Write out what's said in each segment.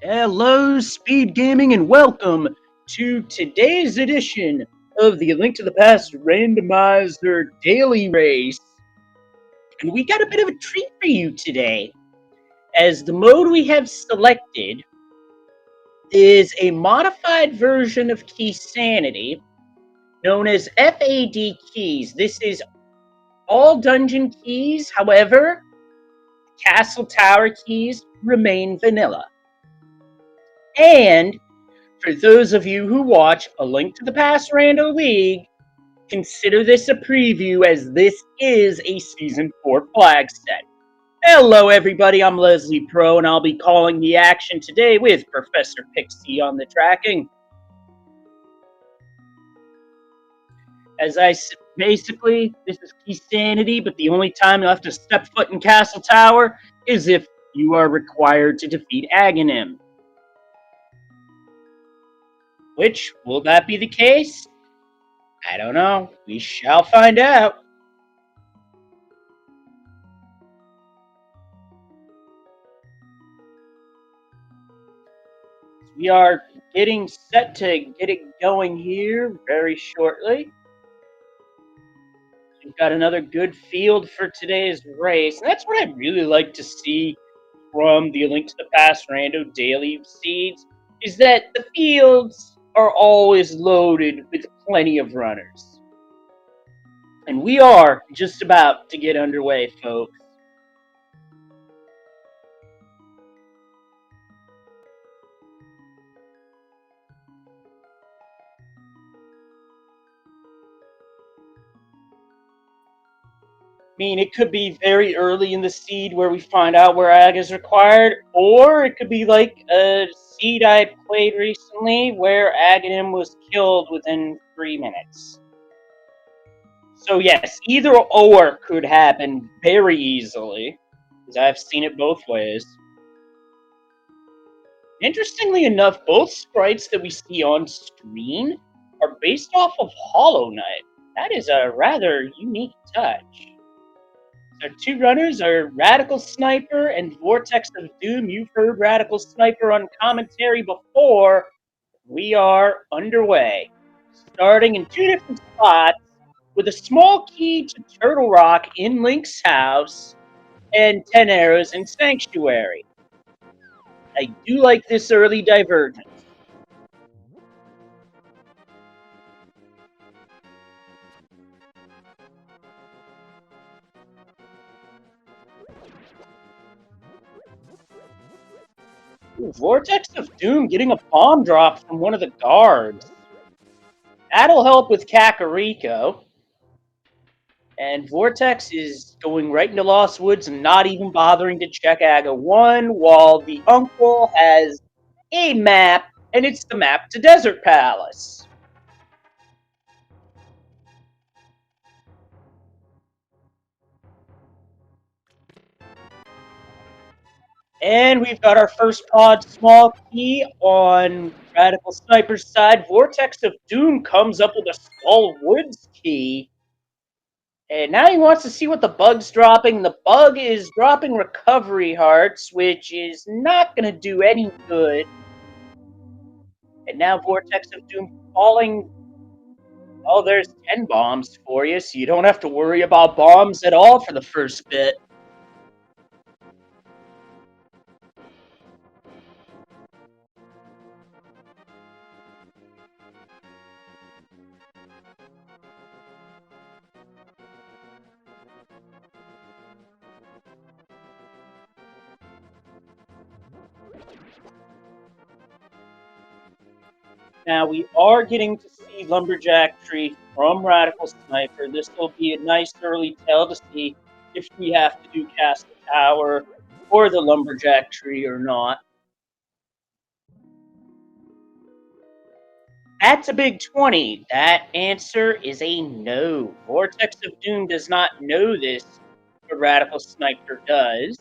Hello, Speed Gaming, and welcome to today's edition of the Link to the Past Randomizer Daily Race. And we got a bit of a treat for you today, as the mode we have selected is a modified version of Key Sanity known as FAD keys. This is all dungeon keys, however, Castle Tower keys remain vanilla. And for those of you who watch A Link to the Past Rando League, consider this a preview as this is a Season 4 flag set. Hello everybody, I'm Leslie Pro and I'll be calling the action today with Professor Pixie on the tracking. Basically, this is Key Sanity, but the only time you'll have to step foot in Castle Tower is if you are required to defeat Aghanim. Which, will that be the case? I don't know. We shall find out. We are getting set to get it going here very shortly. We've got another good field for today's race, and that's what I really like to see from the Link to the Past Rando Daily Seeds, is that the fields are always loaded with plenty of runners. And we are just about to get underway, folks. I mean, it could be very early in the seed where we find out where ag is required, or it could be like a seed I played recently where Aghanim was killed within 3 minutes. So yes, either or could happen very easily, because I've seen it both ways. Interestingly enough, both sprites that we see on screen are based off of Hollow Knight. That is a rather unique touch. Our two runners are Radical Sniper and Vortex of Doom. You've heard Radical Sniper on commentary before. We are underway, starting in two different spots with a small key to Turtle Rock in Link's house and 10 arrows in Sanctuary. I do like this early divergence. Ooh, Vortex of Doom getting a bomb drop from one of the guards. That'll help with Kakariko. And Vortex is going right into Lost Woods and not even bothering to check Aga 1, while the uncle has a map, and it's the map to Desert Palace. And we've got our first pod small key on Radical Sniper's side. Vortex of Doom comes up with a Skull Woods key. And now he wants to see what the bug's dropping. The bug is dropping Recovery Hearts, which is not going to do any good. And now Vortex of Doom falling. Oh, there's 10 bombs for you, so you don't have to worry about bombs at all for the first bit. Now we are getting to see Lumberjack Tree from Radical Sniper. This will be a nice early tell to see if we have to do Castle Tower or the Lumberjack Tree or not. That's a big 20. That answer is a no. Vortex of Doom does not know this, but Radical Sniper does.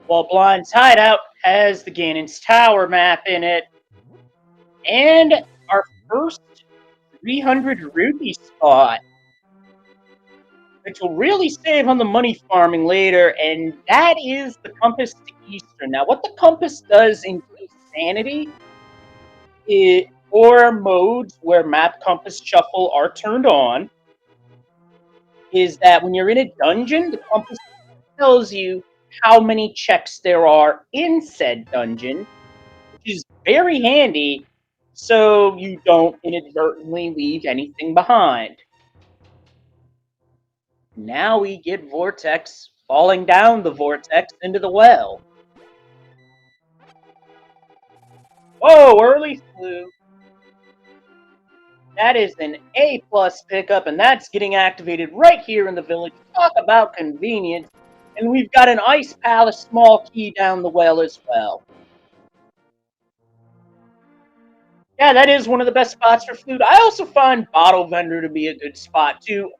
While Blind's Hideout has the Ganon's Tower map in it. And our first 300 rupee spot. which will really save on the money farming later, and that is the compass to Eastern. Now, what the compass does in Sanity, or modes where map compass shuffle are turned on, is that when you're in a dungeon, the compass tells you how many checks there are in said dungeon, which is very handy so you don't inadvertently leave anything behind. Now we get Vortex falling down the vortex into the well. Whoa, early flu. That is an A+ pickup, and that's getting activated right here in the village. Talk about convenience. And we've got an Ice Palace small key down the well as well. Yeah, that is one of the best spots for food. I also find Bottle Vendor to be a good spot too.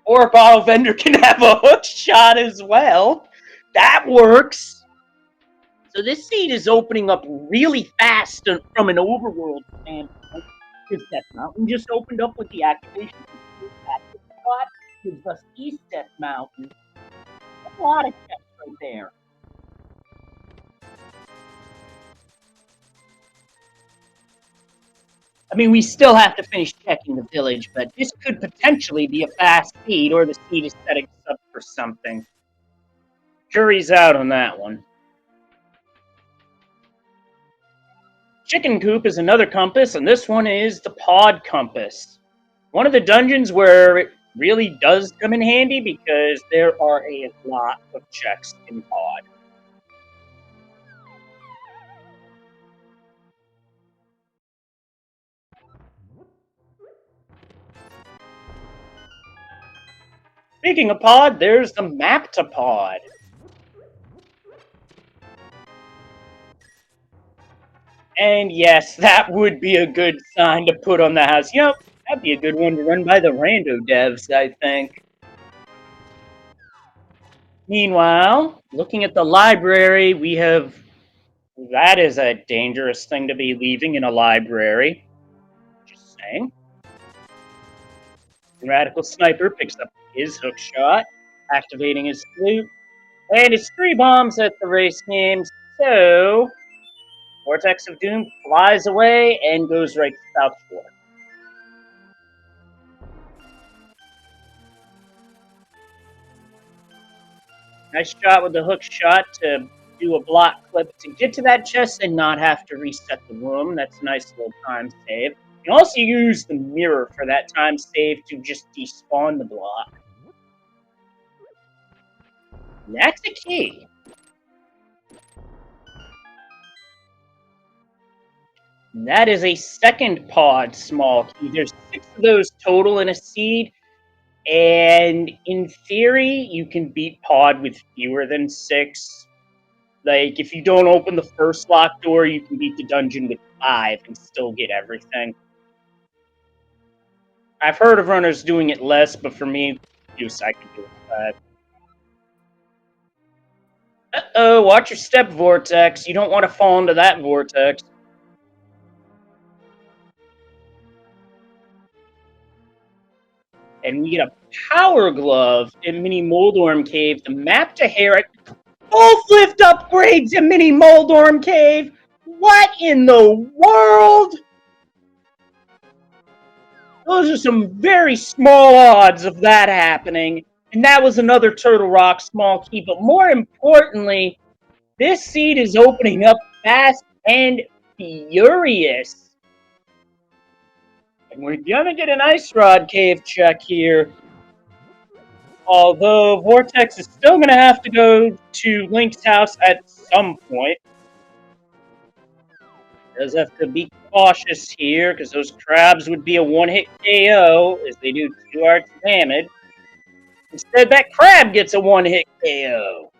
Or Bottle Vendor can have a hook shot as well. That works. So this seed is opening up really fast from an overworld standpoint. Because Death Mountain just opened up with the activation spot. Gives us East Death Mountain. That's a lot of checks right there. I mean, we still have to finish checking the village, but this could potentially be a fast seed, or the seed is setting us up for something. Jury's out on that one. Chicken Coop is another compass, and this one is the Pod Compass. One of the dungeons where it really does come in handy because there are a lot of checks in Pod. Speaking of Pod, there's the map to Pod. And yes, that would be a good sign to put on the house. You know, that'd be a good one to run by the rando devs, I think. Meanwhile, looking at the library, we have... That is a dangerous thing to be leaving in a library. Just saying. Radical Sniper picks up his hook shot, activating his flute, and it's 3 bombs at the race game, so Vortex of Doom flies away and goes right to South Shore. Nice shot with the hook shot to do a block clip to get to that chest and not have to reset the room. That's a nice little time save. You can also use the mirror for that time save to just despawn the block. And that's a key. And that is a second pod small key. There's 6 of those total in a seed. And in theory, you can beat Pod with fewer than 6. Like, if you don't open the first locked door, you can beat the dungeon with 5 and still get everything. I've heard of runners doing it less, but for me, I can do it 5. Uh-oh, watch your step, Vortex. You don't want to fall into that vortex. And we get a Power Glove in Mini Moldorm Cave. The map to Herrick. Both lift upgrades in Mini Moldorm Cave. What in the world? Those are some very small odds of that happening. And that was another Turtle Rock small key. But more importantly, this seed is opening up fast and furious. And we're gonna get an Ice Rod Cave check here. Although Vortex is still gonna have to go to Link's house at some point. Does have to be cautious here, because those crabs would be a one-hit KO, as they do 2 arts damage. Instead, that crab gets a one-hit KO.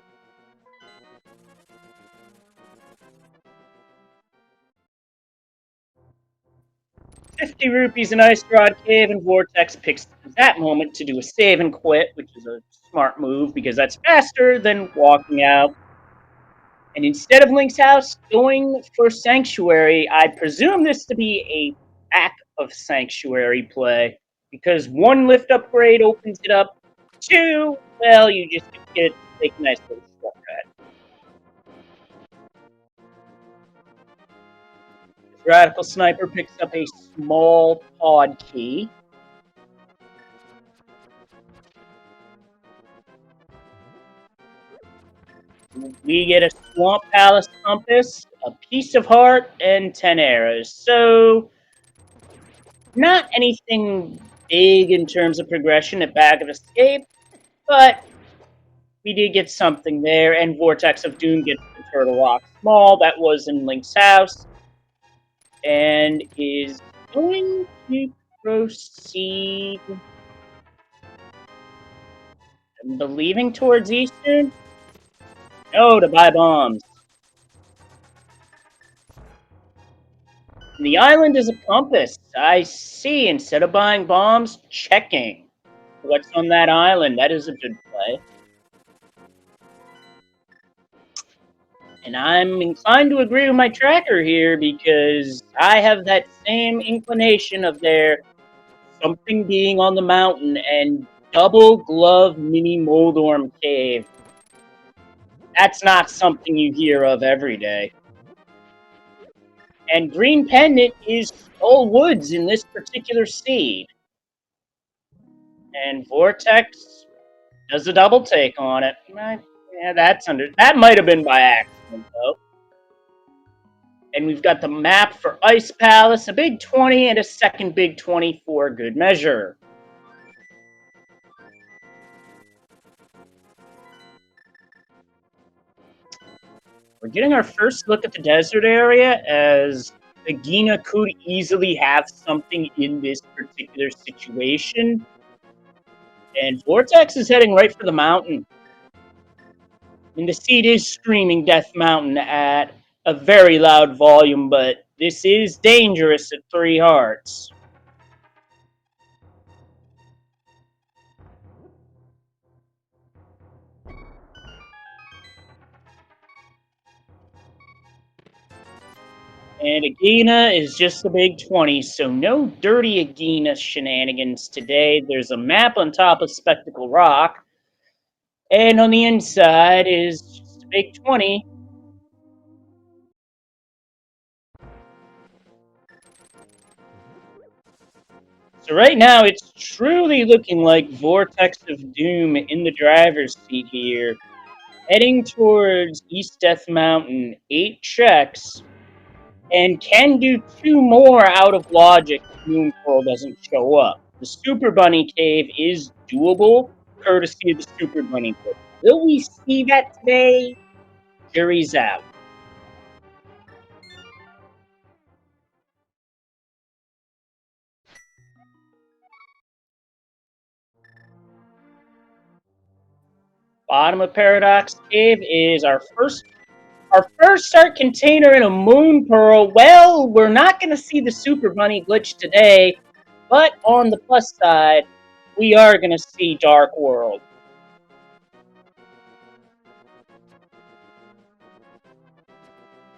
$50 in Ice Rod Cave, and Vortex picks that moment to do a save and quit, which is a smart move, because that's faster than walking out. And instead of Link's house going for Sanctuary, I presume this to be a pack of Sanctuary play. Because 1 lift upgrade opens it up. 2, well, you just get to take a nice little shortcut. Radical Sniper picks up a small pod key. We get a Swamp Palace compass, a piece of heart, and 10 arrows. So, not anything big in terms of progression at Bag of Escape, but we did get something there, and Vortex of Doom gets the Turtle Rock Small that was in Link's house, and is going to proceed, I'm believing, towards Eastern? No, to buy bombs. The island is a compass. I see. Instead of buying bombs, checking what's on that island. That is a good play. And I'm inclined to agree with my tracker here because I have that same inclination of there something being on the mountain and double glove mini Moldorm cave. That's not something you hear of every day. And Green Pendant is Skull Woods in this particular seed. And Vortex does a double take on it. Yeah, that might have been by accident though. And we've got the map for Ice Palace, a big 20 and a second big 20 for good measure. We're getting our first look at the desert area, as Agina could easily have something in this particular situation. And Vortex is heading right for the mountain. And the seed is screaming Death Mountain at a very loud volume, but this is dangerous at 3 hearts. And Agina is just a big 20, so no dirty Agina shenanigans today. There's a map on top of Spectacle Rock, and on the inside is just a big 20. So right now, it's truly looking like Vortex of Doom in the driver's seat here, heading towards East Death Mountain, 8 checks, and can do 2 more out of logic if Moon Pearl doesn't show up. The Super Bunny Cave is doable, courtesy of the Super Bunny Cave. Will we see that today? Jury's out. Bottom of Paradox Cave is our first start container in a Moon Pearl. Well, we're not going to see the Super Bunny glitch today, but on the plus side, we are going to see Dark World.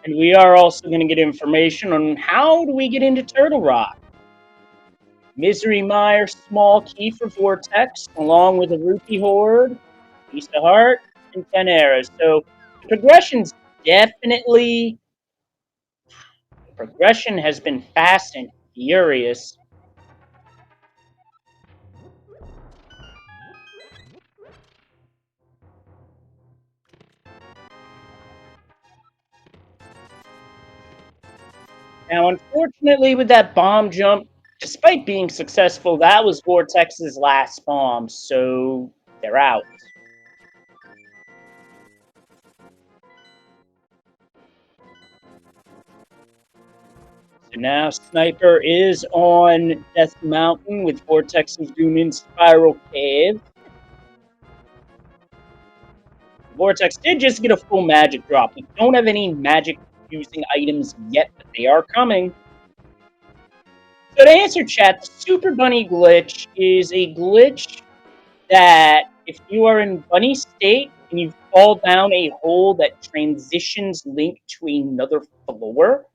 And we are also going to get information on how do we get into Turtle Rock. Misery Meyer, small key for Vortex, along with a Rupee Horde, piece of heart, and 10 arrows. So the progression has been fast and furious. Now, unfortunately, with that bomb jump, despite being successful, that was Vortex's last bomb, so they're out. So now Sniper is on Death Mountain with Vortex's Doom in Spiral Cave. Vortex did just get a full magic drop. We don't have any magic using items yet, but they are coming. So to answer chat, the Super Bunny glitch is a glitch that if you are in bunny state and you fall down a hole that transitions Link to another floor,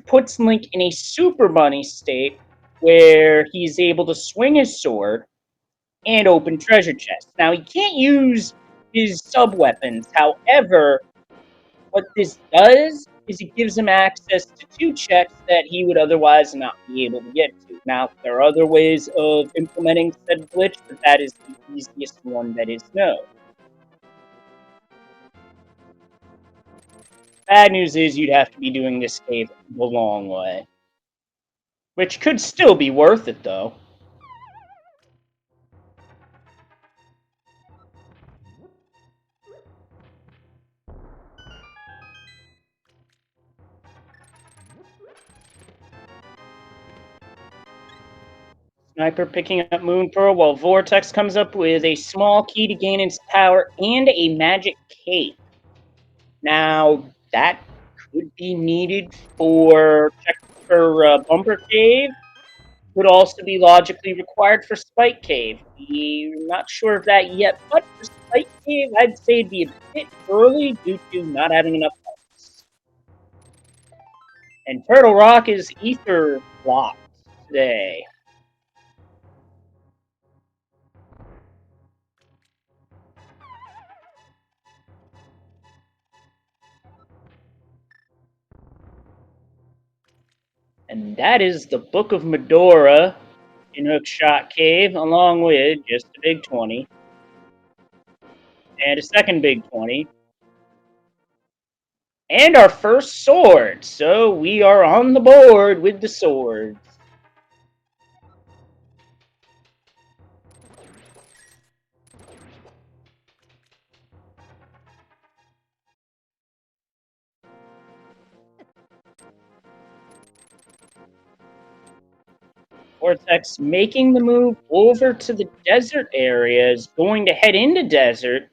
puts Link in a Super Bunny state where he's able to swing his sword and open treasure chests. Now, he can't use his sub-weapons. However, what this does is it gives him access to two checks that he would otherwise not be able to get to. Now, there are other ways of implementing said glitch, but that is the easiest one that is known. Bad news is you'd have to be doing this cave the long way, which could still be worth it, though. Sniper picking up Moon Pearl while Vortex comes up with a small key to gain its power and a magic cape. Now, that could be needed for Bumper Cave. Could also be logically required for Spike Cave. We're not sure of that yet, but for Spike Cave, I'd say it'd be a bit early due to not having enough points. And Turtle Rock is Ether blocked today. And that is the Book of Medora in Hookshot Cave, along with just a big 20. And a second big 20. And our first sword. So we are on the board with the swords. Vortex making the move over to the desert area is going to head into desert.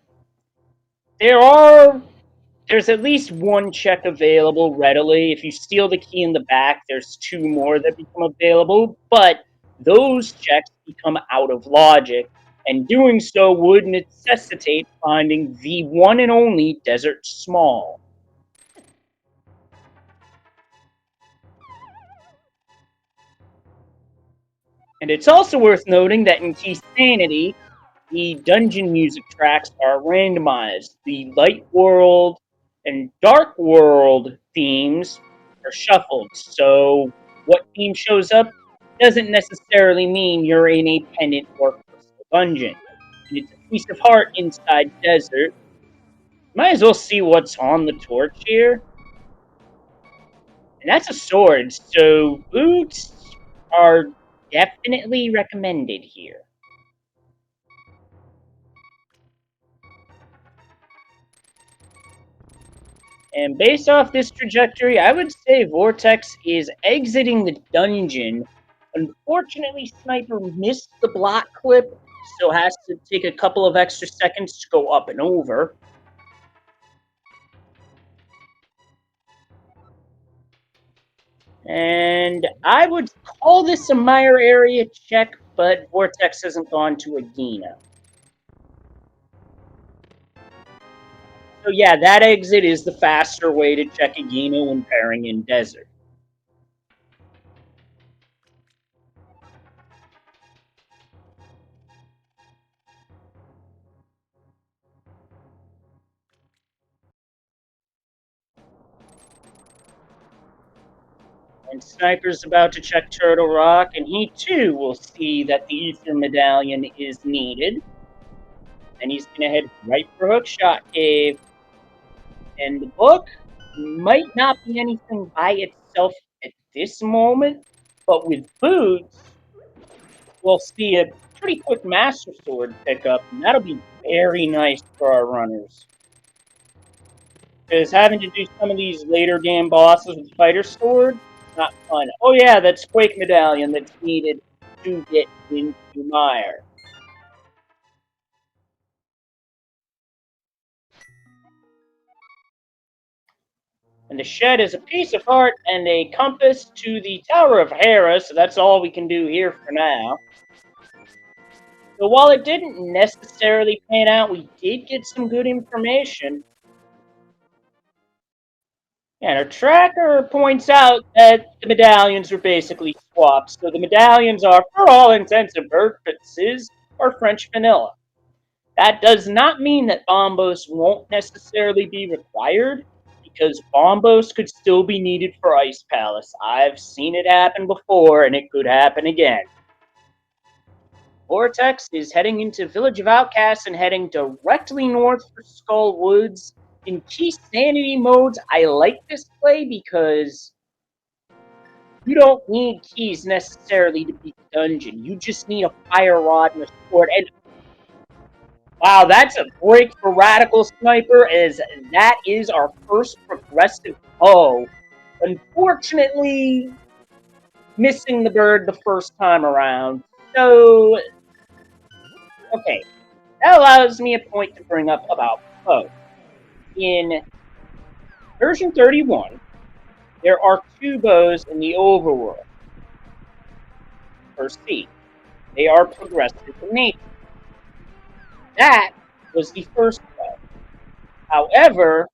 There's at least one check available readily. If you steal the key in the back, there's two more that become available, but those checks become out of logic, and doing so would necessitate finding the one and only Desert Small. And it's also worth noting that in Key Sanity, the dungeon music tracks are randomized. The Light World and Dark World themes are shuffled. So what theme shows up doesn't necessarily mean you're in a pendant or crystal dungeon. And it's a piece of heart inside desert. Might as well see what's on the torch here. And that's a sword, so boots are definitely recommended here. And based off this trajectory, I would say Vortex is exiting the dungeon. Unfortunately, Sniper missed the block clip, so has to take a couple of extra seconds to go up and over. And I would call this a Meyer area check, but Vortex hasn't gone to Agena. So yeah, that exit is the faster way to check Agena when pairing in desert. And Sniper's about to check Turtle Rock, and he too will see that the Ether Medallion is needed. And he's going to head right for Hookshot Cave. And the book might not be anything by itself at this moment, but with boots, we'll see a pretty quick Master Sword pickup, and that'll be very nice for our runners. Because having to do some of these later game bosses with Fighter Sword, not fun. Oh yeah, that's Quake Medallion that's needed to get into Meyer. And the shed is a piece of heart and a compass to the Tower of Hera, so that's all we can do here for now. So while it didn't necessarily pan out, we did get some good information. And our tracker points out that the medallions were basically swapped. So the medallions are, for all intents and purposes, are French vanilla. That does not mean that bombos won't necessarily be required, because bombos could still be needed for Ice Palace. I've seen it happen before, and it could happen again. Vortex is heading into Village of Outcasts and heading directly north for Skull Woods. In key sanity modes, I like this play because you don't need keys necessarily to beat the dungeon. You just need a fire rod and a sword. And wow, that's a break for Radical Sniper, as that is our first progressive bow. Unfortunately, missing the bird the first time around. So, okay, that allows me a point to bring up about bow. In version 31, there are two bows in the overworld. For C, they are progressive in nature. That was the first bow. However,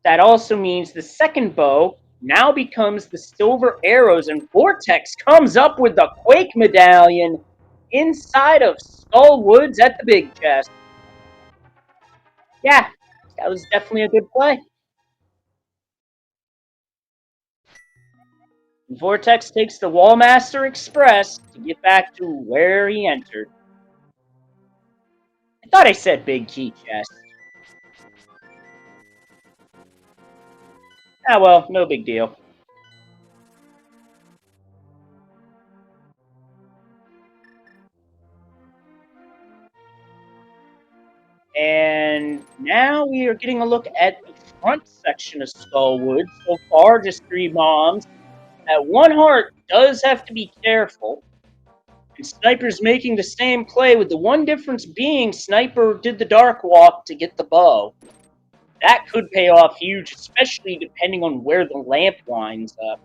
that also means the second bow now becomes the silver arrows, and Vortex comes up with the Quake medallion inside of Skull Woods at the big chest. Yeah, that was definitely a good play. Vortex takes the Wallmaster Express to get back to where he entered. I thought I said big key chest. Ah well, no big deal. And now we are getting a look at the front section of Skullwood. So far, just 3 bombs. At 1 heart does have to be careful. And Sniper's making the same play, with the one difference being Sniper did the Dark Walk to get the bow. That could pay off huge, especially depending on where the lamp winds up.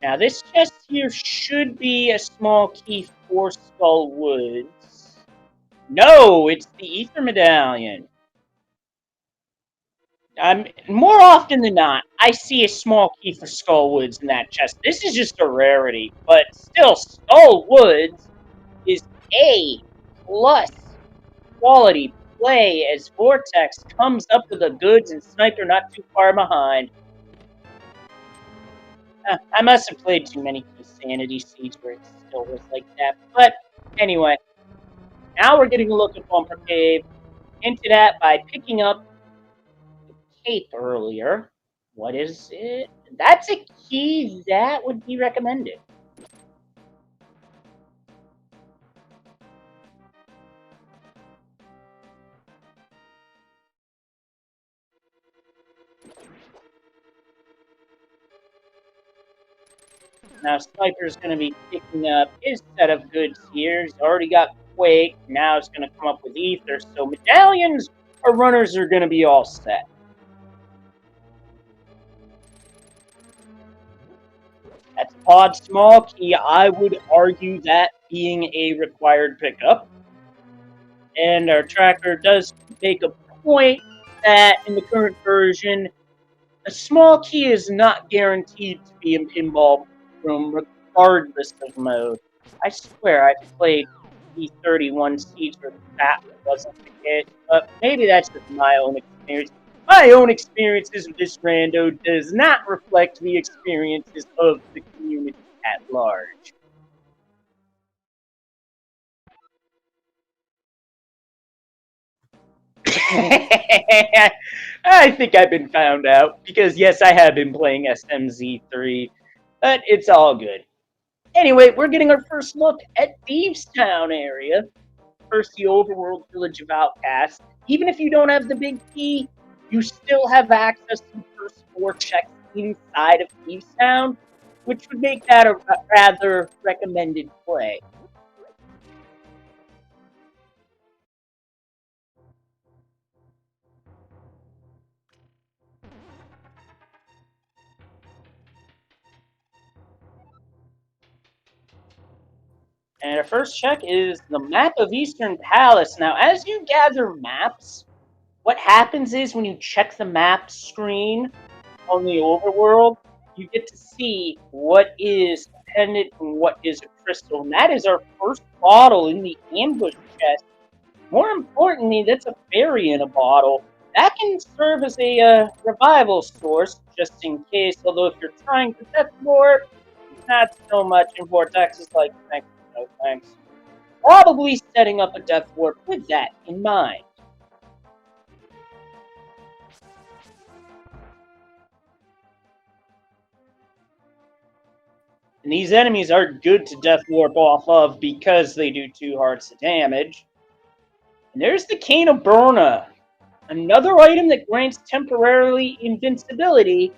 Now, this chest here should be a small key for Skull Woods. No, it's the Ether Medallion. More often than not, I see a small key for Skull Woods in that chest. This is just a rarity, but still, Skull Woods is A plus quality play as Vortex comes up with the goods and Sniper not too far behind. I must have played too many Sanity Seeds where it still was like that. But anyway, now we're getting a look at Bumper Cave. Hinted at by picking up the cape earlier. What is it? That's a key that would be recommended. Now Sniper's going to be picking up his set of goods here. He's already got Quake. Now it's going to come up with Ether. So medallions or runners are going to be all set. That's Pod Small Key. I would argue that being a required pickup. And our tracker does make a point that in the current version, a small key is not guaranteed to be in pinball room regardless of mode. I swear I've played E31 Siege where that wasn't the case, but maybe that's just my own experience. My own experiences with this rando does not reflect the experiences of the community at large. I think I've been found out, because yes, I have been playing SMZ3, but it's all good. Anyway, we're getting our first look at Thievestown area. First, the overworld village of Outcasts. Even if you don't have the big key, you still have access to the first 4 checks inside of Thievestown, which would make that a rather recommended play. And our first check is the map of Eastern Palace. Now, as you gather maps, what happens is when you check the map screen on the overworld, you get to see what is a pendant and what is a crystal. And that is our first bottle in the ambush chest. More importantly, that's a fairy in a bottle. That can serve as a revival source, just in case. Although if you're trying to death warp, not so much. And Vortex is like, thanks, no thanks. Probably setting up a death warp with that in mind. And these enemies are good to death warp off of because they do 2 hearts of damage. And there's the Cane of Burna, another item that grants temporarily invincibility.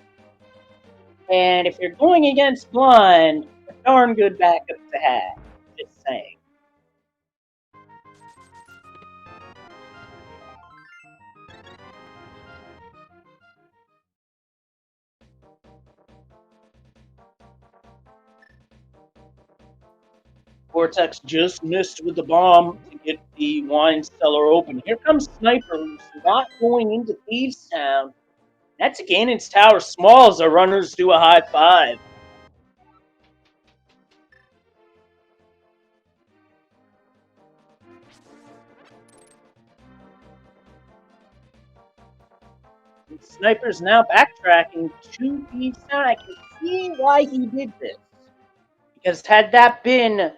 And if you're going against blind, a darn good backup to have. Just saying. Vortex just missed with the bomb to get the wine cellar open. Here comes Sniper, who's not going into Thieves Town. That's Ganon's Tower small as our runners do a high five. And Sniper's now backtracking to Thieves Town. I can see why he did this. Because had that been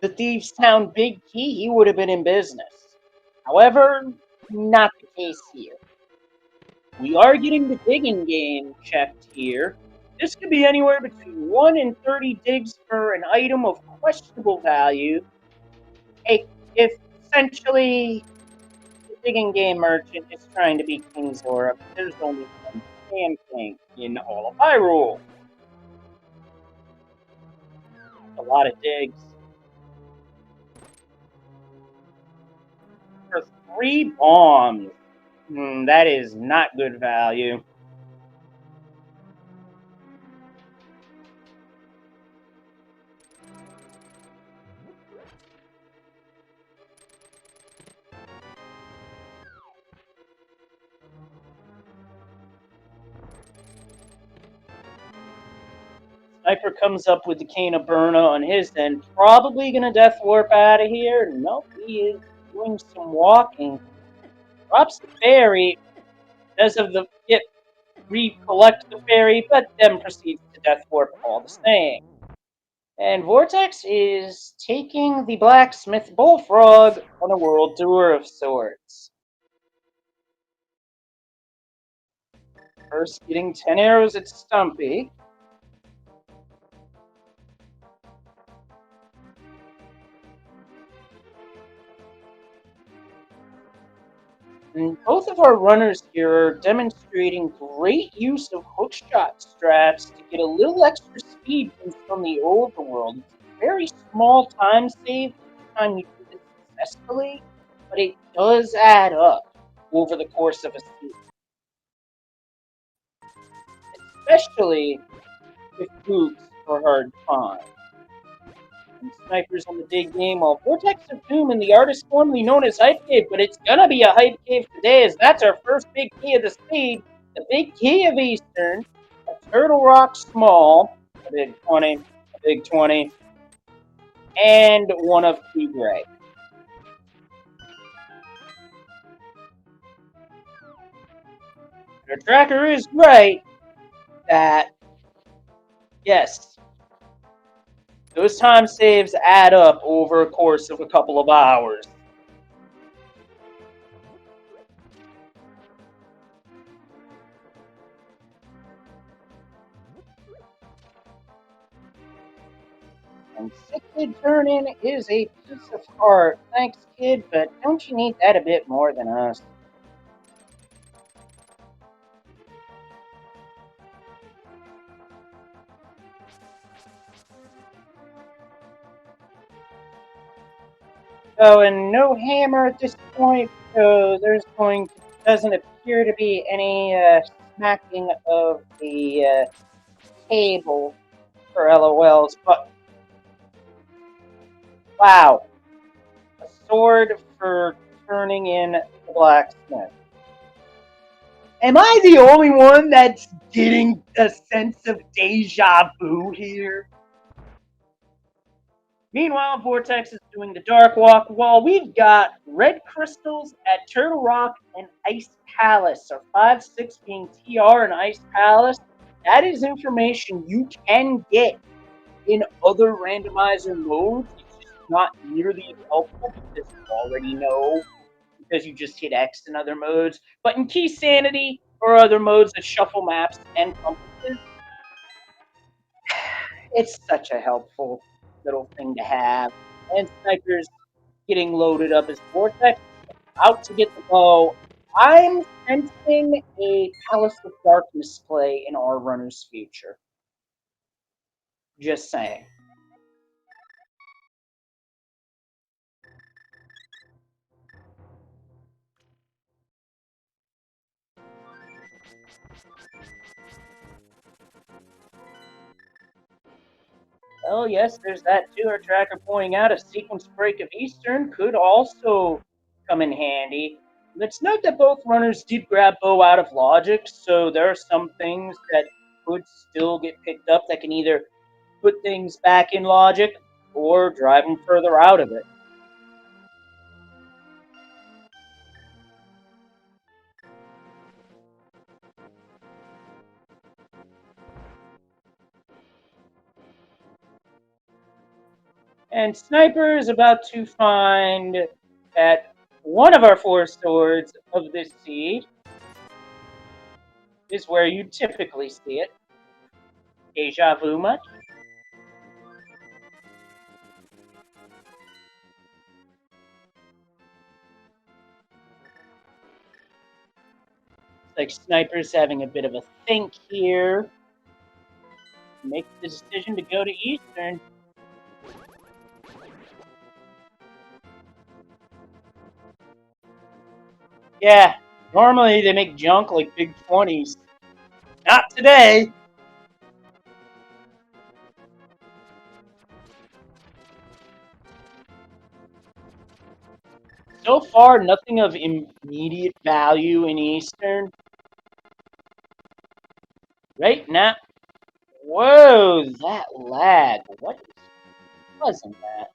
the Thieves Town big key, he would have been in business. However, not the case here. We are getting the digging game checked here. This could be anywhere between 1 and 30 digs for an item of questionable value. If essentially the digging game merchant is trying to be King Zora, but there's only one damn king in all of Hyrule. A lot of digs. For 3 bombs. That is not good value. Sniper comes up with the Cane of Burna on his end. Probably going to death warp out of here. Nope, he is doing some walking. Drops the fairy. Does of the recollect the fairy, but then proceeds to death warp all the same. And Vortex is taking the blacksmith bullfrog on a world tour of sorts. First getting 10 arrows at Stumpy. And both of our runners here are demonstrating great use of hookshot strats to get a little extra speed from the overworld. It's a very small time save each time you do this successfully, but it does add up over the course of a season. Especially if boots are hard to find. And Snipers on the dig game, while Vortex of Doom and the artist formerly known as Hype Cave, but it's gonna be a Hype Cave today, as that's our first big key of the speed, the big key of Eastern, a Turtle Rock Small, a big 20, a big 20, and one of 2 gray. The tracker is right that, yes, those time saves add up over a course of a couple of hours. And sick kid turn in is a piece of heart. Thanks, kid, but don't you need that a bit more than us? So, and no hammer at this point, so there's doesn't appear to be any smacking of the table for LOLs, but wow, a sword for turning in the blacksmith. Am I the only one that's getting a sense of deja vu here? Meanwhile, Vortex is doing the Dark Walk while we've got red crystals at Turtle Rock and Ice Palace. So 5-6 being TR and Ice Palace. That is information you can get in other randomizer modes. It's just not nearly as helpful because you already know because you just hit X in other modes. But in Key Sanity or other modes that shuffle maps and compasses, it's such a helpful little thing to have. And Sniper's getting loaded up as Vortex, out to get the bow. I'm sensing a Palace of Darkness play in our runner's future. Just saying. Oh, yes, there's that too. Our tracker pointing out a sequence break of Eastern could also come in handy. Let's note that both runners did grab bow out of logic, so there are some things that could still get picked up that can either put things back in logic or drive them further out of it. And Sniper is about to find that one of our 4 swords of this seed is where you typically see it. Deja vu much? Like Sniper's having a bit of a think here. Makes the decision to go to Eastern. Yeah, normally they make junk like big 20s. Not today. So far, nothing of immediate value in Eastern. Right now, whoa, that lag. What is causing that?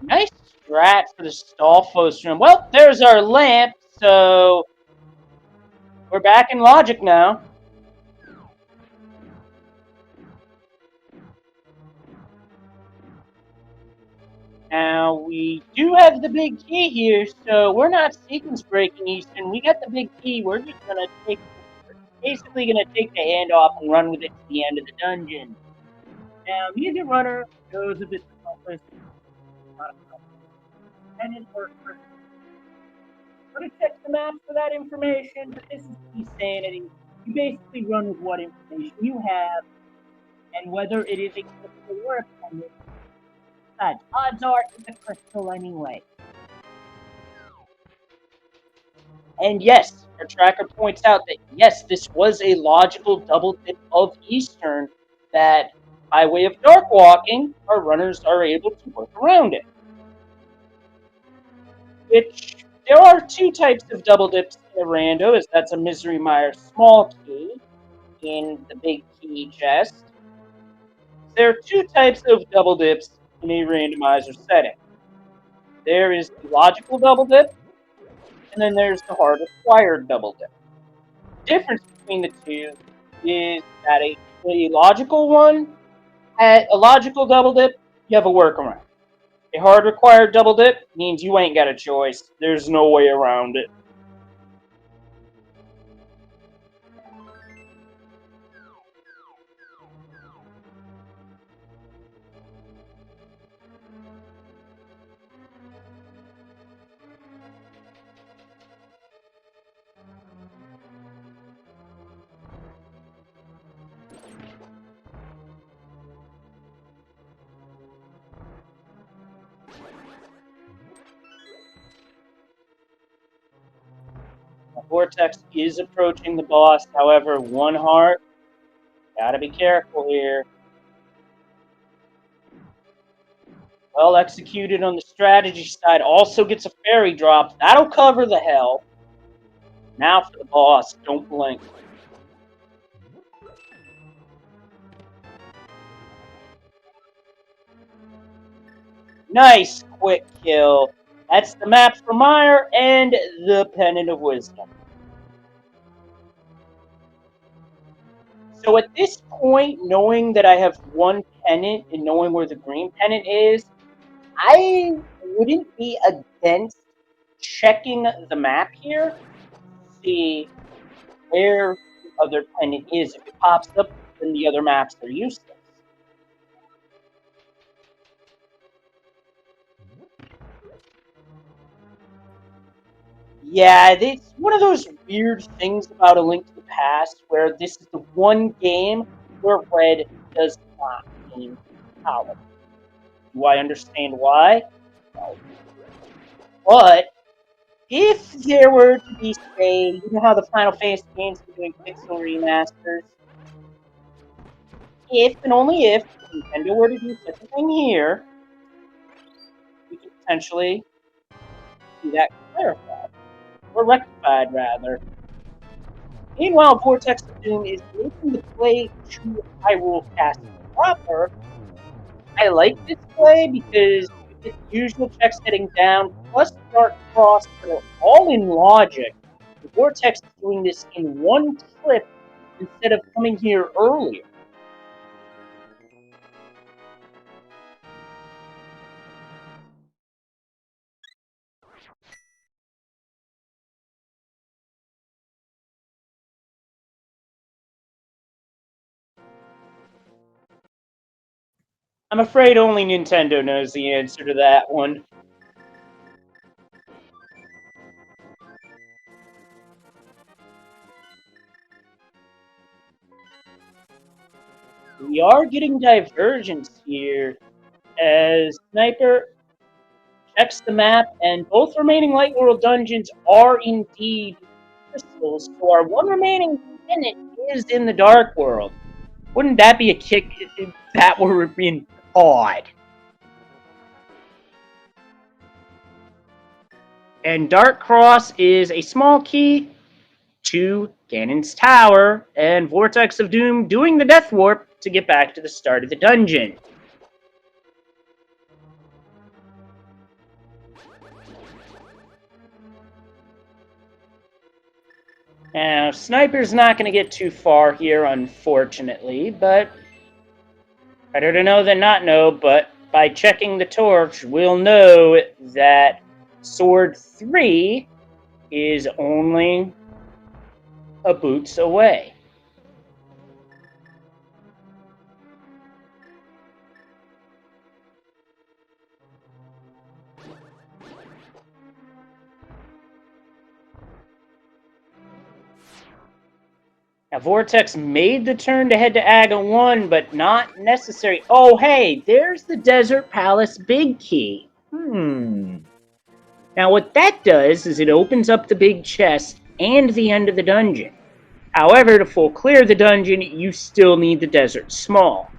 Nice strat for the Stalfos room. Well, there's our lamp, so we're back in logic now. Now, we do have the big key here, so we're not sequence breaking Eastern. We got the big key. We're just going to basically going to take the handoff and run with it to the end of the dungeon. Now, neither runner knows if it's a compass, not a compass. And it works for I'm going to check the map for that information, but this is key sanity. You basically run with what information you have and whether it is a crystal or a pendant. Besides, odds are it's a crystal anyway. And yes, our tracker points out that yes, this was a logical double dip of Eastern that by way of dark walking, our runners are able to work around it. Which there are 2 types of double dips in a rando, as that's a Misery Meyer small key in the big key chest. There are 2 types of double dips in a randomizer setting. There is the logical double dip, and then there's the hard required double dip. The difference between the 2 is that a logical one, a logical double dip, you have a workaround. A hard required double dip means you ain't got a choice. There's no way around it. Vortex is approaching the boss, however, 1 heart. Gotta be careful here. Well executed on the strategy side. Also gets a fairy drop. That'll cover the hell. Now for the boss. Don't blink. Nice quick kill. That's the map for Meyer and the Pennant of Wisdom. So at this point, knowing that I have one pennant and knowing where the green pennant is, I wouldn't be against checking the map here to see where the other pennant is. If it pops up, then the other maps are useless. Yeah, it's one of those weird things about A Link to the Past where this is the one game where red does not mean power. Do I understand why? No. But if there were to be, say, you know how the Final Fantasy games are doing pixel remasters? If and only if Nintendo were to do such a thing here, we could potentially see that clarified. Or rectified, rather. Meanwhile, Vortex of Doom is making the play to Hyrule Castle proper. I like this play because you get the usual checks heading down, plus Dark Cross, that are all in logic. The Vortex is doing this in one trip instead of coming here earlier. I'm afraid only Nintendo knows the answer to that one. We are getting divergence here as Sniper checks the map, and both remaining Light World dungeons are indeed crystals, so our one remaining pennant is in the Dark World. Wouldn't that be a kick if that were in odd? And Dark Cross is a small key to Ganon's Tower, and Vortex of Doom doing the Death Warp to get back to the start of the dungeon. Now, Sniper's not going to get too far here, unfortunately, but better to know than not know, but by checking the torch, we'll know that Sword 3 is only a boots away. Now, Vortex made the turn to head to Aga 1, but not necessary. Oh, hey, there's the Desert Palace Big Key. Now, what that does is it opens up the big chest and the end of the dungeon. However, to full clear the dungeon, you still need the Desert Small.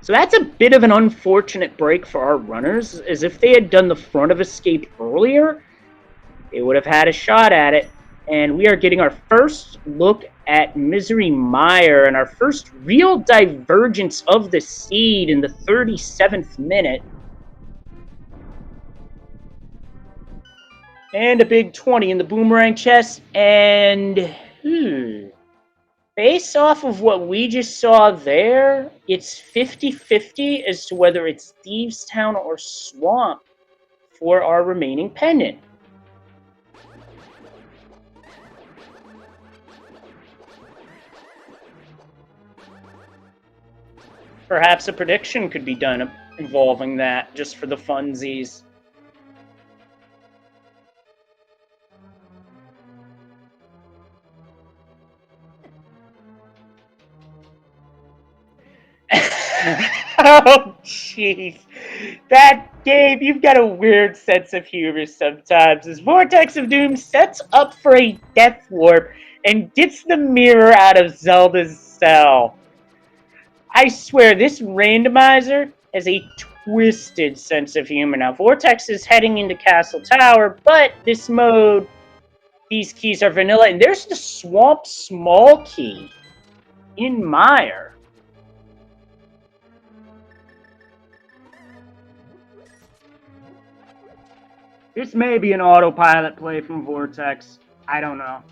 So that's a bit of an unfortunate break for our runners, as if they had done the front of escape earlier, they would have had a shot at it. And we are getting our first look at Misery Meyer and our first real divergence of the seed in the 37th minute. And a big 20 in the boomerang chest. And based off of what we just saw there, it's 50-50 as to whether it's Thieves Town or Swamp for our remaining pendant. Perhaps a prediction could be done involving that, just for the funsies. Oh, jeez. That game, you've got a weird sense of humor sometimes. As Vortex of Doom sets up for a Death Warp and gets the mirror out of Zelda's cell. I swear, this randomizer has a twisted sense of humor. Now, Vortex is heading into Castle Tower, but this mode, these keys are vanilla. And there's the Swamp Small key in Meyer. This may be an autopilot play from Vortex. I don't know.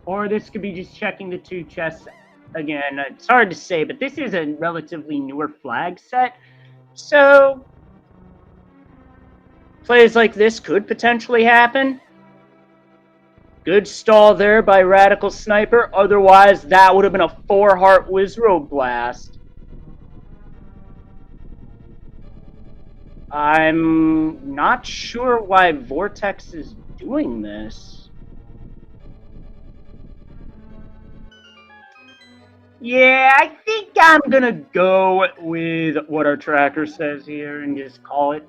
Or this could be just checking the 2 chests again. It's hard to say, but this is a relatively newer flag set. So, plays like this could potentially happen. Good stall there by Radical Sniper. Otherwise, that would have been a 4-heart Wizrobe blast. I'm not sure why Vortex is doing this. Yeah, I think I'm gonna go with what our tracker says here and just call it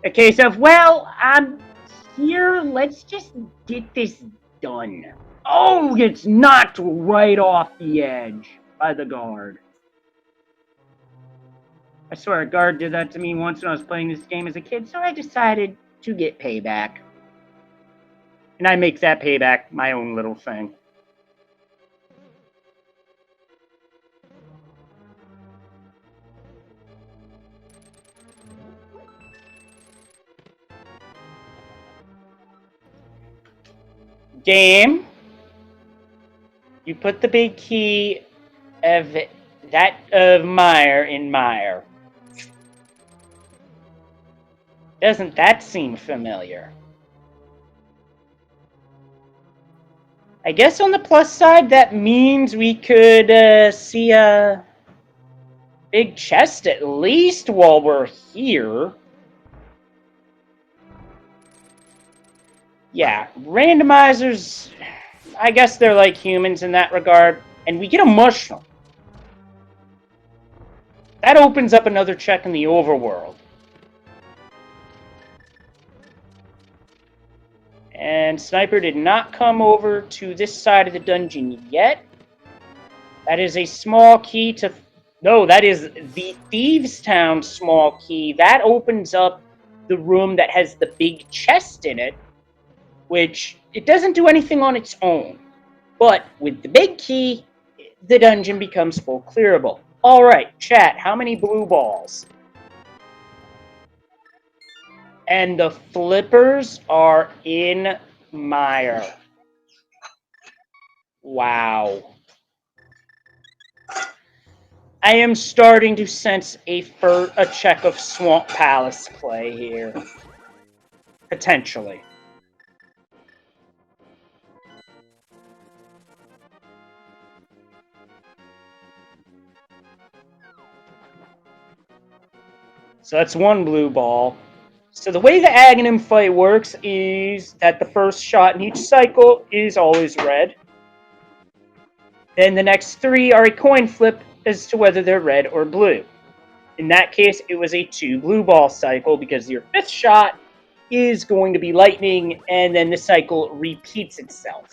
a case of, well, I'm here, let's just get this done. Oh, it's knocked right off the edge by the guard. I swear a guard did that to me once when I was playing this game as a kid, so I decided to get payback. And I make that payback my own little thing. Game, you put the big key of Meyer in Meyer. Doesn't that seem familiar? I guess on the plus side, that means we could see a big chest at least while we're here. Yeah, randomizers, I guess they're like humans in that regard. And we get a mushroom. That opens up another check in the overworld. And Sniper did not come over to this side of the dungeon yet. That is a small key to... No, that is the Thieves' Town small key. That opens up the room that has the big chest in it, which it doesn't do anything on its own. But with the big key, the dungeon becomes full clearable. All right, chat, how many blue balls? And the flippers are in Meyer. Wow. I am starting to sense a check of Swamp Palace play here. Potentially. So that's one blue ball. So the way the Aghanim fight works is that the first shot in each cycle is always red. Then the next 3 are a coin flip as to whether they're red or blue. In that case, it was a 2 blue ball cycle because your 5th shot is going to be lightning, and then the cycle repeats itself.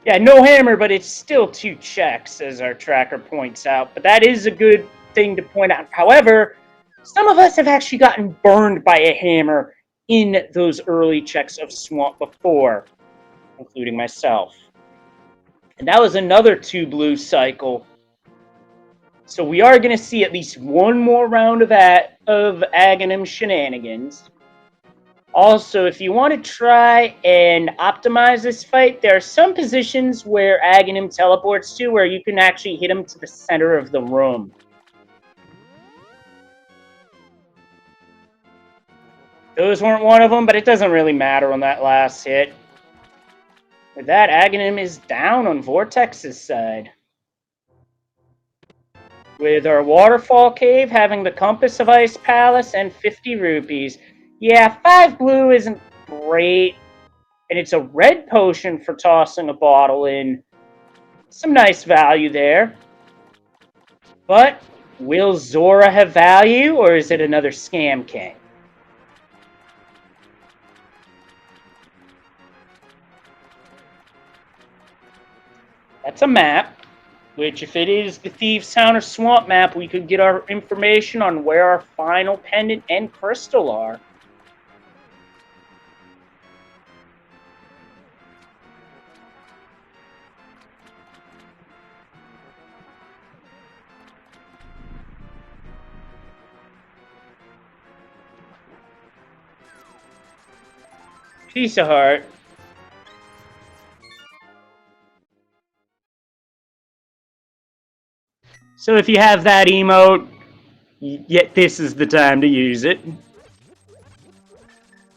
Yeah, no hammer, but it's still 2 checks, as our tracker points out. But that is a good thing to point out. However, some of us have actually gotten burned by a hammer in those early checks of Swamp before, including myself. And that was another 2 blue cycle. So we are going to see at least one more round of Aghanim shenanigans. Also, if you want to try and optimize this fight, there are some positions where Aghanim teleports to where you can actually hit him to the center of the room. Those weren't one of them, but it doesn't really matter on that last hit. With that, Aghanim is down on Vortex's side. With our Waterfall Cave having the Compass of Ice Palace and 50 rupees. Yeah, 5 blue isn't great. And it's a red potion for tossing a bottle in. Some nice value there. But will Zora have value, or is it another Scam King? That's a map, which if it is the Thieves' Town or Swamp map, we could get our information on where our final pendant and crystal are. Piece of heart. So if you have that emote, yet this is the time to use it.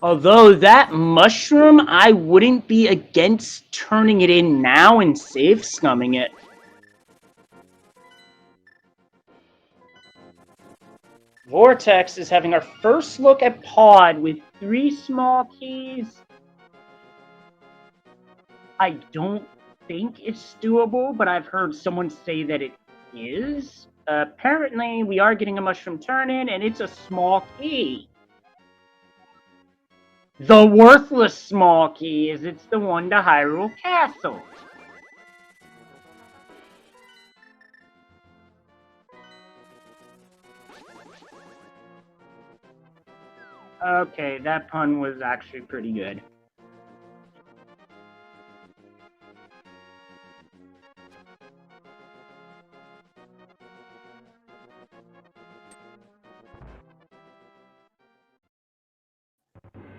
Although that mushroom, I wouldn't be against turning it in now and save scumming it. Vortex is having our first look at Pod with 3 small keys. I don't think it's doable, but I've heard someone say that it is. Apparently, we are getting a mushroom turn-in, and it's a small key. The worthless small key is it's the one to Hyrule Castle. Okay, that pun was actually pretty good.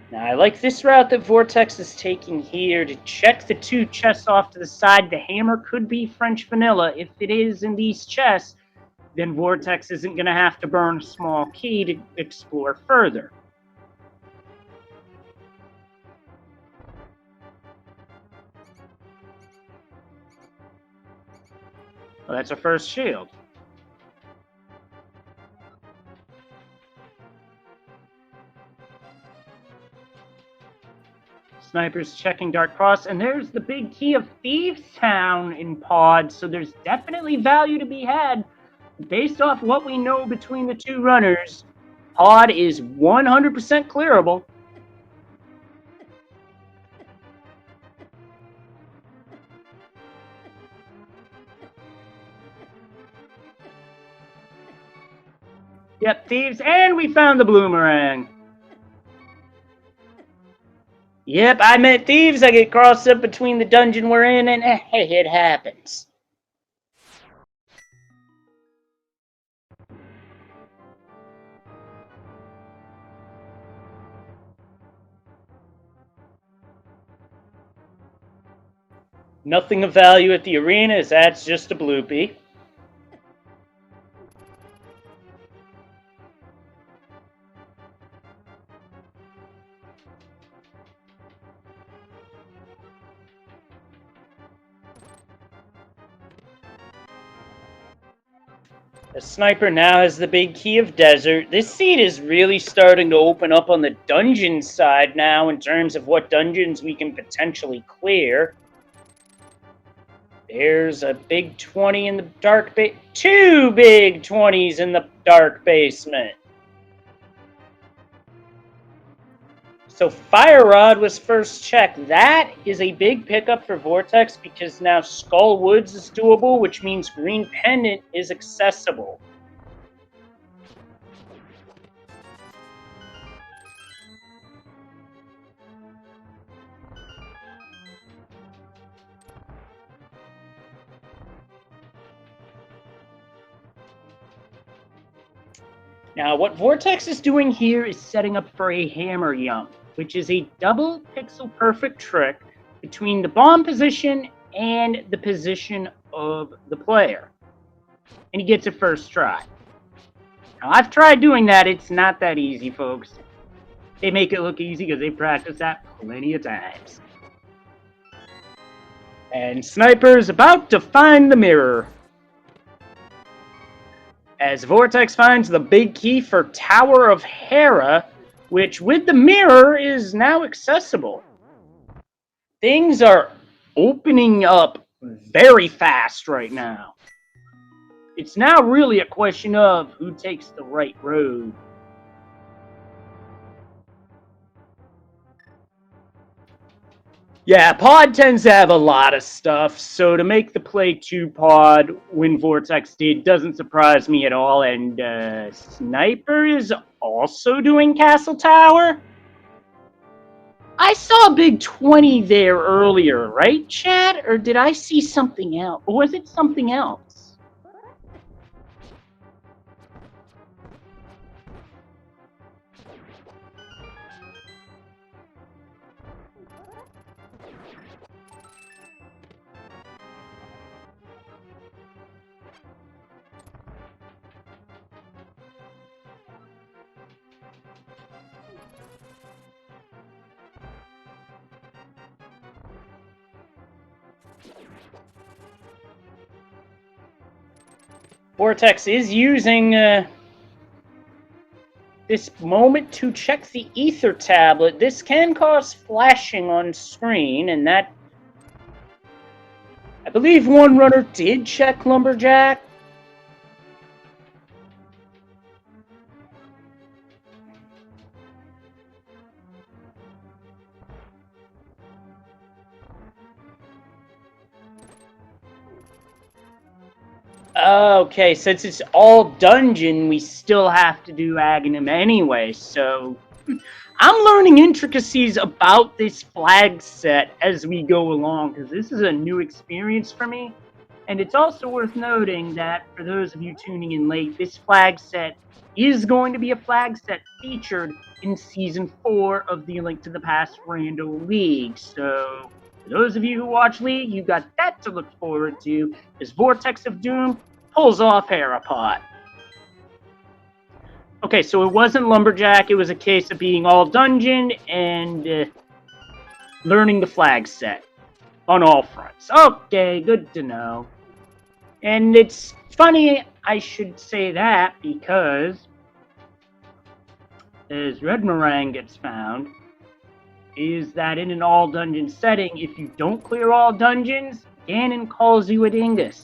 Now, I like this route that Vortex is taking here to check the 2 chests off to the side. The hammer could be French vanilla. If it is in these chests, then Vortex isn't going to have to burn a small key to explore further. Well, that's our first shield. Sniper's checking Dark Cross, and there's the big key of Thieves' Town in Pod, so there's definitely value to be had. Based off what we know between the 2 runners, Pod is 100% clearable. Yep, Thieves, and we found the Bloomerang. Yep, I met Thieves. I get crossed up between the dungeon we're in, and hey, it happens. Nothing of value at the arena, as that's just a bloopy. The Sniper now has the big key of Desert. This seed is really starting to open up on the dungeon side now in terms of what dungeons we can potentially clear. There's a big 20 in the dark basement. 2 big 20s in the dark basement. So Fire Rod was first checked. That is a big pickup for Vortex because now Skull Woods is doable, which means Green Pendant is accessible. Now, what Vortex is doing here is setting up for a hammer jump, which is a double pixel perfect trick between the bomb position and the position of the player. And he gets it first try. Now, I've tried doing that. It's not that easy, folks. They make it look easy because they practice that plenty of times. And Sniper's about to find the mirror. As Vortex finds the big key for Tower of Hera, which with the mirror is now accessible. Things are opening up very fast right now. It's now really a question of who takes the right road. Yeah, Pod tends to have a lot of stuff, so to make the play 2 Pod when Vortex did doesn't surprise me at all, and Sniper is also doing Castle Tower? I saw a big 20 there earlier, right, Chad? Or did I see something else? Or was it something else? Vortex is using this moment to check the ether tablet. This can cause flashing on screen, and that... I believe one runner did check Lumberjack. Okay, since it's all dungeon, we still have to do Aghanim anyway, so... I'm learning intricacies about this flag set as we go along, because this is a new experience for me. And it's also worth noting that, for those of you tuning in late, this flag set is going to be a flag set featured in Season 4 of the Link to the Past Rando League. So, for those of you who watch League, you got that to look forward to, as Vortex of Doom pulls off Harapot. Okay, so it wasn't Lumberjack, it was a case of being all dungeon and learning the flag set on all fronts. Okay, good to know. And it's funny I should say that because as Red Meringue gets found, is that in an all dungeon setting, if you don't clear all dungeons, Ganon calls you a dingus.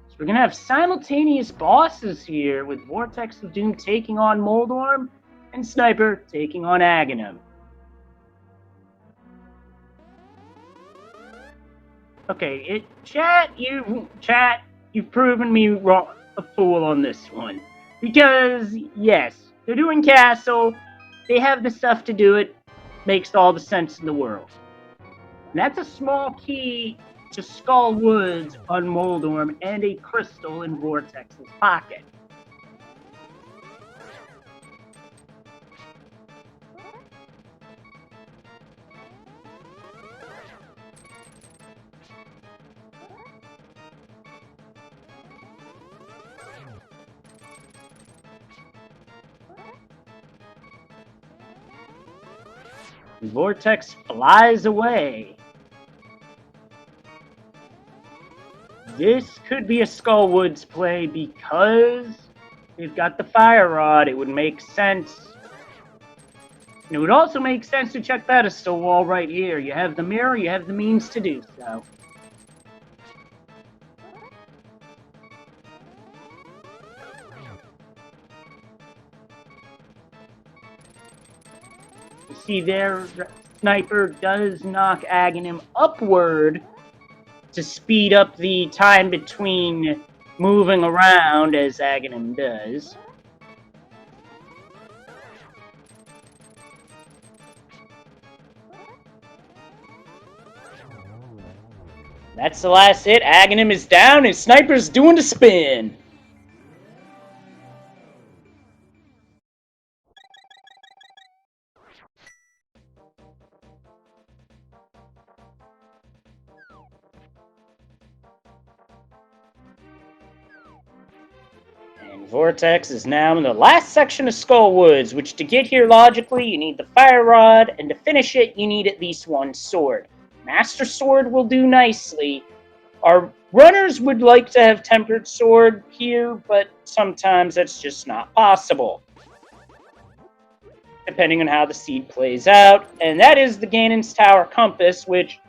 So we're going to have simultaneous bosses here with Vortex of Doom taking on Moldorm and Sniper taking on Aghanim. Okay, chat, you've proven me wrong, a fool on this one. Because, yes, they're doing Castle, they have the stuff to do it, makes all the sense in the world. And that's a small key to Skull Woods on Moldorm and a crystal in Vortex's pocket. Vortex flies away. This could be a Skullwoods play because they've got the Fire Rod. It would make sense. And it would also make sense to check pedestal wall right here. You have the mirror, you have the means to do so. You see there, Sniper does knock Aghanim upward to speed up the time between moving around, as Aghanim does. That's the last hit. Aghanim is down, and Sniper's doing the spin. And Vortex is now in the last section of Skullwoods, which to get here logically, you need the Fire Rod, and to finish it, you need at least one sword. Master Sword will do nicely. Our runners would like to have Tempered Sword here, but sometimes that's just not possible, depending on how the seed plays out. And that is the Ganon's Tower Compass, which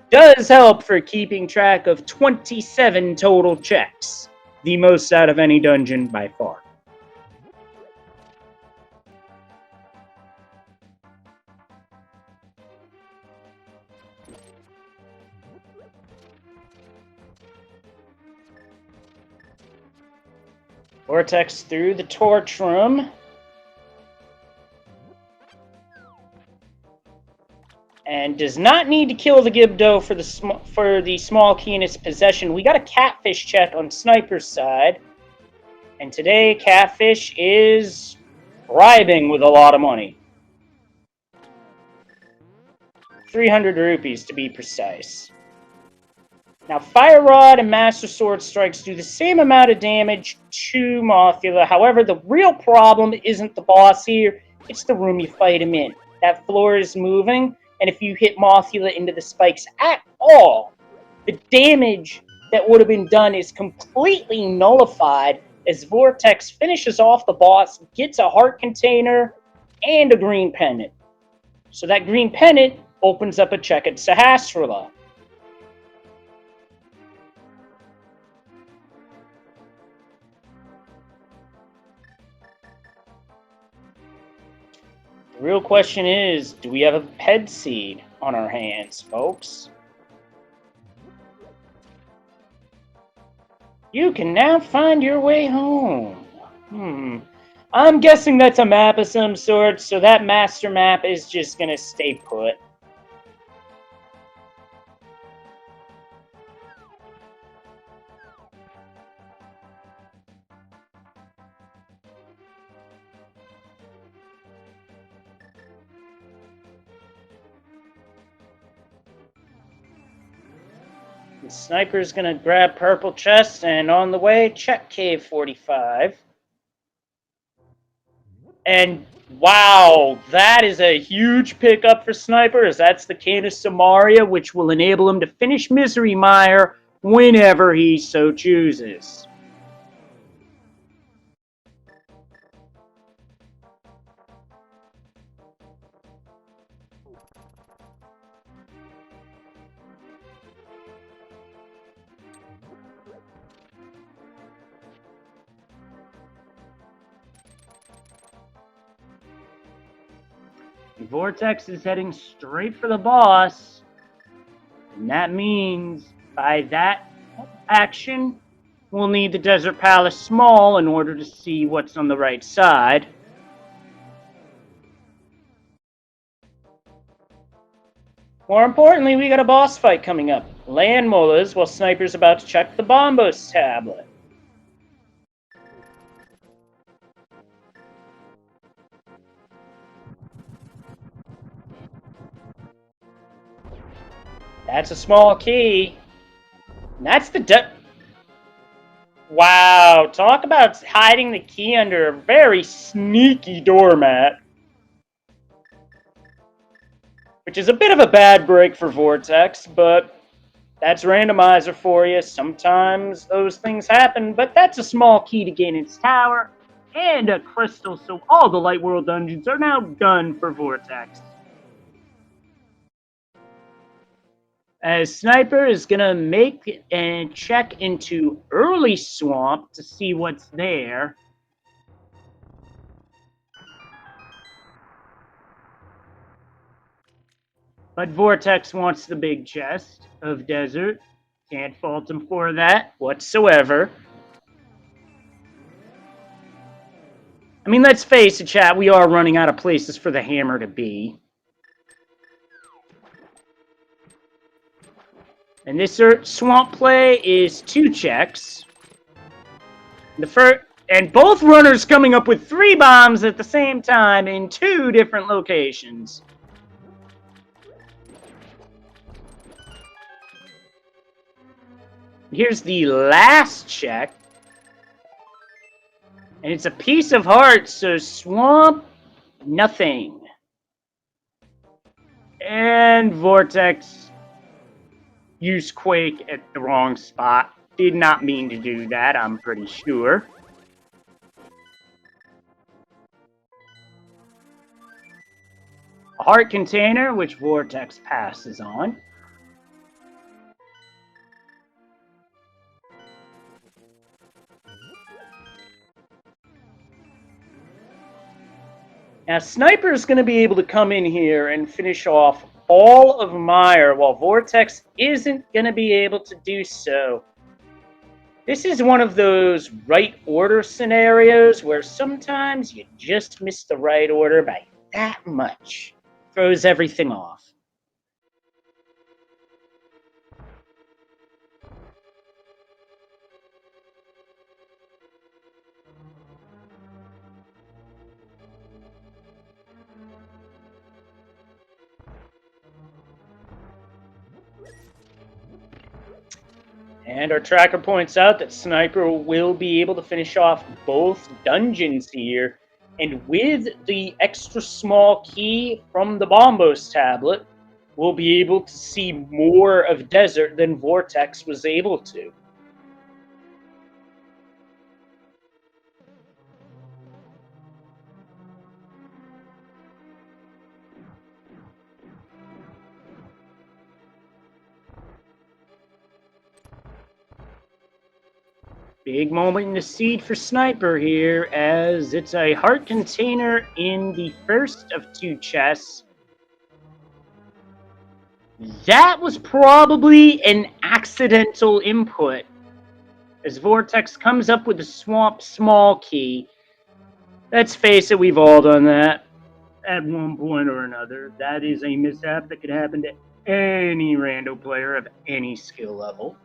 does help for keeping track of 27 total checks. The most out of any dungeon by far. Vortex through the torch room. And does not need to kill the Gibdo for the small key in its possession. We got a catfish check on Sniper's side. And today, catfish is bribing with a lot of money. 300 rupees to be precise. Now, Fire Rod and Master Sword Strikes do the same amount of damage to Mothula. However, the real problem isn't the boss here, it's the room you fight him in. That floor is moving, and if you hit Mothula into the spikes at all, the damage that would have been done is completely nullified as Vortex finishes off the boss, gets a heart container, and a green pendant. So that green pendant opens up a check at Sahasrara. The real question is, do we have a ped seed on our hands, folks? You can now find your way home. I'm guessing that's a map of some sort, so that master map is just gonna stay put. The sniper's gonna grab purple chest, and on the way, check cave 45. And wow, that is a huge pickup for Sniper, as that's the Cane of Samaria, which will enable him to finish Misery Meyer whenever he so chooses. Vortex is heading straight for the boss, and that means by that action, we'll need the Desert Palace small in order to see what's on the right side. More importantly, we got a boss fight coming up. Land Molas, while Sniper's about to check the Bombos tablet. That's a small key. And that's the Wow, talk about hiding the key under a very sneaky doormat. Which is a bit of a bad break for Vortex, but that's Randomizer for you. Sometimes those things happen, but that's a small key to gain its tower and a crystal, so all the Light World dungeons are now done for Vortex. As Sniper is going to make a check into Early Swamp to see what's there. But Vortex wants the big chest of Desert. Can't fault him for that whatsoever. I mean, let's face it, chat, we are running out of places for the hammer to be. And this swamp play is 2 checks. And both runners coming up with 3 bombs at the same time in 2 different locations. Here's the last check. And it's a piece of heart, so swamp, nothing. And Vortex used Quake at the wrong spot. Did not mean to do that, I'm pretty sure. A heart container, which Vortex passes on. Now, Sniper is going to be able to come in here and finish off all of Meyer, while Vortex isn't going to be able to do so. This is one of those right order scenarios where sometimes you just miss the right order by that much. Throws everything off. And our tracker points out that Sniper will be able to finish off both dungeons here. And with the extra small key from the Bombos tablet, we'll be able to see more of Desert than Vortex was able to. Big moment in the seed for Sniper here, as it's a heart container in the first of two chests. That was probably an accidental input, as Vortex comes up with the Swamp Small key. Let's face it, we've all done that at one point or another. That is a mishap that could happen to any rando player of any skill level.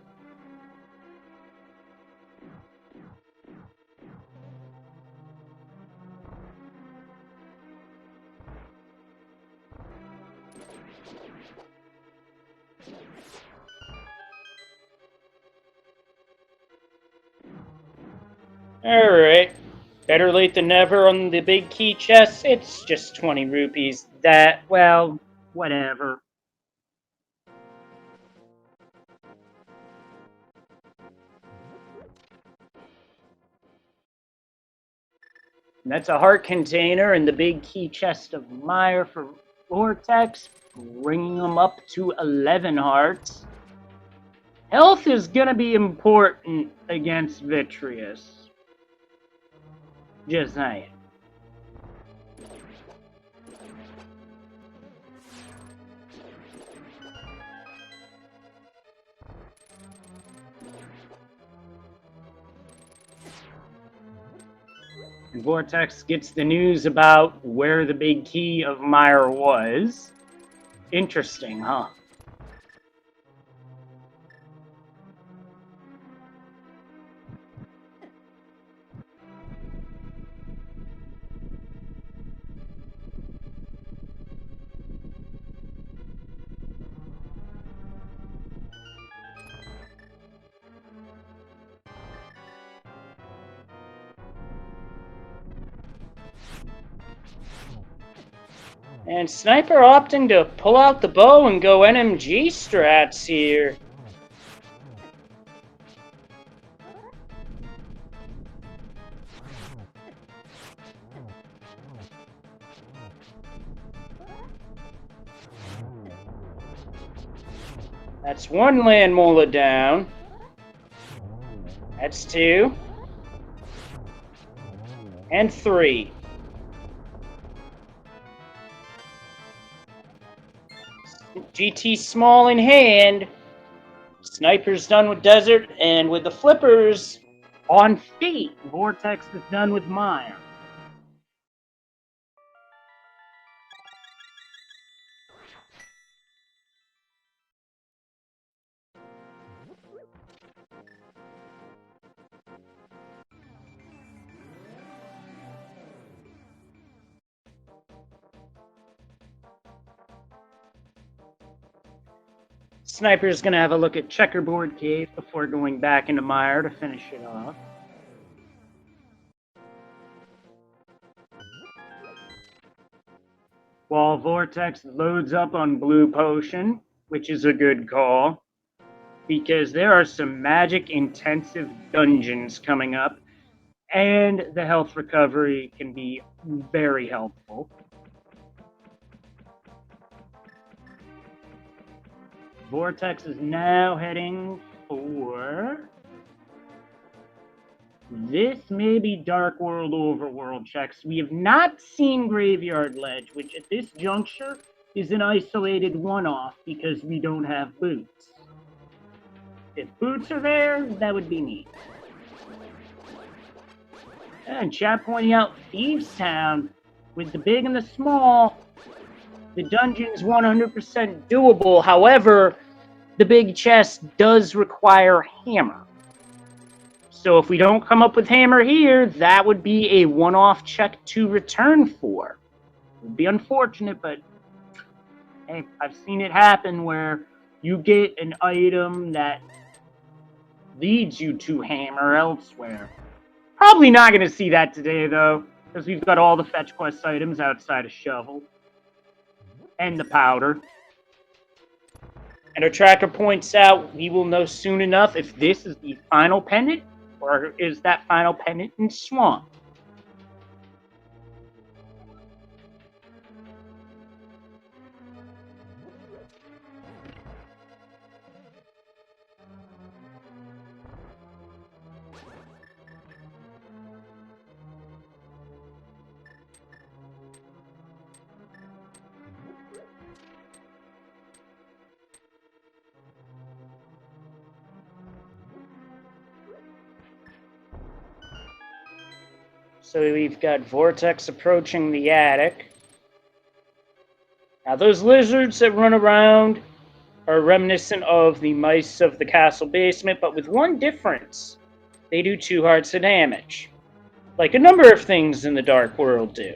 Alright. Better late than never on the big key chest. It's just 20 rupees. That, well, whatever. And that's a heart container in the big key chest of Meyer for Vortex, bringing them up to 11 hearts. Health is going to be important against Vitreous. Just saying. And Vortex gets the news about where the big key of Meyer was. Interesting, huh? And Sniper opting to pull out the bow and go NMG strats here. That's one land mola down. That's two. And three. GT small in hand. Sniper's done with Desert, and with the flippers on Fate, Vortex is done with Meyer. Sniper's going to have a look at Checkerboard Cave before going back into Meyer to finish it off. While Vortex loads up on Blue Potion, which is a good call, because there are some magic-intensive dungeons coming up, and the health recovery can be very helpful. Vortex is now heading for... This may be Dark World Overworld checks. We have not seen Graveyard Ledge, which at this juncture is an isolated one-off because we don't have boots. If boots are there, that would be neat. And chat pointing out Thieves Town with the big and the small. The dungeon's 100% doable. However, the big chest does require hammer. So if we don't come up with hammer here, that would be a one-off check to return for. It would be unfortunate, but hey, I've seen it happen where you get an item that leads you to hammer elsewhere. Probably not going to see that today, though, because we've got all the fetch quest items outside of shovel. And the powder. And our tracker points out we will know soon enough if this is the final pendant, or is that final pendant in Swamp. So we've got Vortex approaching the attic. Now those lizards that run around are reminiscent of the mice of the castle basement, but with one difference. They do 2 hearts of damage. Like a number of things in the Dark World do.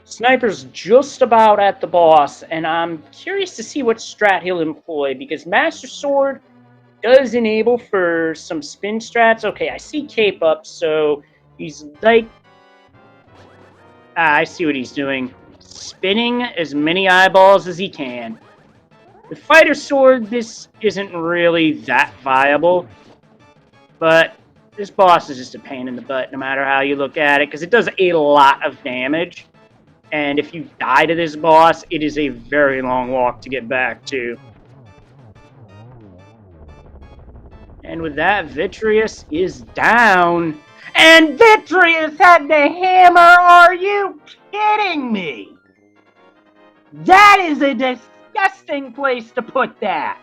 Sniper's just about at the boss, and I'm curious to see what strat he'll employ, because Master Sword does enable for some spin strats. Okay, I see cape up, so he's like... I see what he's doing. Spinning as many eyeballs as he can. With Fighter Sword, this isn't really that viable, but this boss is just a pain in the butt no matter how you look at it, because it does a lot of damage, and if you die to this boss, it is a very long walk to get back to. And with that, Vitreous is down. And Vitreous had the hammer? Are you kidding me? That is a disgusting place to put that.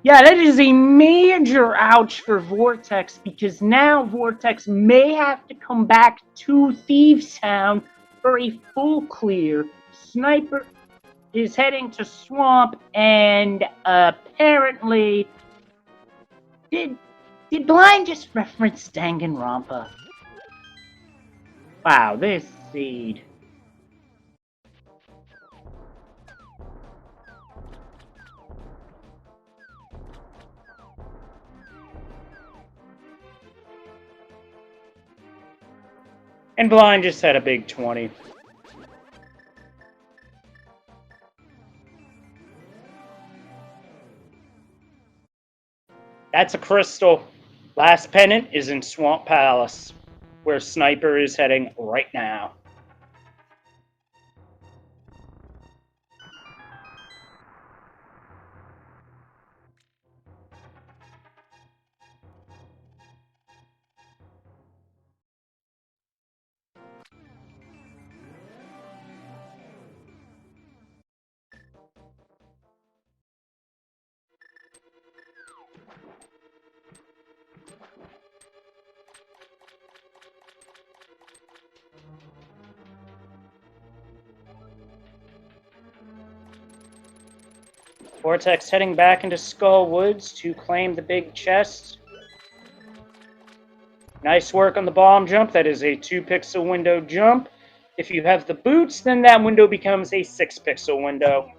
Yeah, that is a major ouch for Vortex, because now Vortex may have to come back to Thieves Town for a full clear. Sniper is heading to Swamp, and apparently... Did Blind just reference Danganronpa? Wow, this seed. And Blind just had a big 20. That's a crystal. Last pennant is in Swamp Palace, where Sniper is heading right now. Vortex heading back into Skull Woods to claim the big chest. Nice work on the bomb jump. That is a 2-pixel window jump. If you have the boots, then that window becomes a 6-pixel window.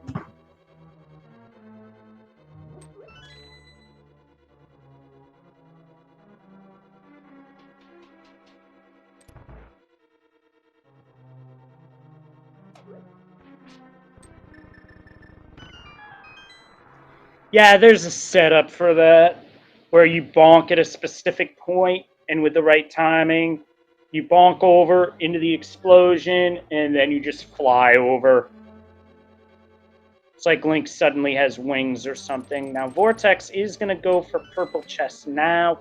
Yeah, there's a setup for that, where you bonk at a specific point, and with the right timing, you bonk over into the explosion, and then you just fly over. It's like Link suddenly has wings or something. Now, Vortex is going to go for purple chest now.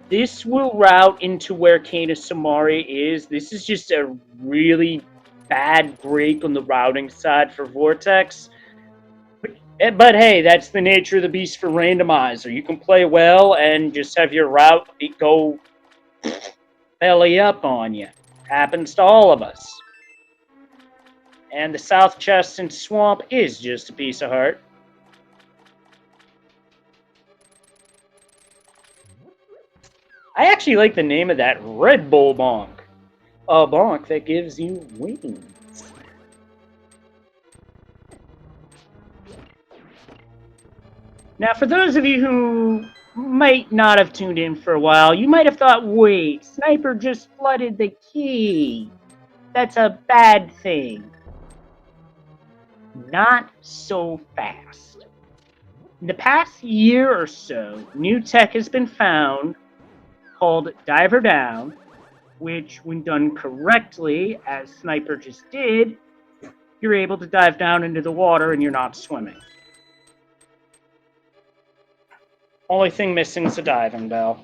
This will route into where Kana Samari is. This is just a really bad break on the routing side for Vortex. But hey, that's the nature of the beast for Randomizer. You can play well and just have your route go belly up on you. Happens to all of us. And the south chest and swamp is just a piece of heart. I actually like the name of that, Red Bull Bonk. A bonk that gives you wings. Now, for those of you who might not have tuned in for a while, you might have thought, wait, Sniper just flooded the key. That's a bad thing. Not so fast. In the past year or so, new tech has been found called Diver Down, which, when done correctly, as Sniper just did, you're able to dive down into the water and you're not swimming. Only thing missing is a diving bell.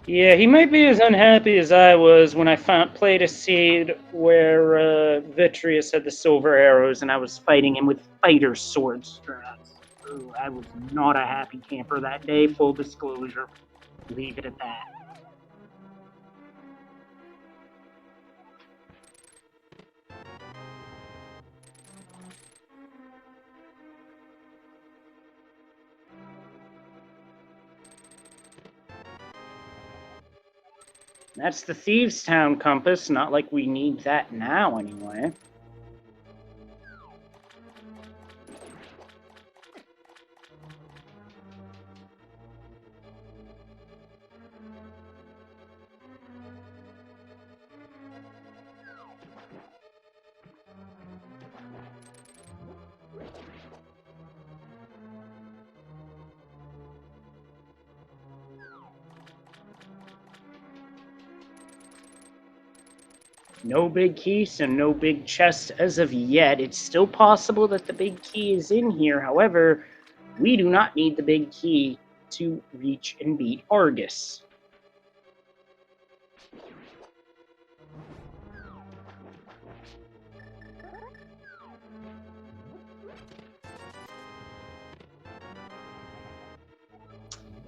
Yeah, he might be as unhappy as I was when I played a seed where Vitreous had the silver arrows and I was fighting him with fighter sword strats. Ooh, I was not a happy camper that day, full disclosure. Leave it at that. That's the Thieves' Town compass, not like we need that now anyway. No big key, so no big chest as of yet. It's still possible that the big key is in here. However, we do not need the big key to reach and beat Argus.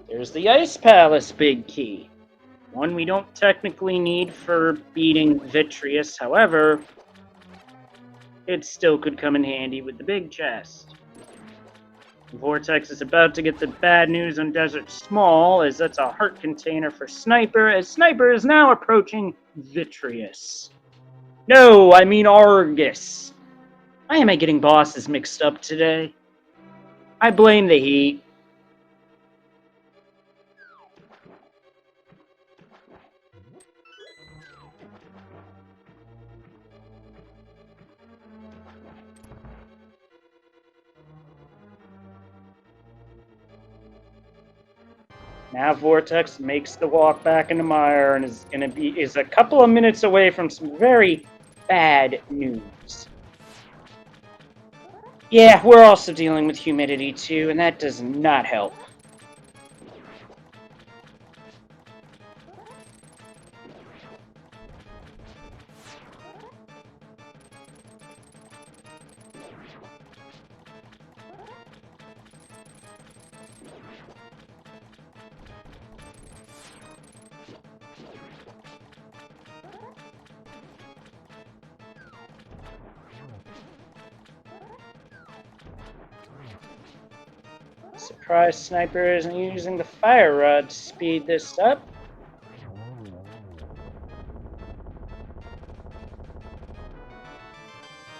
There's the Ice Palace big key. One we don't technically need for beating Vitreous, however, it still could come in handy with the big chest. Vortex is about to get the bad news on Desert Small, as that's a heart container for Sniper, as Sniper is now approaching Vitreous. No, I mean Argus. Why am I getting bosses mixed up today? I blame the heat. Now Vortex makes the walk back into Meyer and is a couple of minutes away from some very bad news. Yeah, we're also dealing with humidity too, and that does not help. Surprise Sniper isn't using the fire rod to speed this up.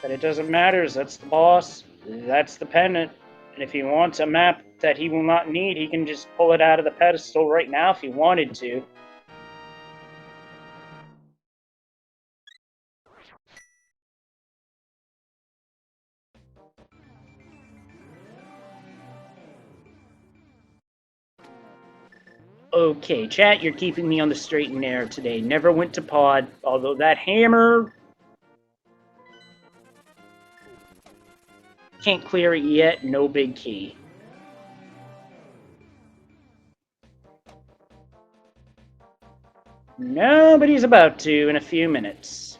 But it doesn't matter, that's the boss, that's the pendant. And if he wants a map that he will not need, he can just pull it out of the pedestal right now if he wanted to. Okay, chat, you're keeping me on the straight and narrow today. Never went to pod, although that hammer... Can't clear it yet, no big key. No, but he's about to in a few minutes.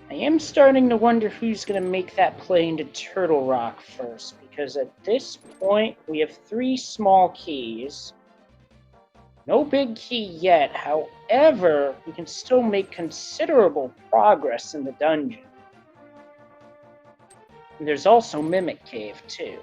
I am starting to wonder who's going to make that play into Turtle Rock first, because at this point, we have 3 small keys. No big key yet, however, we can still make considerable progress in the dungeon. And there's also Mimic Cave, too.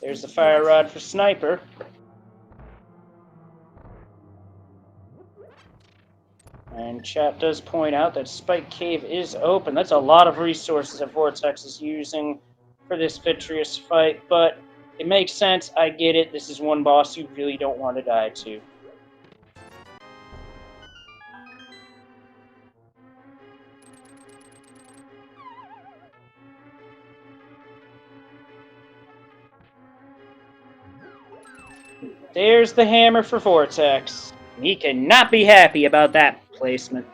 There's the fire rod for Sniper. And chat does point out that Spike Cave is open. That's a lot of resources that Vortex is using for this Vitreous fight, but it makes sense. I get it. This is one boss you really don't want to die to. There's the hammer for Vortex. He cannot be happy about that placement.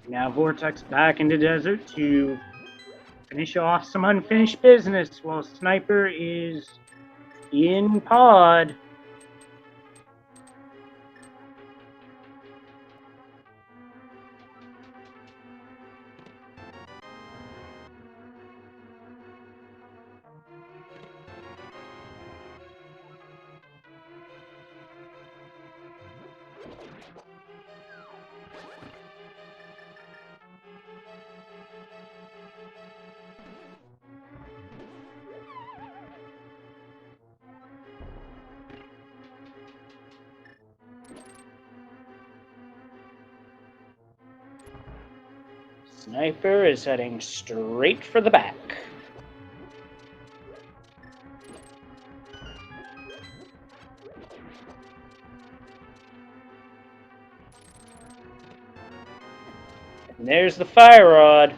Now Vortex back into desert to finish off some unfinished business while Sniper is in pod. Sniper is heading straight for the back. And there's the fire rod.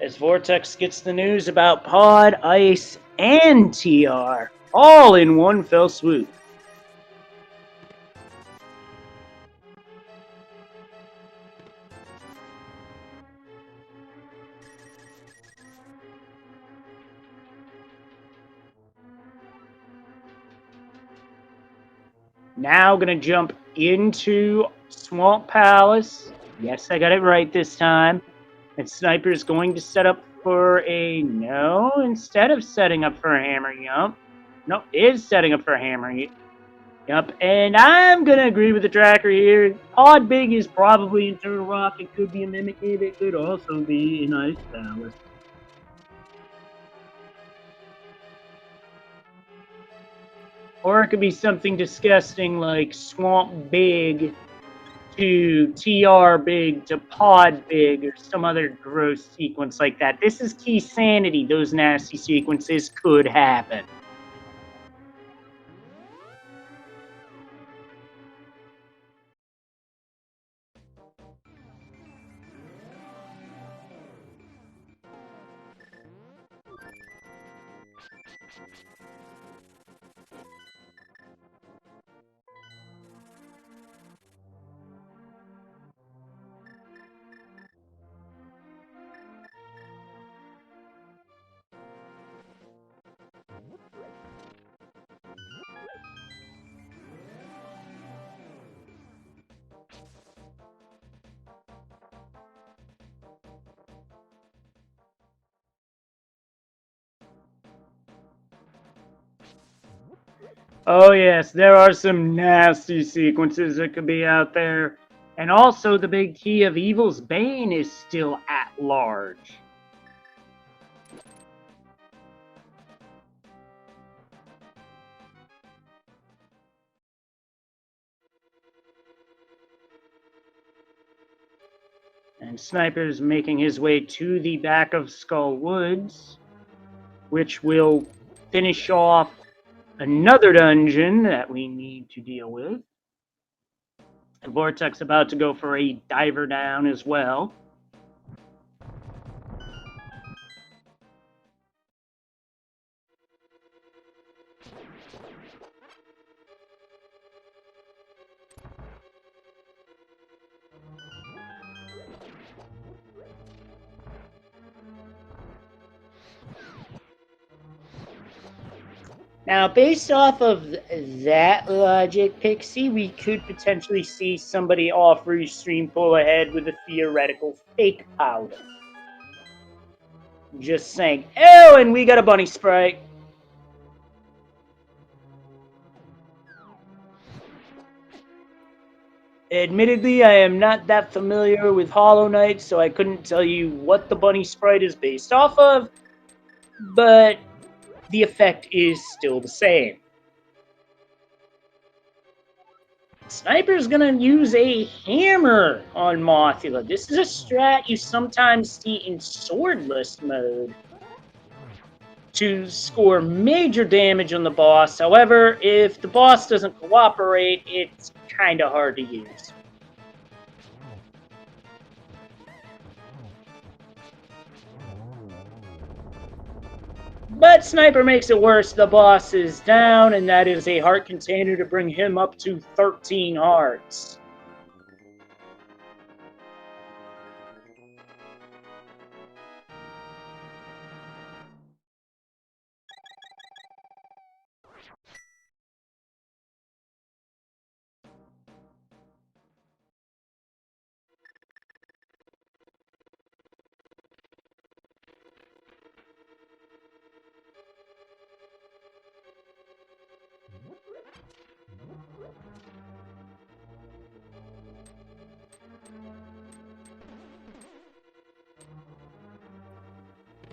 As Vortex gets the news about Pod, Ice, and TR, all in one fell swoop. Now gonna jump into Swamp Palace. Yes, I got it right this time. And Sniper's going to set up for a no, instead of setting up for a hammer jump. No, is setting up for a hammer jump. And I'm gonna agree with the tracker here. Odd Big is probably in Turtle Rock. It could be a Mimic Cave. It could also be in Ice Palace. Or it could be something disgusting like Swamp Big to TR Big to Pod Big or some other gross sequence like that. This is Key Sanity. Those nasty sequences could happen. Oh yes, there are some nasty sequences that could be out there. And also the big key of Evil's Bane is still at large. And Sniper's making his way to the back of Skull Woods, which will finish off another dungeon that we need to deal with. And Vortex about to go for a diver down as well. Now, based off of that logic, Pixie, we could potentially see somebody off Restream pull ahead with a theoretical fake powder. Just saying. Oh, and we got a bunny sprite. Admittedly, I am not that familiar with Hollow Knight, so I couldn't tell you what the bunny sprite is based off of, but the effect is still the same. Sniper's gonna use a hammer on Mothula. This is a strat you sometimes see in swordless mode to score major damage on the boss. However, if the boss doesn't cooperate, it's kinda hard to use. But Sniper makes it worse. The boss is down, and that is a heart container to bring him up to 13 hearts.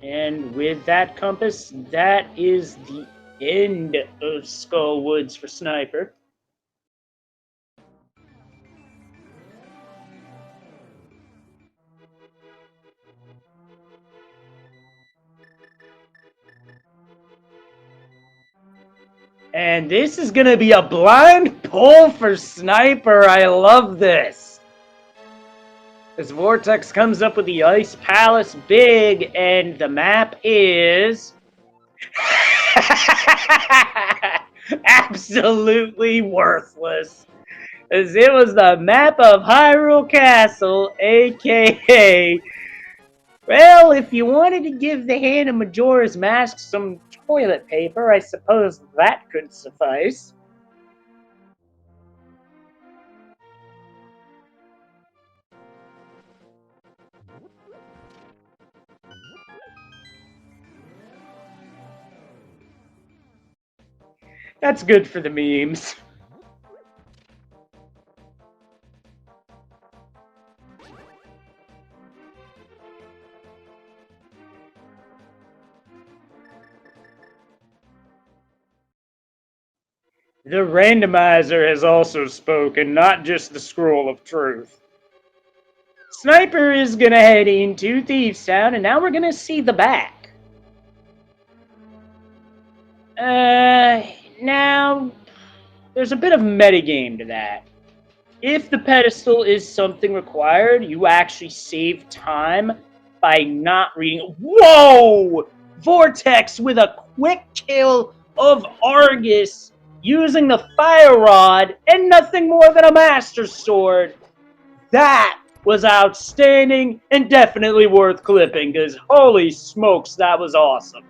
And with that compass, that is the end of Skull Woods for Sniper. And this is going to be a blind pull for Sniper. I love this. As Vortex comes up with the Ice Palace Big, and the map is absolutely worthless. As it was the map of Hyrule Castle, aka, well, if you wanted to give the hand of Majora's Mask some toilet paper, I suppose that could suffice. That's good for the memes. The randomizer has also spoken, not just the scroll of truth. Sniper is gonna head into Thieves Town, and now we're gonna see the back. Now, there's a bit of metagame to that. If the pedestal is something required, you actually save time by not reading. Whoa! Vortex with a quick kill of Argus using the Fire Rod and nothing more than a Master Sword. That was outstanding and definitely worth clipping, because holy smokes, that was awesome.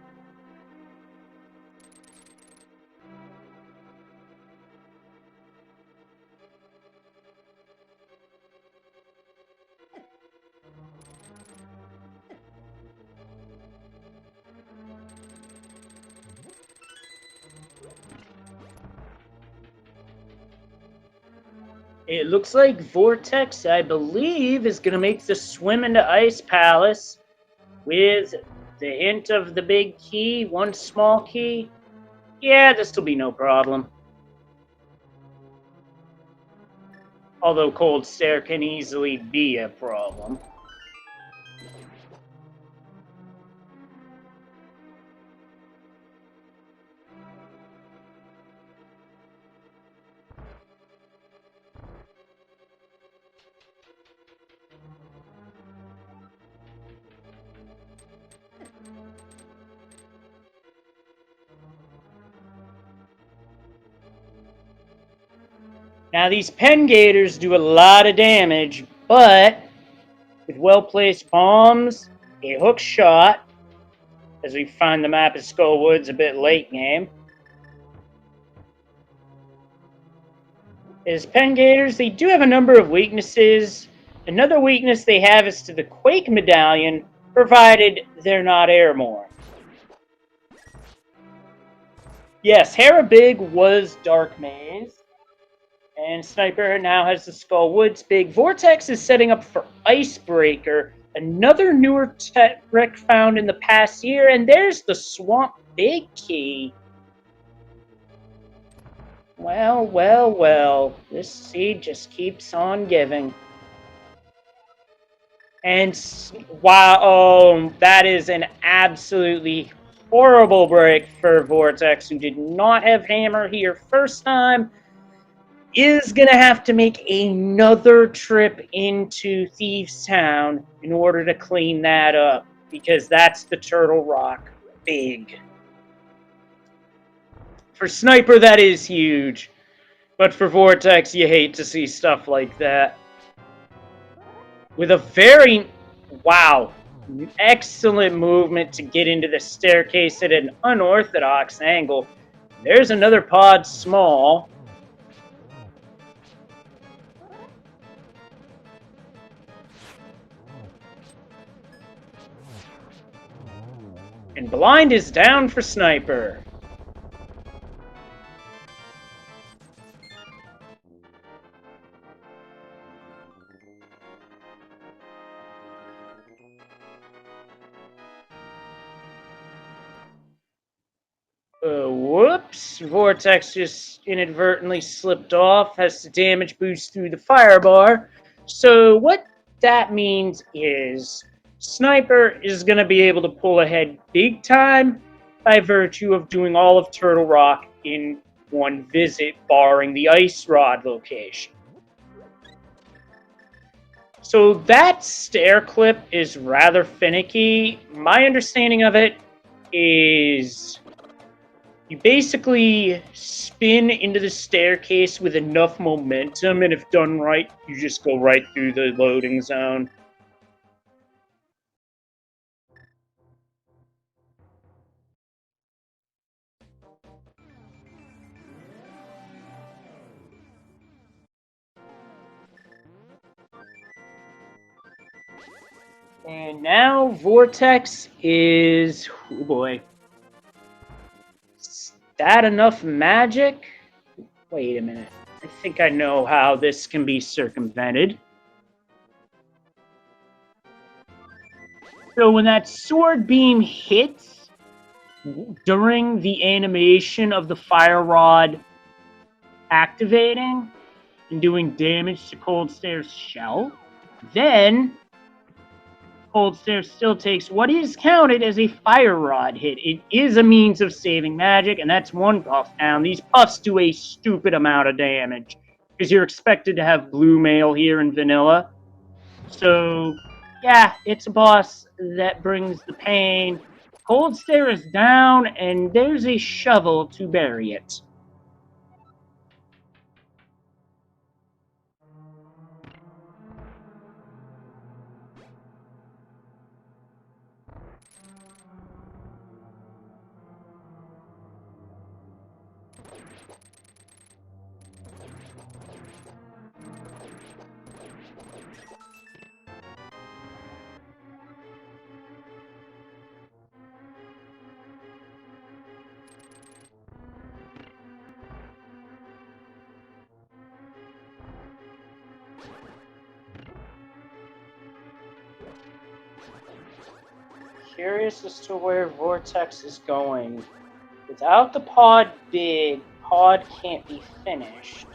It looks like Vortex, I believe, is going to make the swim into Ice Palace with the hint of the big key, one small key. Yeah, this will be no problem. Although Cold Stare can easily be a problem. Now these Pen Gators do a lot of damage, but with well-placed bombs, a hook shot, as we find the map of Skull Woods a bit late game, is Pen Gators, they do have a number of weaknesses. Another weakness they have is to the Quake Medallion, provided they're not airborne. Yes, Hera Big was Dark Maze. And Sniper now has the Skull Woods Big. Vortex is setting up for Icebreaker, another newer tech found in the past year. And there's the Swamp Big Key. Well, well, well. This seed just keeps on giving. And wow, that is an absolutely horrible break for Vortex, who did not have Hammer here first time. Is going to have to make another trip into Thieves Town in order to clean that up, because that's the Turtle Rock Big. For Sniper, that is huge. But for Vortex, you hate to see stuff like that. With a very, wow, excellent movement to get into the staircase at an unorthodox angle. There's another pod small. And blind is down for Sniper. Whoops. Vortex just inadvertently slipped off. Has the damage boost through the fire bar. So what that means is Sniper is going to be able to pull ahead big time by virtue of doing all of Turtle Rock in one visit, barring the Ice Rod location. So that stair clip is rather finicky. My understanding of it is you basically spin into the staircase with enough momentum, and if done right, you just go right through the loading zone. And now Vortex is, oh boy, is that enough magic? Wait a minute, I think I know how this can be circumvented. So when that sword beam hits during the animation of the fire rod activating and doing damage to Cold Stare's shell, then Cold Stare still takes what is counted as a fire rod hit. It is a means of saving magic, and that's one puff down. These puffs do a stupid amount of damage because you're expected to have blue mail here in vanilla. So, yeah, it's a boss that brings the pain. Cold Stare is down, and there's a shovel to bury it. curious as to where Vortex is going. Without the pod big, pod can't be finished.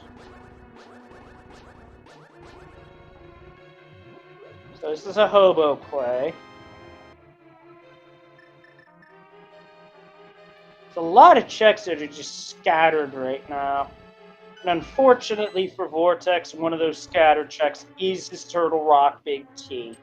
So this is a hobo play. There's a lot of checks that are just scattered right now. And unfortunately for Vortex, one of those scattered checks is his Turtle Rock Big T.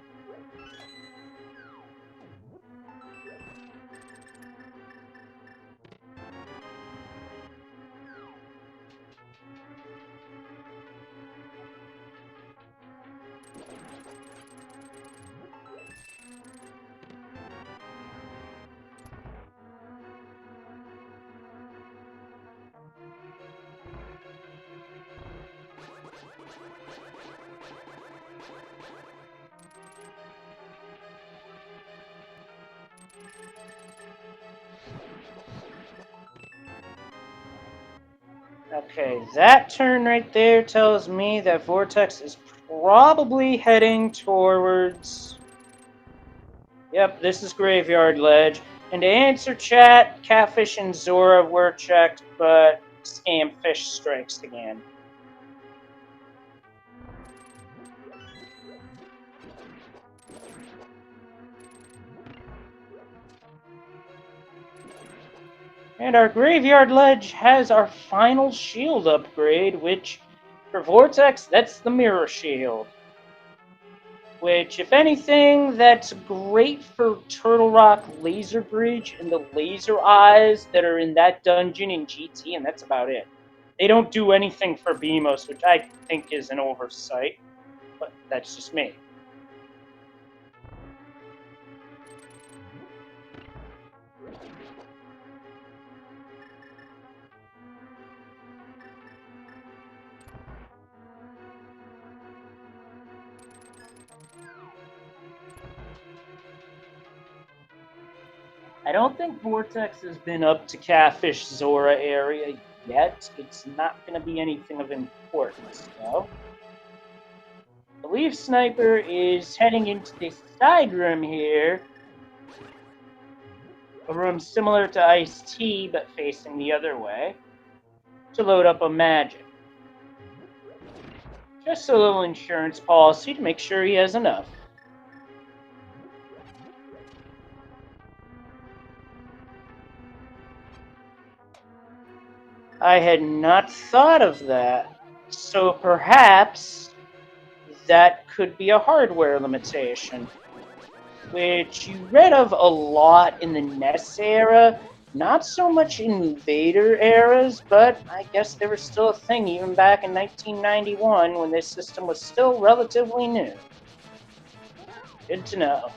Okay, that turn right there tells me that Vortex is probably heading towards... Yep, this is Graveyard Ledge. And to answer chat, Catfish and Zora were checked, but Scamfish strikes again. And our Graveyard Ledge has our final shield upgrade, which, for Vortex, that's the Mirror Shield. Which, if anything, that's great for Turtle Rock Laser Bridge and the laser eyes that are in that dungeon in GT, and that's about it. They don't do anything for Beamos, which I think is an oversight, but that's just me. I don't think Vortex has been up to Catfish Zora area yet. It's not going to be anything of importance, though. The Leaf Sniper is heading into this side room here. A room similar to Ice-T, but facing the other way, to load up a magic. Just a little insurance policy to make sure he has enough. I had not thought of that. So perhaps that could be a hardware limitation, which you read of a lot in the NES era, not so much in Vader eras, but I guess there was still a thing even back in 1991 when this system was still relatively new. Good to know.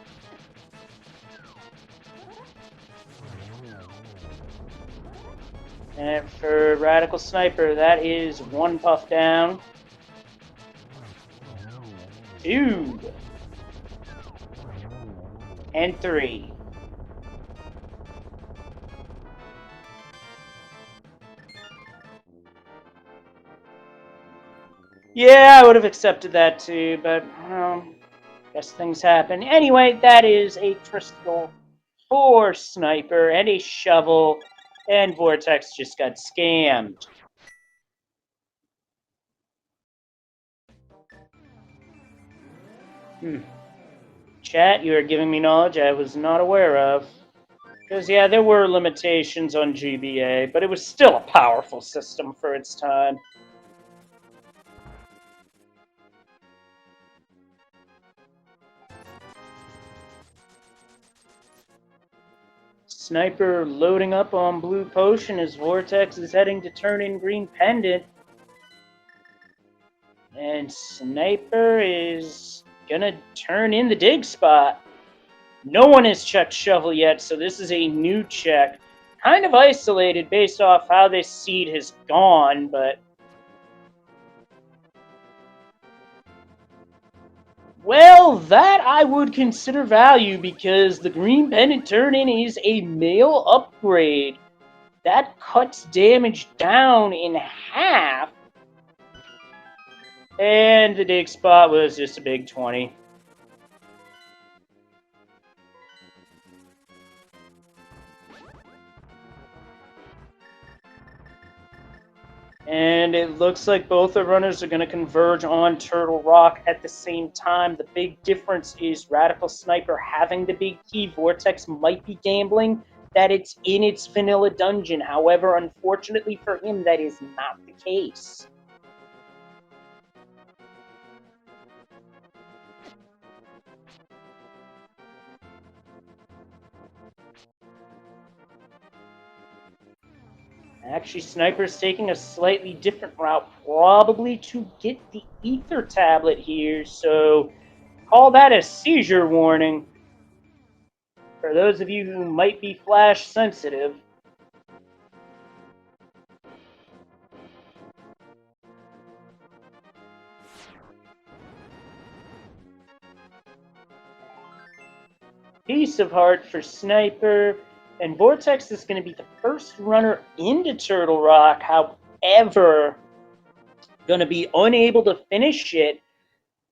And for Radical Sniper, that is 1 puff down. 2. And 3. Yeah, I would have accepted that too, but guess things happen. Anyway, that is a crystal for Sniper and a shovel, and Vortex just got scammed. Chat, you are giving me knowledge I was not aware of. Because, yeah, there were limitations on GBA, but it was still a powerful system for its time. Sniper loading up on Blue Potion as Vortex is heading to turn in Green Pendant. And Sniper is gonna turn in the dig spot. No one has checked Shovel yet, so this is a new check. Kind of isolated based off how this seed has gone, but... Well, that I would consider value because the Green Pendant turn-in is a male upgrade. That cuts damage down in half. And the dig spot was just a big 20. And it looks like both the runners are going to converge on Turtle Rock at the same time. The big difference is Radical Sniper having the big key. Vortex might be gambling that it's in its vanilla dungeon. However, unfortunately for him, that is not the case. Actually, Sniper's taking a slightly different route, probably to get the Ether Tablet here, so call that a seizure warning. For those of you who might be flash sensitive. Piece of heart for Sniper, and Vortex is going to be the first runner into Turtle Rock. However, going to be unable to finish it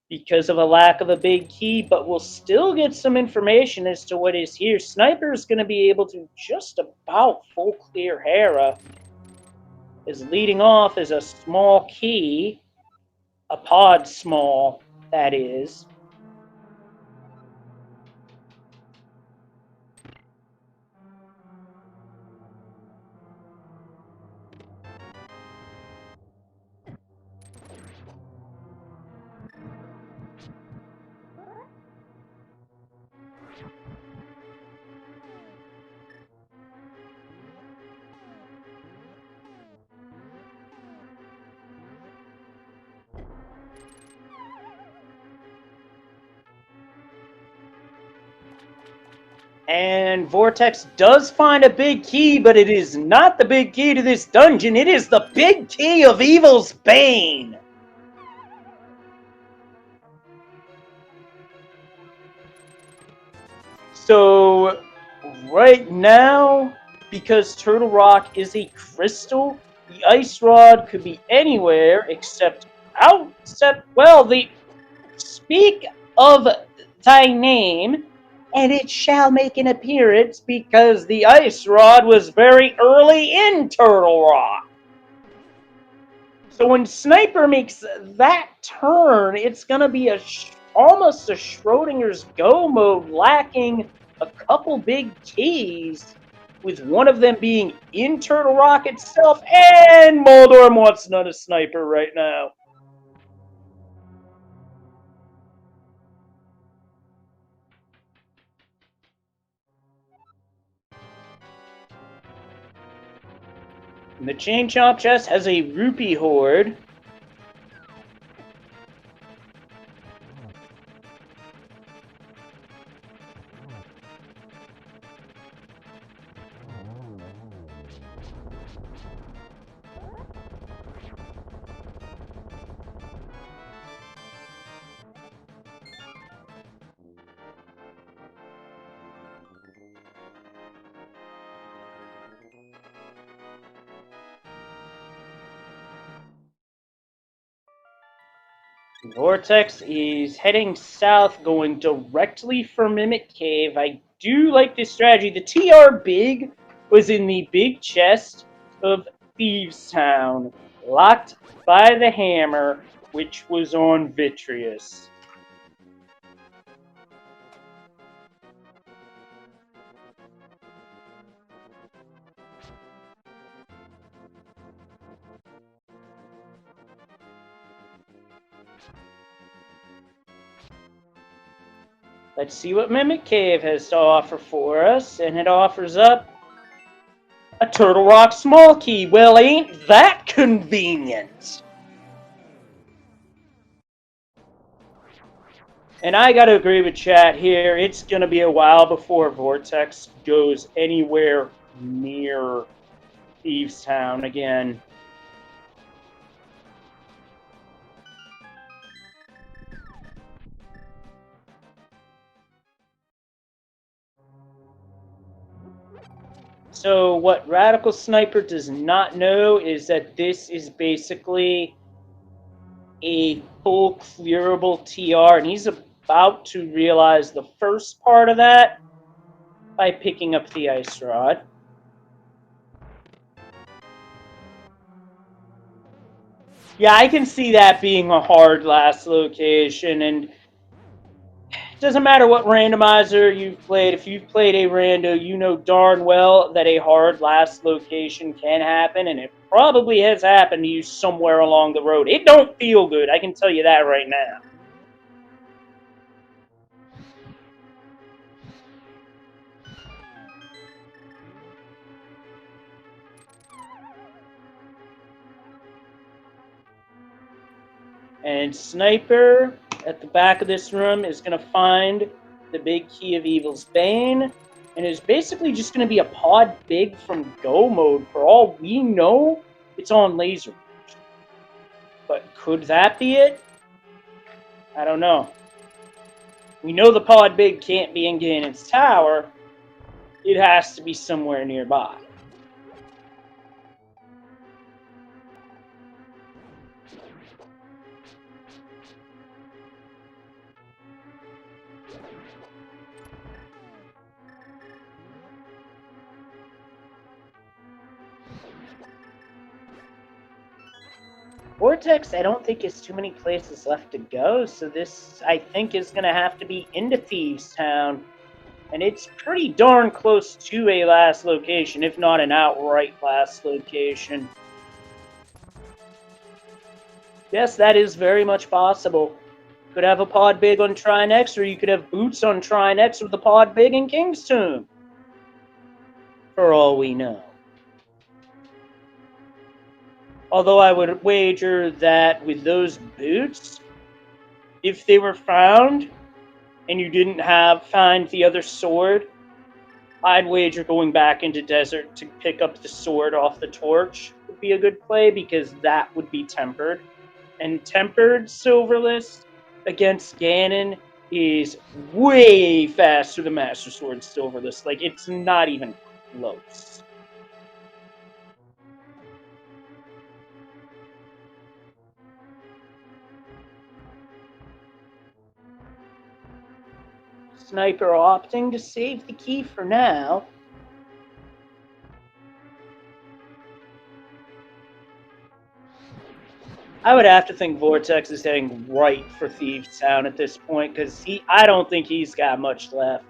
because of a lack of a big key, but we'll still get some information as to what is here. Sniper is going to be able to just about full clear Hera. Is leading off as a small key, a pod small, that is. And Vortex does find a big key, but it is not the big key to this dungeon. It is the big key of Evil's Bane. So, right now, because Turtle Rock is a crystal, the Ice Rod could be anywhere except speak of thy name, and it shall make an appearance, because the Ice Rod was very early in Turtle Rock. So when Sniper makes that turn, it's going to be almost a Schrodinger's Go mode, lacking a couple big keys, with one of them being in Turtle Rock itself, and Moldorm wants none of Sniper right now. And the Chain Chomp chest has a Rupee Horde. Vortex is heading south, going directly for Mimic Cave. I do like this strategy. The TR Big was in the big chest of Thieves Town, locked by the hammer, which was on Vitreous. Let's see what Mimic Cave has to offer for us, and it offers up a Turtle Rock small key. Well, ain't that convenient? And I gotta agree with chat here. It's gonna be a while before Vortex goes anywhere near Thieves Town again. So what Radical Sniper does not know is that this is basically a full clearable TR, and he's about to realize the first part of that by picking up the Ice Rod. Yeah, I can see that being a hard last location, and it doesn't matter what randomizer you've played. If you've played a rando, you know darn well that a hard last location can happen, and it probably has happened to you somewhere along the road. It don't feel good, I can tell you that right now. And Sniper at the back of this room is going to find the big key of Evil's Bane, and is basically just going to be a pod big from go mode. For all we know, it's on laser. But could that be it? I don't know. We know the pod big can't be in Ganon's tower. It has to be somewhere nearby. Vortex, I don't think is too many places left to go, so this, I think, is going to have to be into Thieves Town. And it's pretty darn close to a last location, if not an outright last location. Yes, that is very much possible. Could have a pod big on Trinex, or you could have boots on Trinex with the pod big in King's Tomb. For all we know. Although I would wager that with those boots, if they were found and you didn't find the other sword, I'd wager going back into desert to pick up the sword off the torch would be a good play, because that would be tempered. And tempered Silverless against Ganon is way faster than Master Sword Silverless. Like, it's not even close. Sniper opting to save the key for now. I would have to think Vortex is heading right for Thieves Town at this point, because I don't think he's got much left.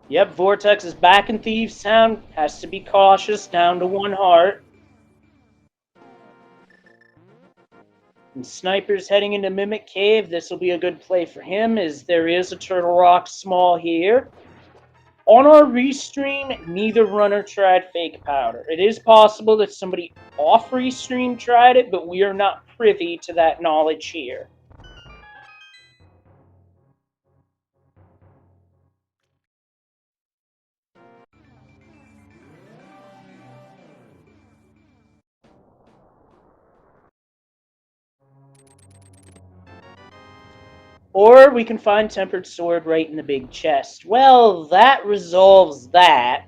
Yep, Vortex is back in Thieves Town. Has to be cautious, down to 1 heart. And Sniper's heading into Mimic Cave. This will be a good play for him, as there is a Turtle Rock Small here. On our restream, neither runner tried Fake Powder. It is possible that somebody off restream tried it, but we are not privy to that knowledge here. Or we can find Tempered Sword right in the big chest. Well, that resolves that.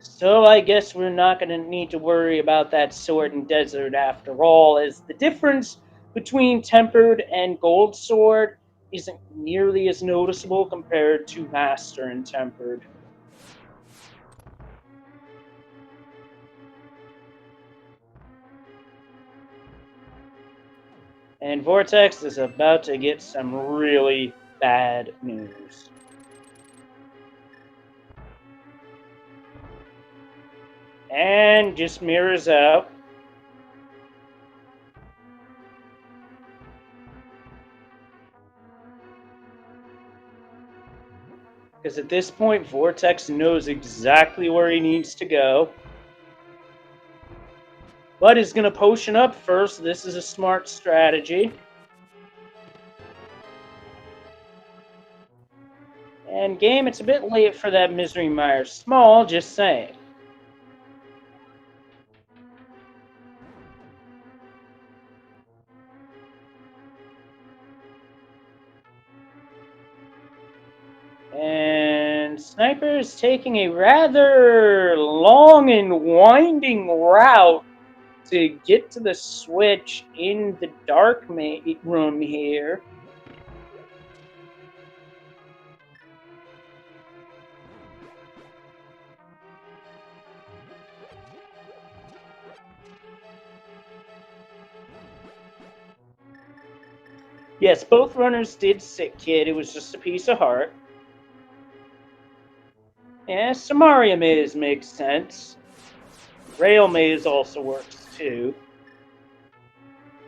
So I guess we're not going to need to worry about that sword in desert after all, as the difference between Tempered and Gold Sword isn't nearly as noticeable compared to Master and Tempered. And Vortex is about to get some really bad news. And just mirrors out. Because at this point, Vortex knows exactly where he needs to go. But he's going to potion up first. This is a smart strategy. And game, it's a bit late for that Misery Meyer Small, just saying. And Sniper is taking a rather long and winding route to get to the switch in the dark room here. Yes, both runners did sit, kid. It was just a piece of heart. Yeah, Samaria maze makes sense. Rail maze also works too.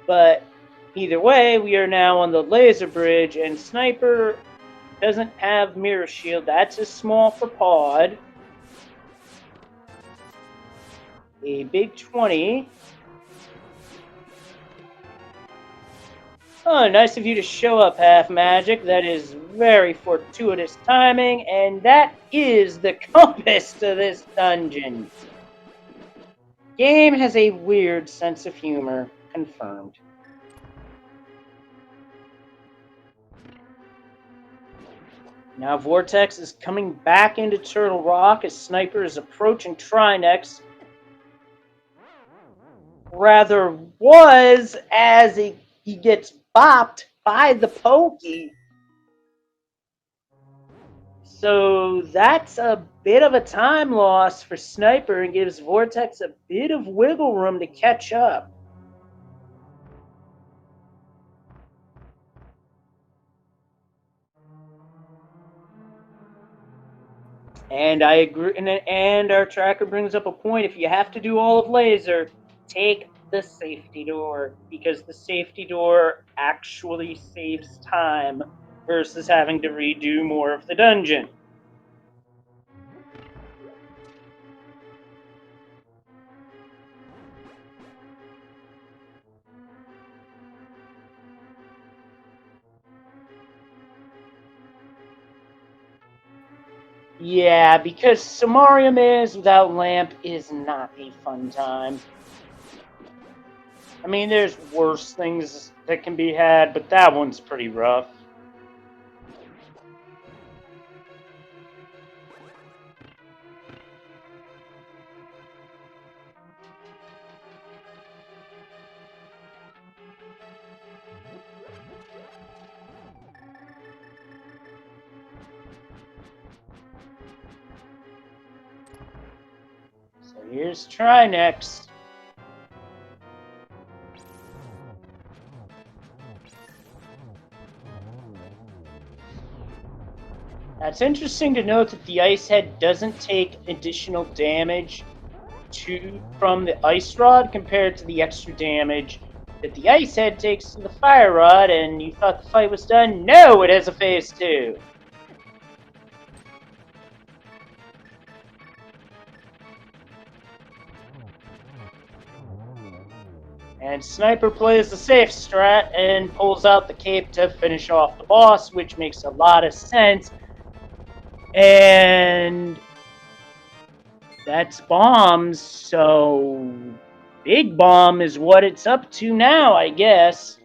But either way, we are now on the laser bridge, and Sniper doesn't have mirror shield. That's too small for Pod. A big 20. Oh, nice of you to show up, Half Magic. That is very fortuitous timing, and that is the compass to this dungeon. Game has a weird sense of humor. Confirmed. Now Vortex is coming back into Turtle Rock as Sniper is approaching Trinex. Rather was as he gets bopped by the pokey. So that's a bit of a time loss for Sniper and gives Vortex a bit of wiggle room to catch up. And I agree, and our tracker brings up a point. If you have to do all of laser, take the safety door, because the safety door actually saves time versus having to redo more of the dungeon. Yeah, because Samaria Maze without lamp is not a fun time. I mean, there's worse things that can be had, but that one's pretty rough. So here's Trinex. Now, it's interesting to note that the Ice Head doesn't take additional damage from the Ice Rod compared to the extra damage that the Ice Head takes to the Fire Rod, and you thought the fight was done? No, it has a phase 2. And Sniper plays the safe strat and pulls out the cape to finish off the boss, which makes a lot of sense. And that's bombs, so Big Bomb is what it's up to now, I guess.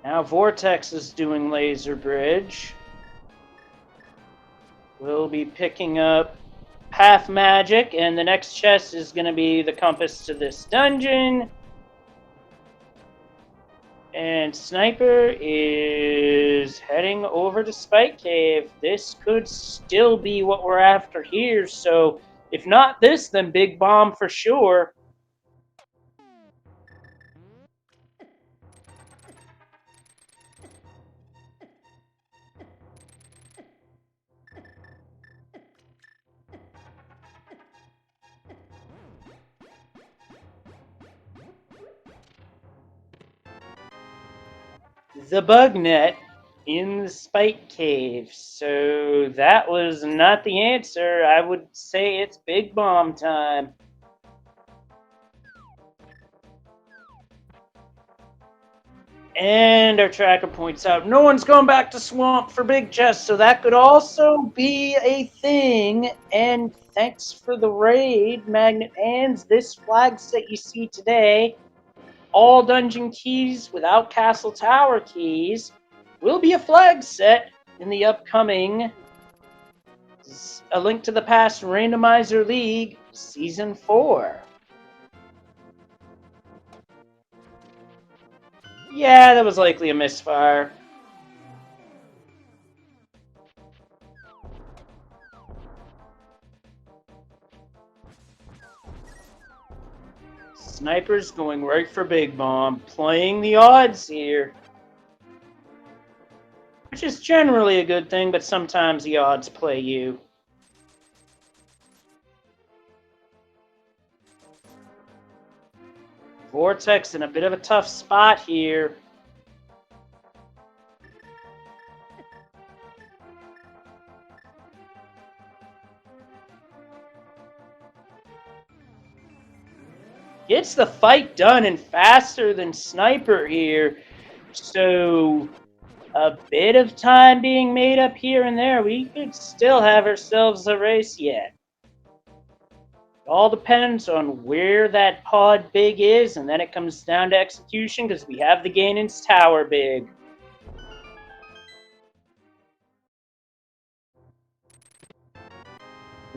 Now Vortex is doing Laser Bridge. We'll be picking up Half Magic, and the next chest is going to be the compass to this dungeon. And Sniper is heading over to Spike Cave. This could still be what we're after here, so if not this, then Big Bomb for sure. The bug net in the Spike Cave. So that was not the answer. I would say it's Big Bomb time. And our tracker points out no one's going back to swamp for big chests, so that could also be a thing. And thanks for the raid, Magnet Hands. This flag set you see today, all dungeon keys without castle tower keys, will be a flag set in the upcoming A Link to the Past Randomizer League Season 4. Yeah, that was likely a misfire. Sniper's going right for Big Bomb, playing the odds here. Which is generally a good thing, but sometimes the odds play you. Vortex in a bit of a tough spot here. Gets the fight done and faster than Sniper here. So a bit of time being made up here and there. We could still have ourselves a race yet. It all depends on where that pod big is, and then it comes down to execution because we have the Ganon's tower big.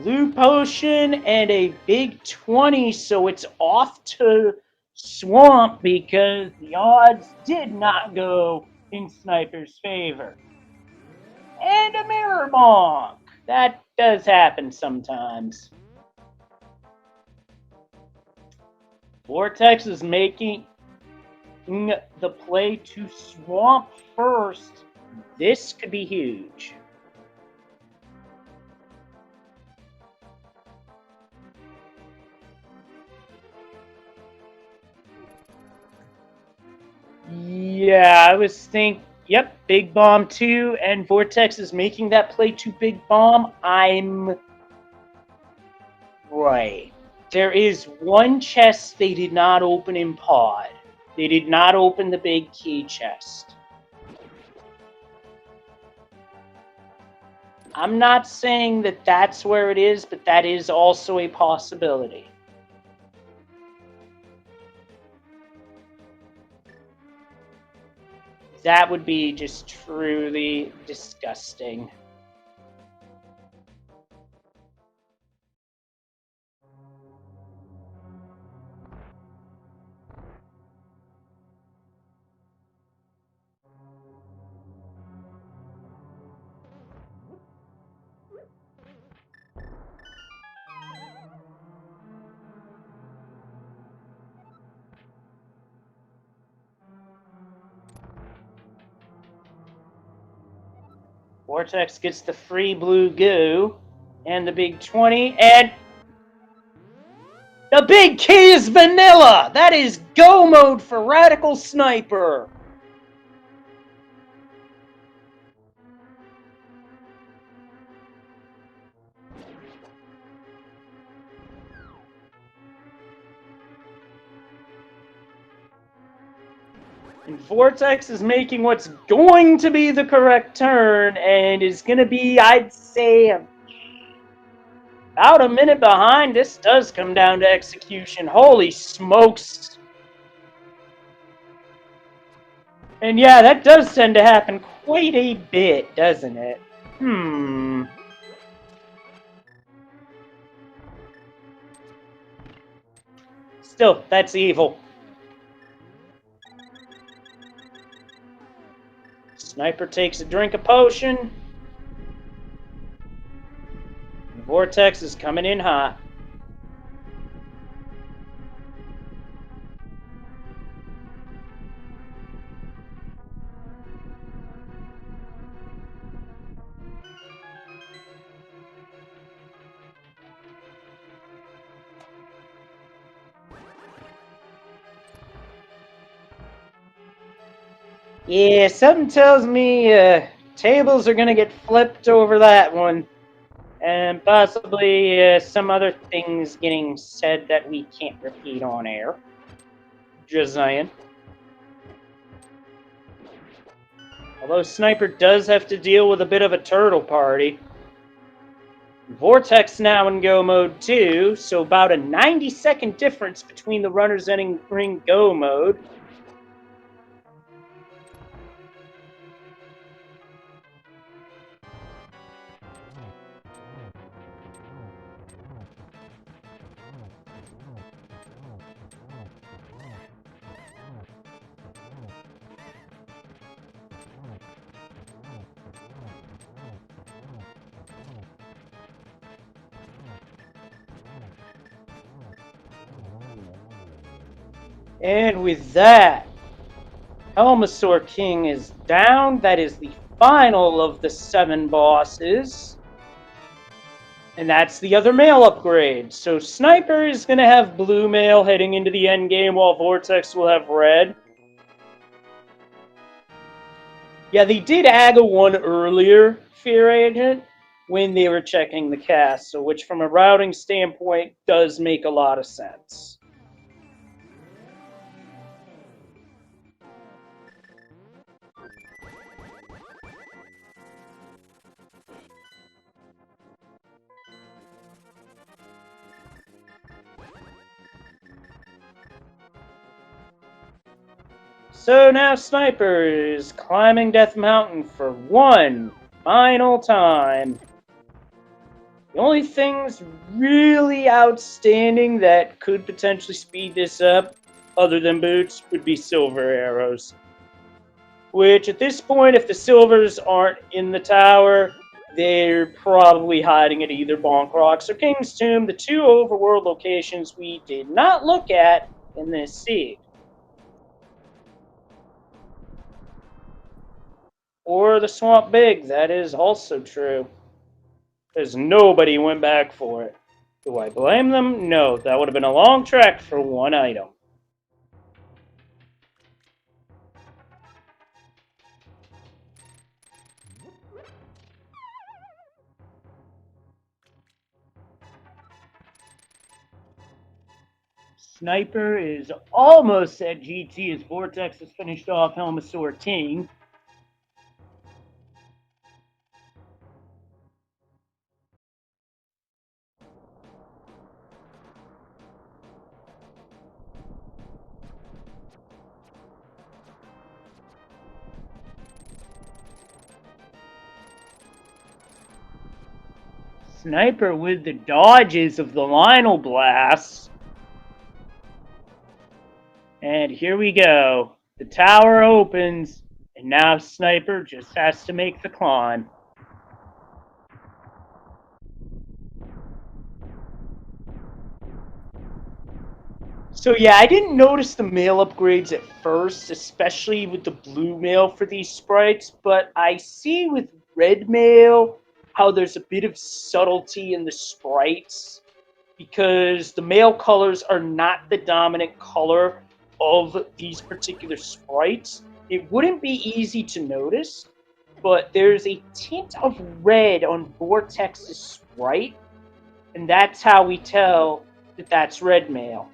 Blue potion and a big 20, so it's off to swamp because the odds did not go in Sniper's favor. And a mirror bonk. That does happen sometimes. Vortex is making the play to swamp first. This could be huge. Yeah, I was thinking, yep, Big Bomb 2, and Vortex is making that play to Big Bomb. I'm right. There is one chest they did not open in pod. They did not open the big key chest. I'm not saying that that's where it is, but that is also a possibility. That would be just truly disgusting. Vortex gets the free blue goo and the big 20, and the big key is vanilla! That is go mode for Radical Sniper! And Vortex is making what's going to be the correct turn, and is going to be, I'd say, about a minute behind. This does come down to execution. Holy smokes. And yeah, that does tend to happen quite a bit, doesn't it? Still, that's evil. Sniper takes a drink of potion. Vortex is coming in hot. Yeah, something tells me tables are going to get flipped over that one. And possibly some other things getting said that we can't repeat on air. Just saying. Although Sniper does have to deal with a bit of a turtle party. Vortex now in go mode too, so about a 90-second difference between the runners entering go mode. And with that, Helmasaur King is down. That is the final of the 7 bosses. And that's the other male upgrade. So Sniper is going to have blue mail heading into the end game, while Vortex will have red. Yeah, they did add a one earlier, Fear Agent, when they were checking the cast, so which from a routing standpoint does make a lot of sense. So now Sniper is climbing Death Mountain for one final time. The only things really outstanding that could potentially speed this up, other than boots, would be silver arrows. Which, at this point, if the silvers aren't in the tower, they're probably hiding at either Bonk Rocks or King's Tomb, the 2 overworld locations we did not look at in this seed. Or the Swamp Big, that is also true. Because nobody went back for it. Do I blame them? No, that would have been a long trek for one item. Sniper is almost at GT as Vortex has finished off Helmasaur King. Sniper with the dodges of the Lionel Blast. And here we go. The tower opens, and now Sniper just has to make the climb. So yeah, I didn't notice the mail upgrades at first, especially with the blue mail for these sprites, but I see with red mail how there's a bit of subtlety in the sprites because the mail colors are not the dominant color of these particular sprites. It wouldn't be easy to notice, but there's a tint of red on Vortex's sprite, and that's how we tell that that's red mail.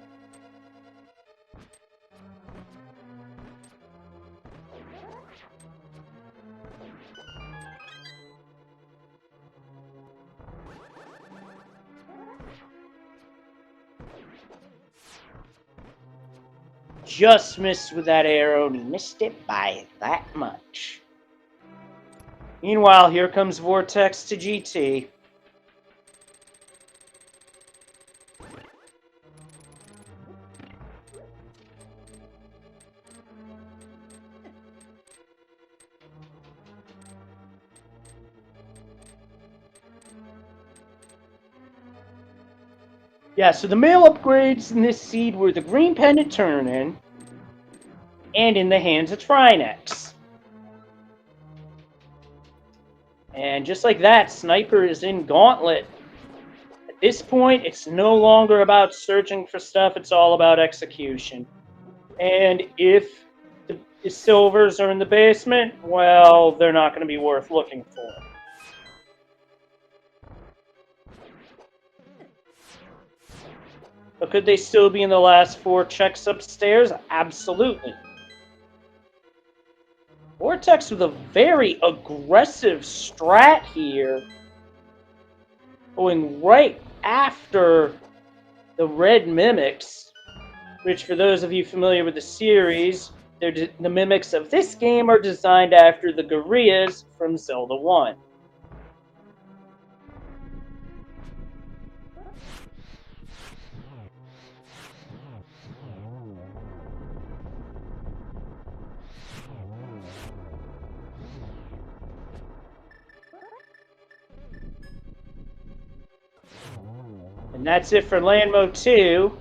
Just missed with that arrow, and he missed it by that much. Meanwhile, here comes Vortex to GT. Yeah, so the mail upgrades in this seed were the Green Pendant Turn-In and in the hands of Trinex. And just like that, Sniper is in Gauntlet. At this point, it's no longer about searching for stuff, it's all about execution. And if the silvers are in the basement, well, they're not going to be worth looking for. But could they still be in the last 4 checks upstairs? Absolutely. Vortex with a very aggressive strat here, going right after the red mimics, which for those of you familiar with the series, the mimics of this game are designed after the gorillas from Zelda 1. And that's it for Land Mode 2.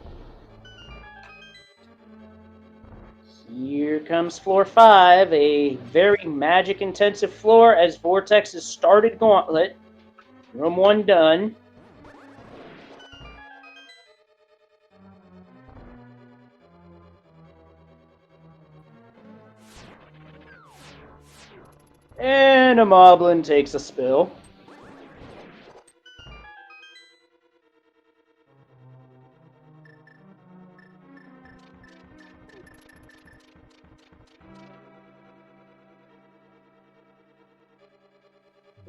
Here comes floor 5, a very magic-intensive floor as Vortex has started Gauntlet. Room 1 done. And a Moblin takes a spill.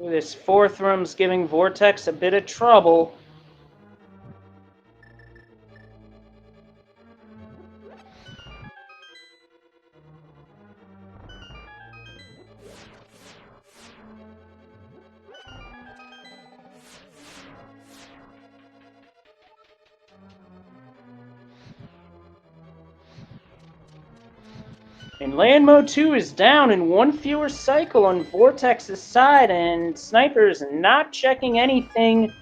This fourth room's giving Vortex a bit of trouble. And Land Mode 2 is down in one fewer cycle on Vortex's side, and Sniper is not checking anything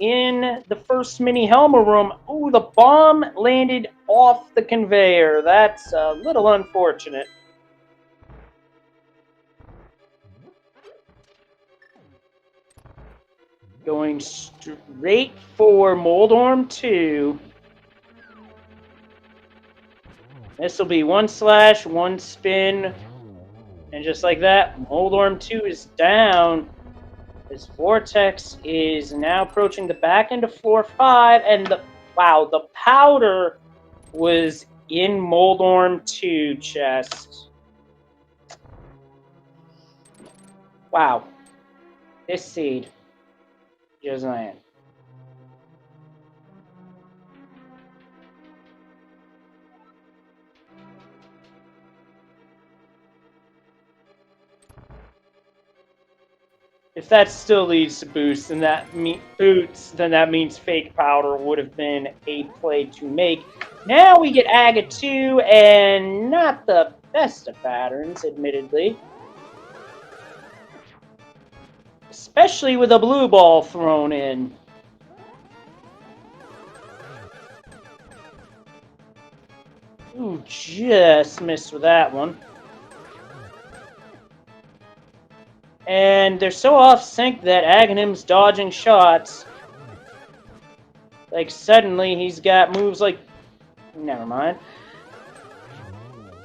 in the first mini Helma room. Ooh, the bomb landed off the conveyor. That's a little unfortunate. Going straight for Moldorm 2. This will be 1 slash, 1 spin, and just like that, Moldorm 2 is down. This Vortex is now approaching the back end of floor 5, and the powder was in Moldorm 2 chest. Wow. This seed. Just saying. If that still leads to boosts, then that means fake powder would have been a play to make. Now we get Aga 2, and not the best of patterns, admittedly. Especially with a blue ball thrown in. Ooh, just missed with that one. And they're so off sync that Aghanim's dodging shots. Like, suddenly he's got moves like... Never mind.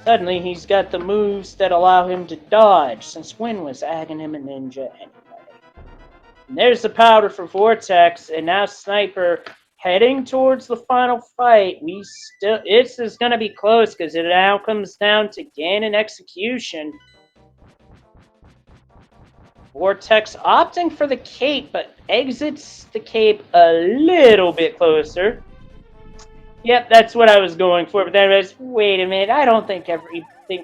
Suddenly he's got the moves that allow him to dodge. Since when was Aghanim a ninja anyway? And there's the powder for Vortex, and now Sniper heading towards the final fight. This is going to be close because it now comes down to Ganon execution. Vortex opting for the cape, but exits the cape a little bit closer. Yep, that's what I was going for. But then I was, wait a minute, I don't think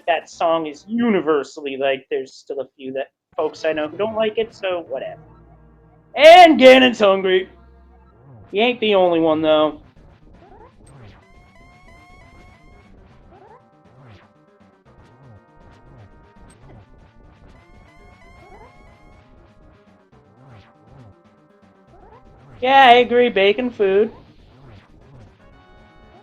that song is universally liked. There's still a few folks I know who don't like it, so whatever. And Ganon's hungry. He ain't the only one, though. Yeah, I agree. Bacon food.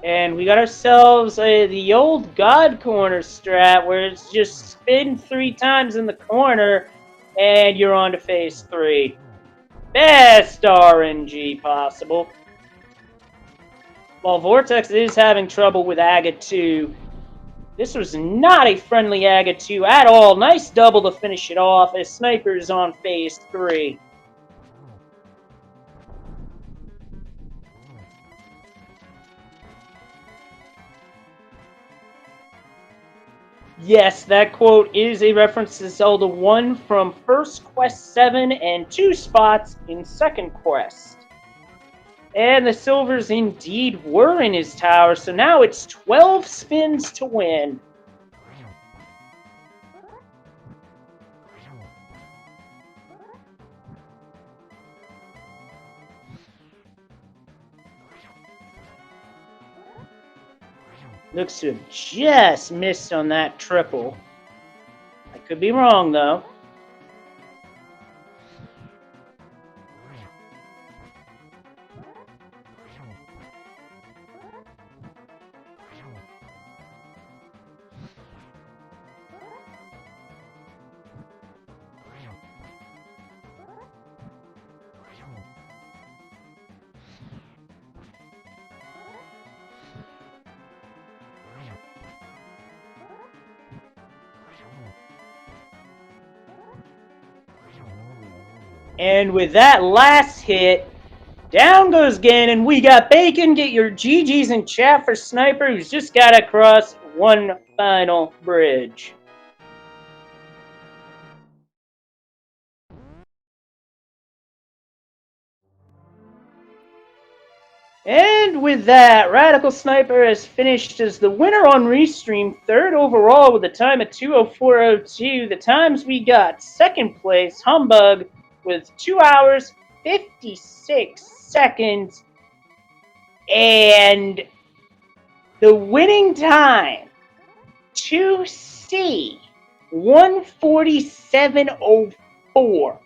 And we got ourselves the old God Corner strat where it's just spin 3 times in the corner and you're on to phase 3. Best RNG possible. While Vortex is having trouble with Aga 2, this was not a friendly Aga 2 at all. Nice double to finish it off as Sniper is on phase 3. Yes, that quote is a reference to Zelda 1 from First Quest 7 and 2 spots in Second Quest. And the silvers indeed were in his tower, so now it's 12 spins to win. Looks to have just missed on that triple. I could be wrong, though. And with that last hit, down goes Ganon. We got Bacon. Get your GGs in chat for Sniper, who's just got to cross one final bridge. And with that, Radical Sniper has finished as the winner on Restream, third overall with a time of 2:04:02. The times we got: second place, Humbug, with 2 hours, 56 seconds. And the winning time, 2C, 1:47:04.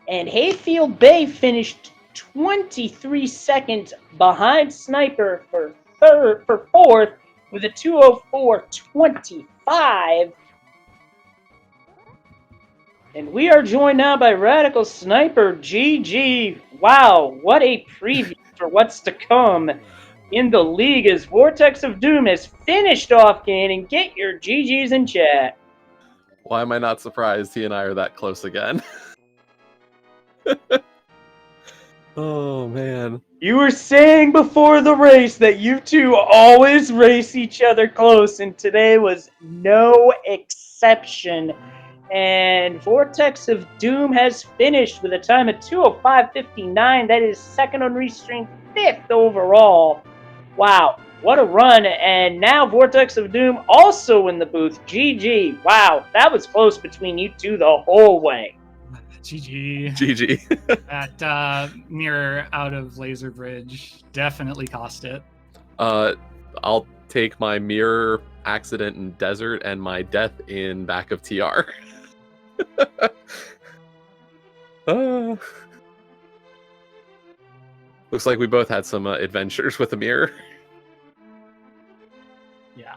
And Hayfield Bay finished 23 seconds behind Sniper for fourth with a 2:04:25. And we are joined now by Radical Sniper. GG. Wow, what a preview for what's to come in the league as Vortex of Doom has finished off Ganon. Get your GGs in chat. Why am I not surprised he and I are that close again? Oh, man. You were saying before the race that you two always race each other close, and today was no exception. And Vortex of Doom has finished with a time of 2:05:59. That is second on Restream, fifth overall. Wow, what a run. And now Vortex of Doom also in the booth. GG. Wow, that was close between you two the whole way. GG. GG. That mirror out of Laser Bridge definitely cost it. I'll take my mirror accident in desert and my death in back of TR. Looks like we both had some adventures with a mirror. Yeah.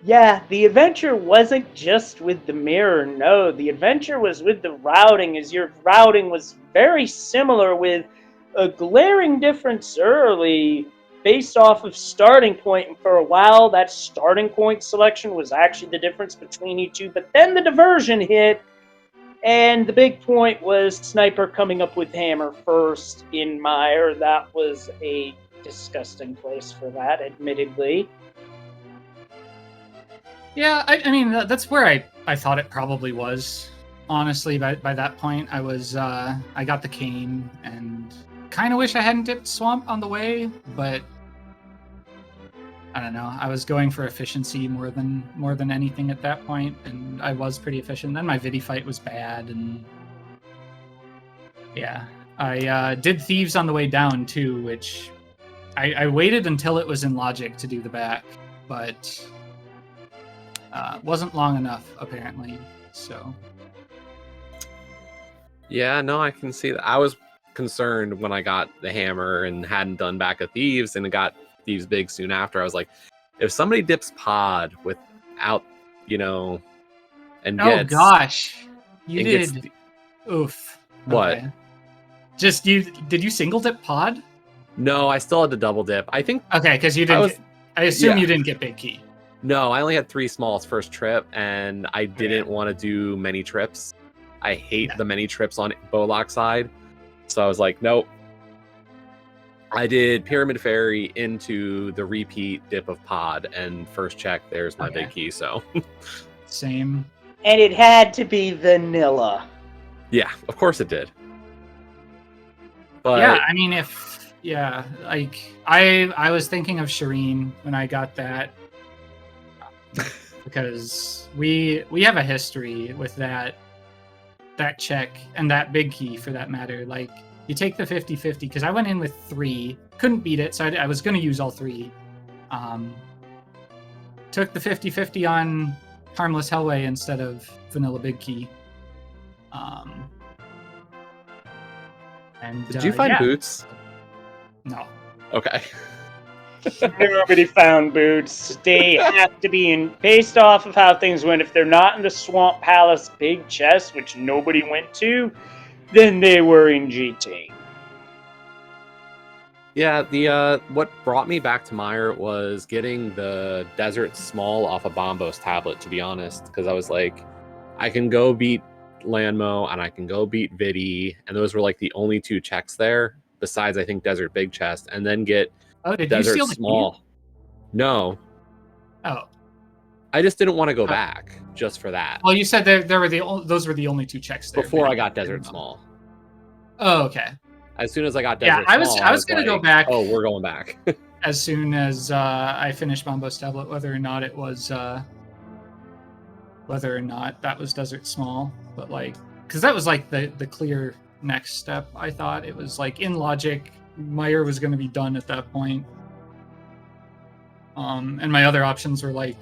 Yeah, the adventure wasn't just with the mirror, no. The adventure was with the routing, as your routing was very similar with a glaring difference early based off of starting point. And for a while, that starting point selection was actually the difference between you two. But then the diversion hit, and the big point was Sniper coming up with Hammer first in Meyer. That was a disgusting place for that, admittedly. Yeah, I mean, that's where I thought it probably was. Honestly, by that point, I was I got the cane and kind of wish I hadn't dipped Swamp on the way, but I don't know. I was going for efficiency more than anything at that point, and I was pretty efficient. Then my Vidi fight was bad, and yeah, I did Thieves on the way down too, which I waited until it was in logic to do the back, but wasn't long enough apparently. So Yeah, no, I can see that. I was concerned when I got the hammer and hadn't done back of Thieves and got Thieves big soon after. I was like, if somebody dips pod without, and oh gets, gosh, you and did. gets Oof. What? Okay. Just did you single dip pod? No, I still had to double dip. I think. Okay, because you didn't. I assume yeah. you didn't get big key. No, I only had 3 smalls first trip, and I didn't want to do many trips. I hate the many trips on Bowlock side, so I was like, nope. I did Pyramid Fairy into the repeat dip of Pod, and first check, there's my big key, so. Same. And it had to be vanilla. Yeah, of course it did. But Yeah, I mean, like, I was thinking of Shireen when I got that. Because we have a history with that check and that big key for that matter. Like, you take the 50-50, because I went in with 3, couldn't beat it, so I was going to use all 3. Took the 50-50 on Harmless Hellway instead of Vanilla Big Key. And did you find Boots? No. Okay. Nobody found Boots. They have to be based off of how things went. If they're not in the Swamp Palace big chest, which nobody went to, then they were in GT. Yeah, the what brought me back to Meyer was getting the Desert Small off a Bombos tablet, to be honest, because I was like, I can go beat Landmo and I can go beat Vidi, and those were like the only 2 checks there, besides I think Desert Big Chest, and then get Did Desert you steal the Small. key? No. Oh. I just didn't want to go back just for that. Well, you said there were those were the only 2 checks there. Before I got Desert Small. Oh, okay. As soon as I got Desert Small, I was going to like, go back. Oh, we're going back. As soon as I finished Bombos Tablet, whether or not that was Desert Small, but like, because that was like the clear next step. I thought it was like, in logic, Meyer was going to be done at that point. And my other options were like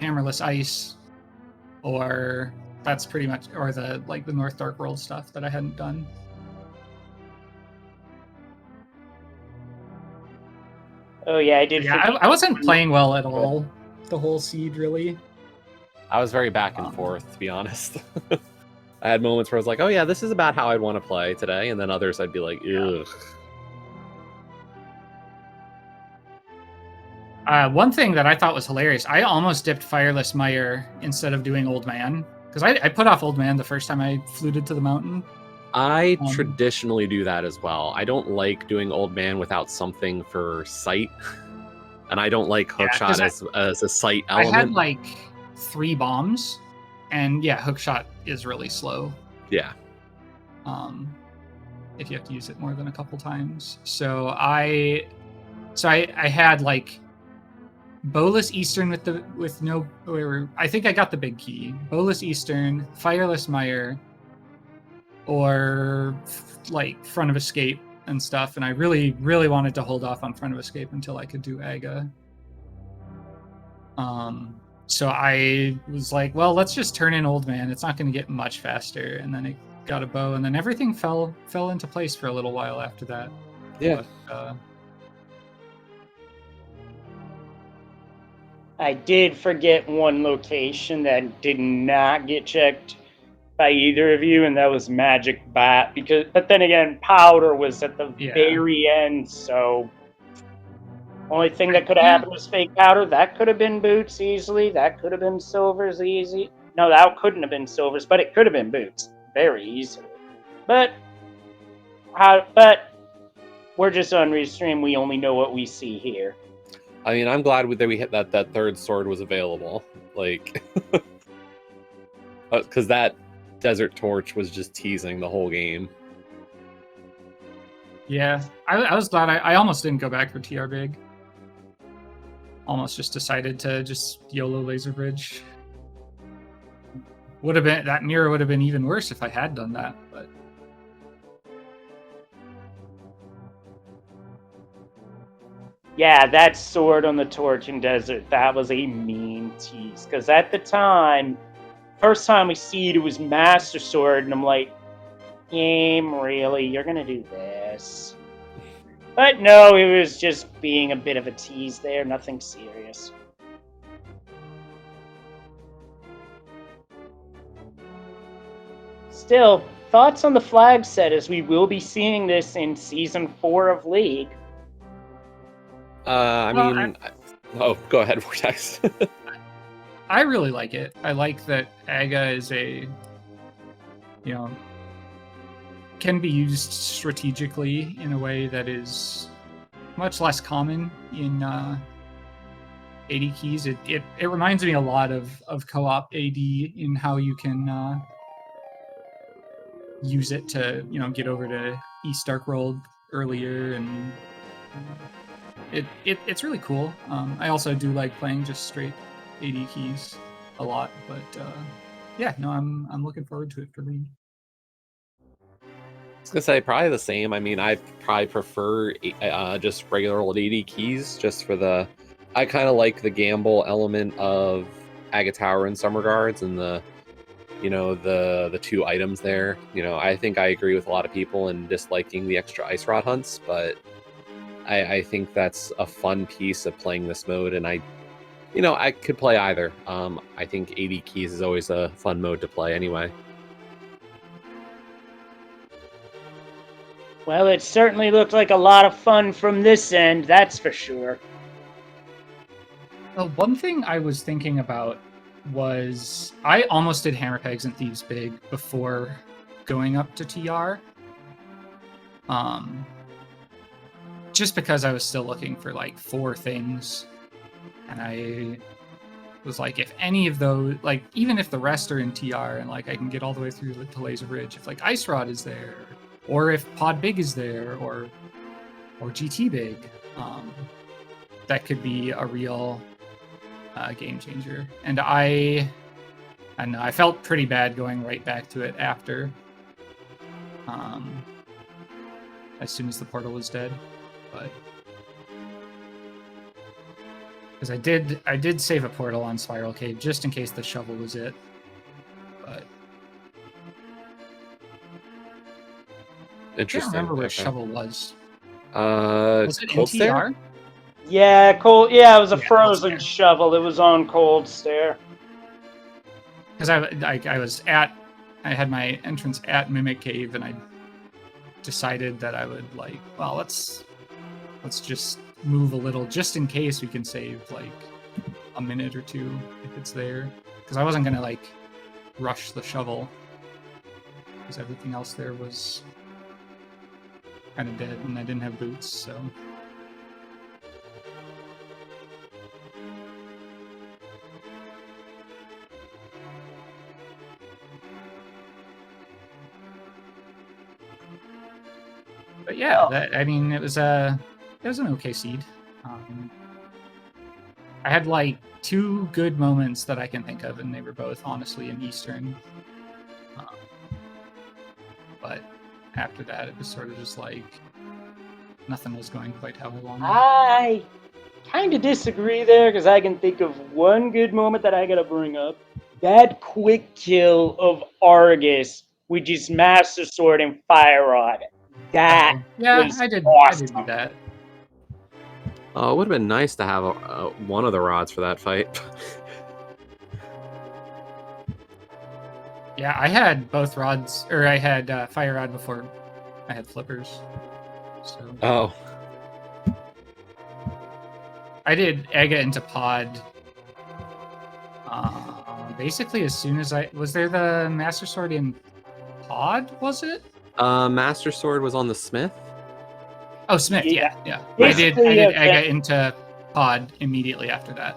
Hammerless Ice, or that's pretty much, or the North Dark World stuff that I hadn't done. Oh yeah, I did. Yeah, I wasn't playing well at all the whole seed, really. I was very back and forth, to be honest. I had moments where I was like, oh yeah, this is about how I'd want to play today, and then others I'd be like, ugh. One thing that I thought was hilarious, I almost dipped Fireless Meyer instead of doing Old Man, because I put off Old Man the first time I fluted to the mountain. I traditionally do that as well. I don't like doing Old Man without something for sight, and I don't like Hookshot as a sight element. I had like 3 bombs, and yeah, Hookshot is really slow. Yeah. If you have to use it more than a couple times. So I had like Bolus Eastern with no. I think I got the big key. Bolus Eastern, Fireless Meyer, or like Front of Escape and stuff, and I really, really wanted to hold off on Front of Escape until I could do Aga. So I was like, well, let's just turn in Old Man. It's not going to get much faster. And then it got a bow, and then everything fell into place for a little while after that. Yeah. But, I did forget one location that did not get checked by either of you, and that was Magic Bat. But then again, Powder was at the very end, so only thing that could have happened was Fake Powder. That could have been Boots easily. That could have been Silver's easy. No, that couldn't have been Silver's, but it could have been Boots very easily. But we're just on Restream. We only know what we see here. I mean, I'm glad that we hit that third sword was available. Like, because that Desert Torch was just teasing the whole game. Yeah, I was glad I almost didn't go back for TR Big. Almost just decided to just YOLO Laser Bridge. That mirror would have been even worse if I had done that, but. Yeah, that sword on the Torch in Desert, that was a mean tease. Because at the time, first time we see it was Master Sword, and I'm like, game, really? You're going to do this? But no, it was just being a bit of a tease there, nothing serious. Still, thoughts on the flag set, as we will be seeing this in Season 4 of League. Oh, go ahead, Vortex. I really like it. I like that Aga is can be used strategically in a way that is much less common in AD keys. It reminds me a lot of co-op AD in how you can use it to get over to East Dark World earlier, and it's really cool. I also do like playing just straight AD keys a lot, but yeah, no, I'm looking forward to it for me. I was gonna say probably the same. I mean, I probably prefer just regular old AD keys, just for the. I kind of like the gamble element of Aga Tower in some regards, and the two items there. I think I agree with a lot of people in disliking the extra ice rod hunts, but I think that's a fun piece of playing this mode, and I could play either. I think AD keys is always a fun mode to play anyway. Well, it certainly looked like a lot of fun from this end, that's for sure. Well, one thing I was thinking about was I almost did Hammer Pegs and Thieves Big before going up to TR. Just because I was still looking for like 4 things, and I was like, if any of those, like even if the rest are in TR and like I can get all the way through to Laser Ridge, if like Ice Rod is there, or if Pod Big is there, or GT Big, that could be a real game changer. And I don't know, I felt pretty bad going right back to it after, as soon as the portal was dead, but because I did save a portal on Spiral Cave just in case the shovel was it, but Interesting. I can't remember where shovel was. Was it in TR? Yeah, cold. Yeah, it was a Yeah, frozen shovel. It was on Cold Stair. Because I had my entrance at Mimic Cave, and I decided that I would let's just move a little, just in case we can save like a minute or 2 if it's there. Because I wasn't gonna rush the shovel, because everything else there was kind of dead, and I didn't have boots, so. But yeah, it was an okay seed. I had 2 good moments that I can think of, and they were both honestly in Eastern. But after that, it was sort of just nothing was going quite how I wanted. I kind of disagree there, because I can think of one good moment that I gotta bring up. That quick kill of Argus with just Master Sword and Fire Rod. That was I did awesome. do that. Oh, it would have been nice to have one of the rods for that fight. Yeah, I had both rods, or I had Fire Rod before I had Flippers. So. Oh. I did Aga into Pod. Basically, as soon as was there the Master Sword in Pod? Was it? Master Sword was on the Smith. Oh, Smith. Yeah. I did Aga into Pod immediately after that.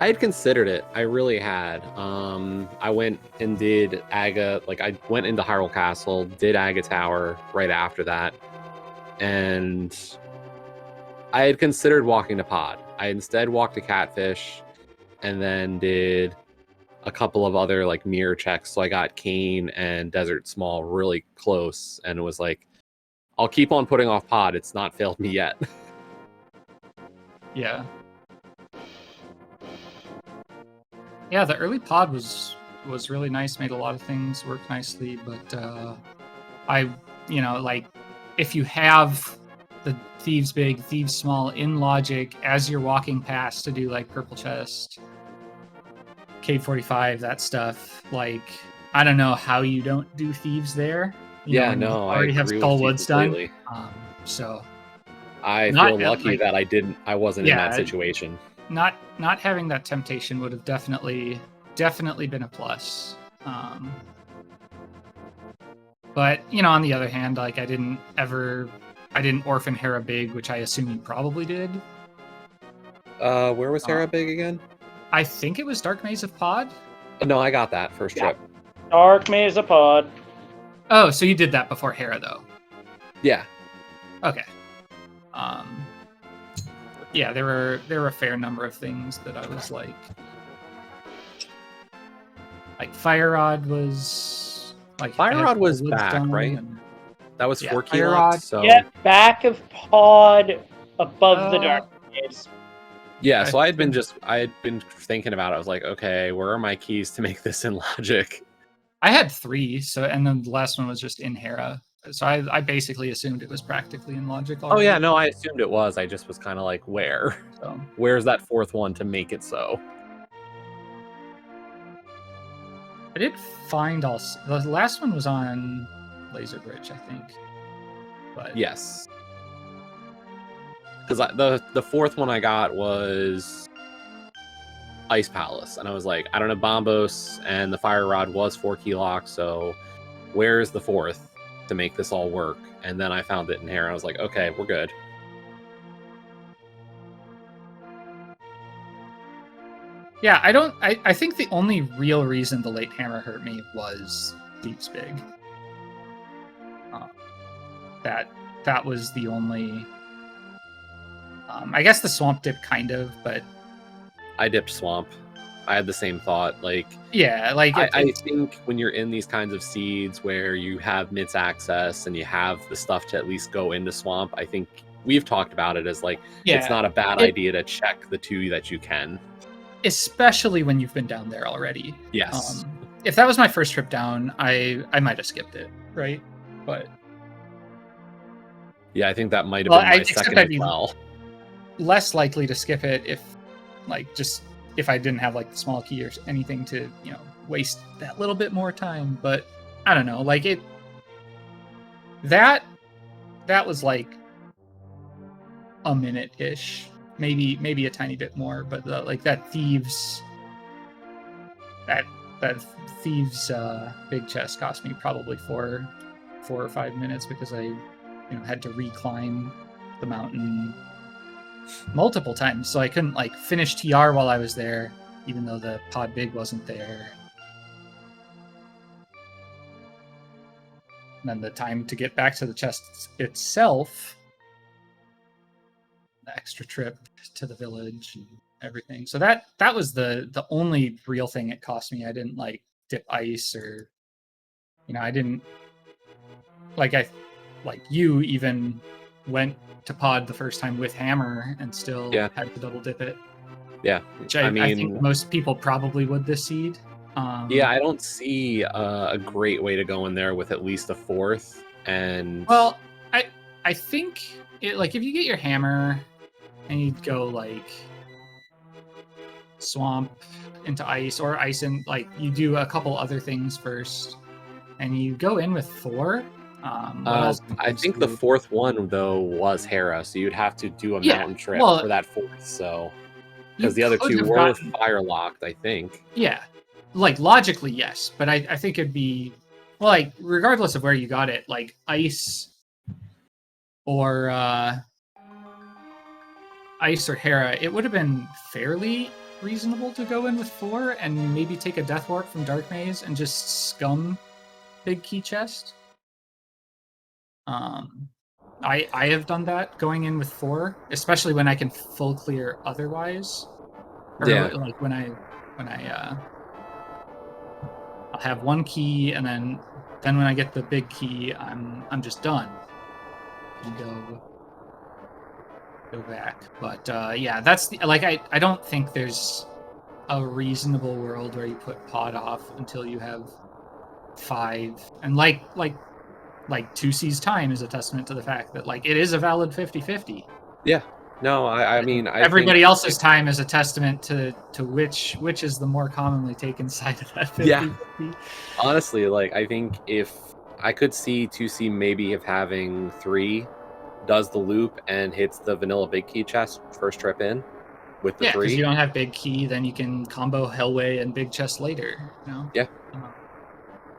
I had considered it. I really had. I went and did Aga. I went into Hyrule Castle, did Aga Tower right after that, and I had considered walking to Pod. I instead walked to Catfish, and then did a couple of other mirror checks. So I got Cane and Desert Small really close, and it was I'll keep on putting off Pod. It's not failed me yet. Yeah. Yeah, the early Pod was really nice, made a lot of things work nicely, but if you have the Thieves Big, Thieves Small in logic as you're walking past to do Purple Chest, Cave 45, that stuff, I don't know how you don't do Thieves there. You already have Skullwoods done. So I feel lucky that I wasn't in that situation. Not having that temptation would have definitely been a plus. But on the other hand, I didn't ever I didn't orphan Hera big, which I assume you probably did. Where was Hera big again? I think it was Dark Maze of Pod. No, I got that first trip. Dark Mesopod. Oh, so you did that before Hera, though. Yeah. Okay. Yeah, there were a fair number of things that I was like Fire Rod was like Fire Rod was Woods back, done, right? and- That was Yeah, 4 Fire key Rod. locks, so Yeah, back of pod, above the Dark Maze. yeah. Okay. So I had been thinking about it. I was like, okay, where are my keys to make this in Logic? I had 3, and then the last one was just in Hera. So I basically assumed it was practically in Logic Oh already. yeah, no, I assumed it was. I just was kind of like, So where's that 4th one to make it so? I did find the last one was on Laser Bridge, I think. But Yes. Because the 4th one I got was Ice Palace, and I was like, I don't know, Bombos, and the Fire Rod was 4 key lock, so where's the 4th to make this all work? And then I found it in here, and I was like, okay, we're good. yeah, I think the only real reason the late hammer hurt me was Thieves Big. That was the only. I guess the swamp dip kind of, but I dipped Swamp. I had the same thought. Like, yeah, like I think when you're in these kinds of seeds where you have MIDS access and you have the stuff to at least go into Swamp, I think we've talked about it as like, it's not a bad idea to check the 2 that you can. Especially when you've been down there already. Yes. If that was my first trip down, I might have skipped it, right? But yeah, I think that might have been my second as well. Less likely to skip it if I didn't have like the small key or anything to, waste that little bit more time. But I don't know, like that was like a minute-ish, maybe a tiny bit more, but that thieves big chest cost me probably 4 or 5 minutes because I had to reclimb the mountain multiple times, so I couldn't like finish TR while I was there, even though the pod big wasn't there. And then the time to get back to the chest itself, the extra trip to the village and everything. So that was the only real thing it cost me. I didn't like dip ice or I didn't like you even went to pod the first time with hammer and still had to double dip it. Yeah, which I think most people probably would this seed. Yeah, I don't see a great way to go in there with at least a 4th. And well, I think if you get your hammer and you go like swamp into ice or ice in, like you do a couple other things first and you go in with 4. I think the 4th one though was Hera, so you'd have to do a mountain trip for that 4th. So because the other 2 were fire locked, I think. Yeah, like logically yes, but I think it'd be like regardless of where you got it, like ice or Hera, it would have been fairly reasonable to go in with 4 and maybe take a death warp from Dark Maze and just scum big key chest. I have done that going in with 4, especially when I can full clear otherwise. Or like when I I'll have 1 key and then when I get the big key, I'm just done. And go back. But yeah, that's I don't think there's a reasonable world where you put pod off until you have 5. And like 2C's time is a testament to the fact that like it is a valid 50-50. Yeah. No, I mean everybody else's time is a testament to which is the more commonly taken side of that 50-50. Yeah. Honestly, like I think if I could see 2C maybe of having 3 does the loop and hits the vanilla big key chest first trip in with the 3. Because you don't have big key, then you can combo Hellway and big chest later. Yeah.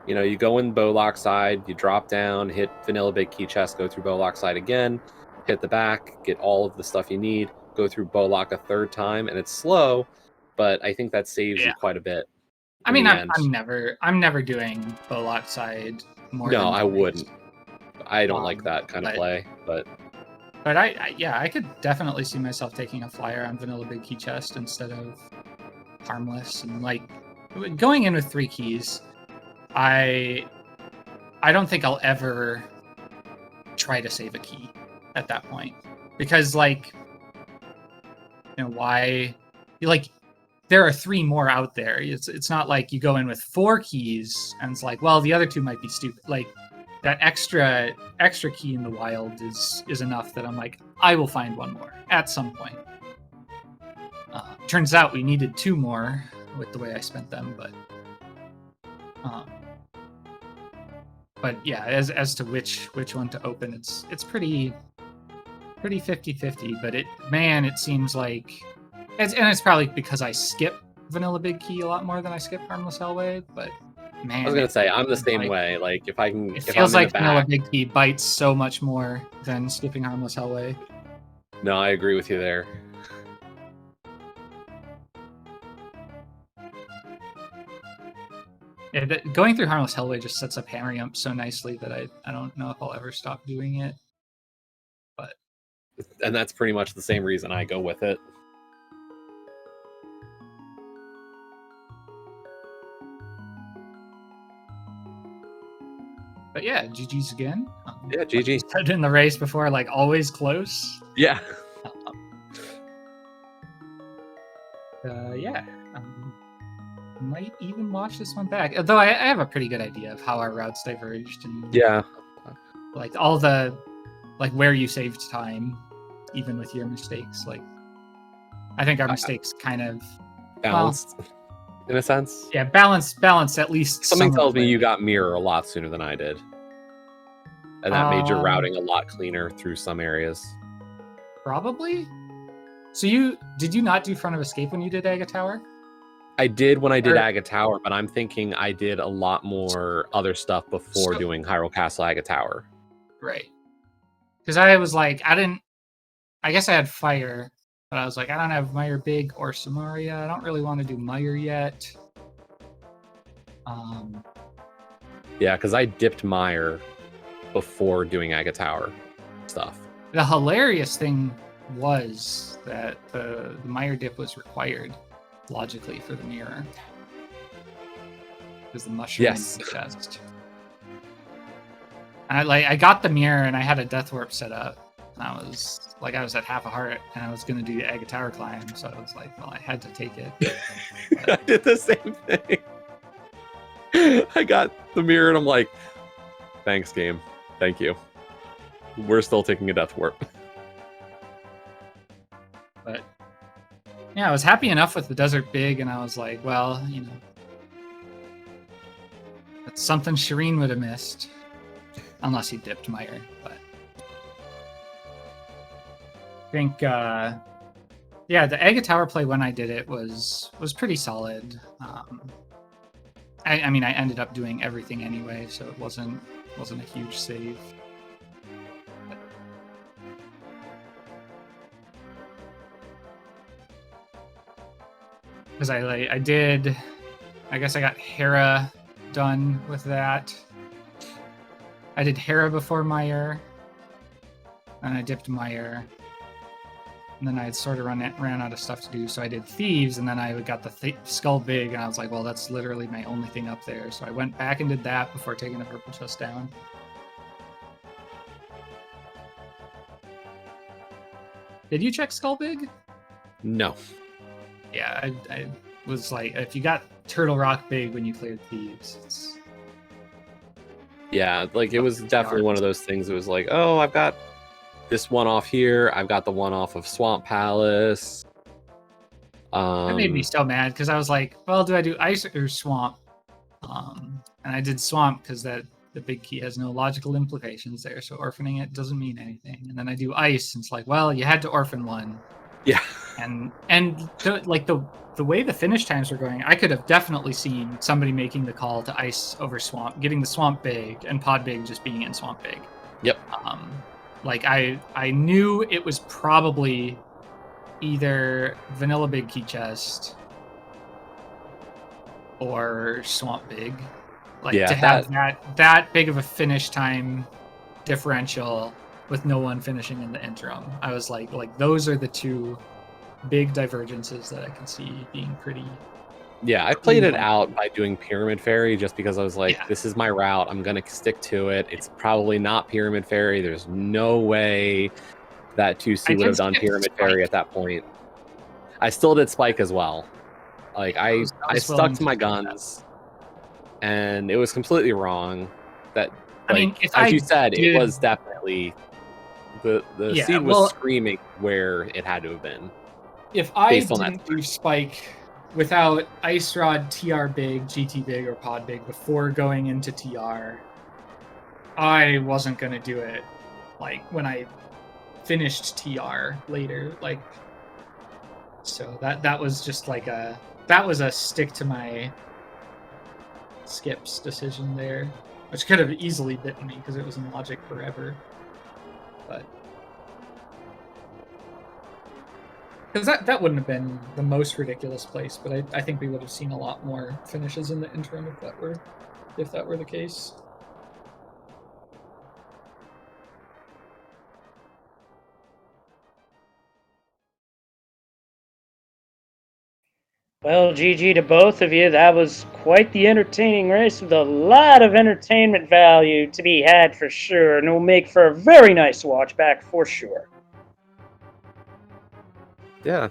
You go in Bowlock side, you drop down, hit Vanilla Big Key Chest, go through Bowlock side again, hit the back, get all of the stuff you need, go through Bowlock a third time, and it's slow, but I think that saves you quite a bit. I mean, I'm never doing Bowlock side more. No, than I wouldn't. I don't like that kind of but- play, but I could definitely see myself taking a flyer on Vanilla Big Key Chest instead of Harmless, and like going in with 3 keys. I don't think I'll ever try to save a key at that point, because like, why? There are 3 more out there. It's not like you go in with 4 keys and it's like, well, the other 2 might be stupid. Like that extra key in the wild is enough that I'm like, I will find 1 more at some point. Turns out we needed 2 more with the way I spent them, but yeah, as to which one to open, it's pretty 50-50. But it seems like, and it's probably because I skip Vanilla Big Key a lot more than I skip Harmless Hellway. But man, I was gonna say I'm the same way. Like if I can, it if feels I'm in like the Vanilla back, Big Key bites so much more than skipping Harmless Hellway. No, I agree with you there. Yeah, going through Harmless Hellway just sets up hammering up so nicely that I don't know if I'll ever stop doing it. And that's pretty much the same reason I go with it. But yeah, GG's again. Yeah, GG. Said in the race before, like always close. Yeah. Yeah. Might even watch this one back. Though I have a pretty good idea of how our routes diverged, and Yeah. like all the where you saved time, even with your mistakes. Like I think our mistakes kind of Balanced in a sense. Yeah, balance at least. Something some tells of me it. you got mirror a lot sooner than I did. And that made your Um, routing a lot cleaner through some areas. Probably. So did you not do Front of Escape when you did Aga Tower? I did when I did Or- Aga Tower, but I'm thinking I did a lot more other stuff before doing Hyrule Castle Aga Tower. Right. Because I was like, I guess I had Fire, but I was like, I don't have Meyer Big or Samaria. I don't really want to do Meyer yet. Yeah, because I dipped Meyer before doing Aga Tower stuff. The hilarious thing was that the Meyer dip was required logically for the mirror. Because the mushroom Yes. in the chest. And I got the mirror and I had a death warp set up. And I was at half a heart and I was gonna do the Aga Tower climb, so I was like, well, I had to take it. I did the same thing. I got the mirror and I'm like, thanks, game. Thank you. We're still taking a death warp. But yeah, I was happy enough with the Desert Big, and I was like, well, that's something Shireen would have missed. Unless he dipped Meyer, but I think the Aga Tower play when I did it was pretty solid. I mean, I ended up doing everything anyway, so it wasn't a huge save. Because I guess I got Hera done with that. I did Hera before Meyer, and I dipped Meyer, and then I had sort of ran out of stuff to do, so I did Thieves, and then I got the Skull Big, and I was like, well, that's literally my only thing up there, so I went back and did that before taking the Purple Chest down. Did you check Skull Big? No. Yeah, I was like, if you got Turtle Rock Big when you cleared Thieves, Yeah, like it was definitely one of those things. It was like, oh, I've got this one off here. I've got the one off of Swamp Palace. That made me so mad because I was like, well, do I do Ice or Swamp? And I did Swamp because the big key has no logical implications there, so orphaning it doesn't mean anything. And then I do Ice, and it's like, well, you had to orphan one. Yeah. And the the way the finish times were going, I could have definitely seen somebody making the call to ice over swamp, getting the swamp big, and pod big just being in swamp big. Yep. Like I knew it was probably either vanilla big key chest or swamp big. Like Yeah, to have that big of a finish time differential with no one finishing in the interim. I was like those are the two big divergences that I can see being pretty. Yeah, I played it out by doing Pyramid Fairy just because I was like, this is my route. I'm going to stick to it. It's probably not Pyramid Fairy. There's no way that 2C would have done Pyramid Fairy at that point. I still did Spike as well. Like, I stuck to my guns, and it was completely wrong. That, I mean, as you said, it was definitely... The seed was screaming where it had to have been. If I didn't do Spike without Ice Rod, TR big, GT big, or Pod big before going into TR, I wasn't going to do it like when I finished TR later. Like, so that was just like that was a stick to my skips decision there, which could have easily bitten me because it was in logic forever. But because that wouldn't have been the most ridiculous place, but I think we would have seen a lot more finishes in the interim if that were the case. Well, GG to both of you. That was quite the entertaining race with a lot of entertainment value to be had for sure, and it will make for a very nice watch back for sure. Yeah,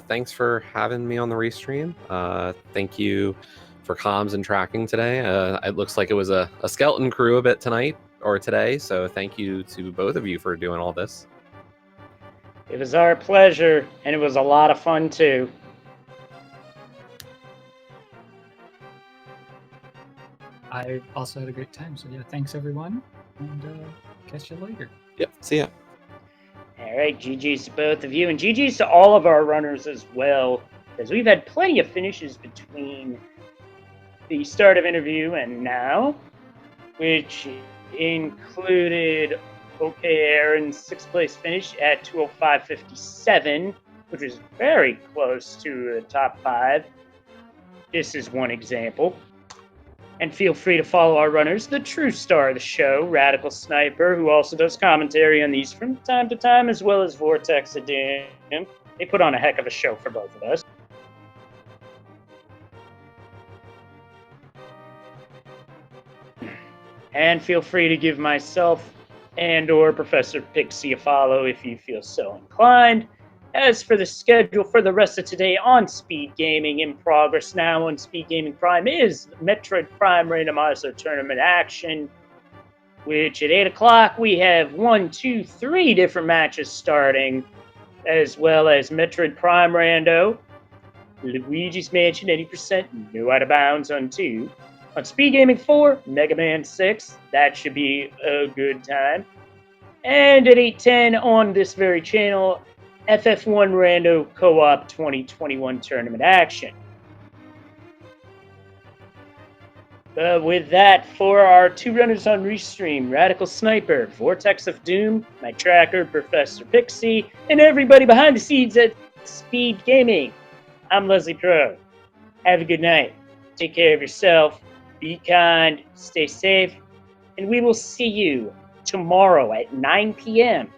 thanks for having me on the restream. Thank you for comms and tracking today. It looks like it was a skeleton crew a bit tonight or today, so thank you to both of you for doing all this. It was our pleasure, and it was a lot of fun too. I also had a great time, so yeah, thanks everyone, and catch you later. Yep, see ya. All right, GG's to both of you, and GG's to all of our runners as well, because we've had plenty of finishes between the start of interview and now, which included OK Aaron's 6th place finish at 2:05.57, which was very close to the top 5. This is one example. And feel free to follow our runners, the true star of the show, Radical Sniper, who also does commentary on these from time to time, as well as Vortex of Doom. They put on a heck of a show for both of us. And feel free to give myself and or Professor Pixie a follow if you feel so inclined. As for the schedule for the rest of today on Speed Gaming, in progress now on Speed Gaming Prime is Metroid Prime Randomizer Tournament action, which at 8 o'clock we have 3 different matches starting, as well as Metroid Prime Rando, Luigi's Mansion 80%, no out of bounds on 2. On Speed Gaming 4, Mega Man 6, that should be a good time. And at 8:10 on this very channel, FF1 Rando Co-op 2021 Tournament action. With that, for our 2 runners on Restream, Radical Sniper, Vortex of Doom, my tracker, Professor Pixie, and everybody behind the scenes at Speed Gaming, I'm Leslie Pro. Have a good night. Take care of yourself. Be kind. Stay safe. And we will see you tomorrow at 9 p.m.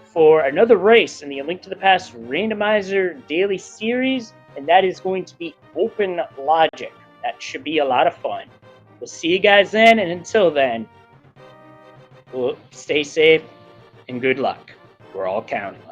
for another race in the Link to the Past Randomizer Daily Series, and that is going to be Open Logic. That should be a lot of fun. We'll see you guys then, and until then, stay safe and good luck. We're all counting on it.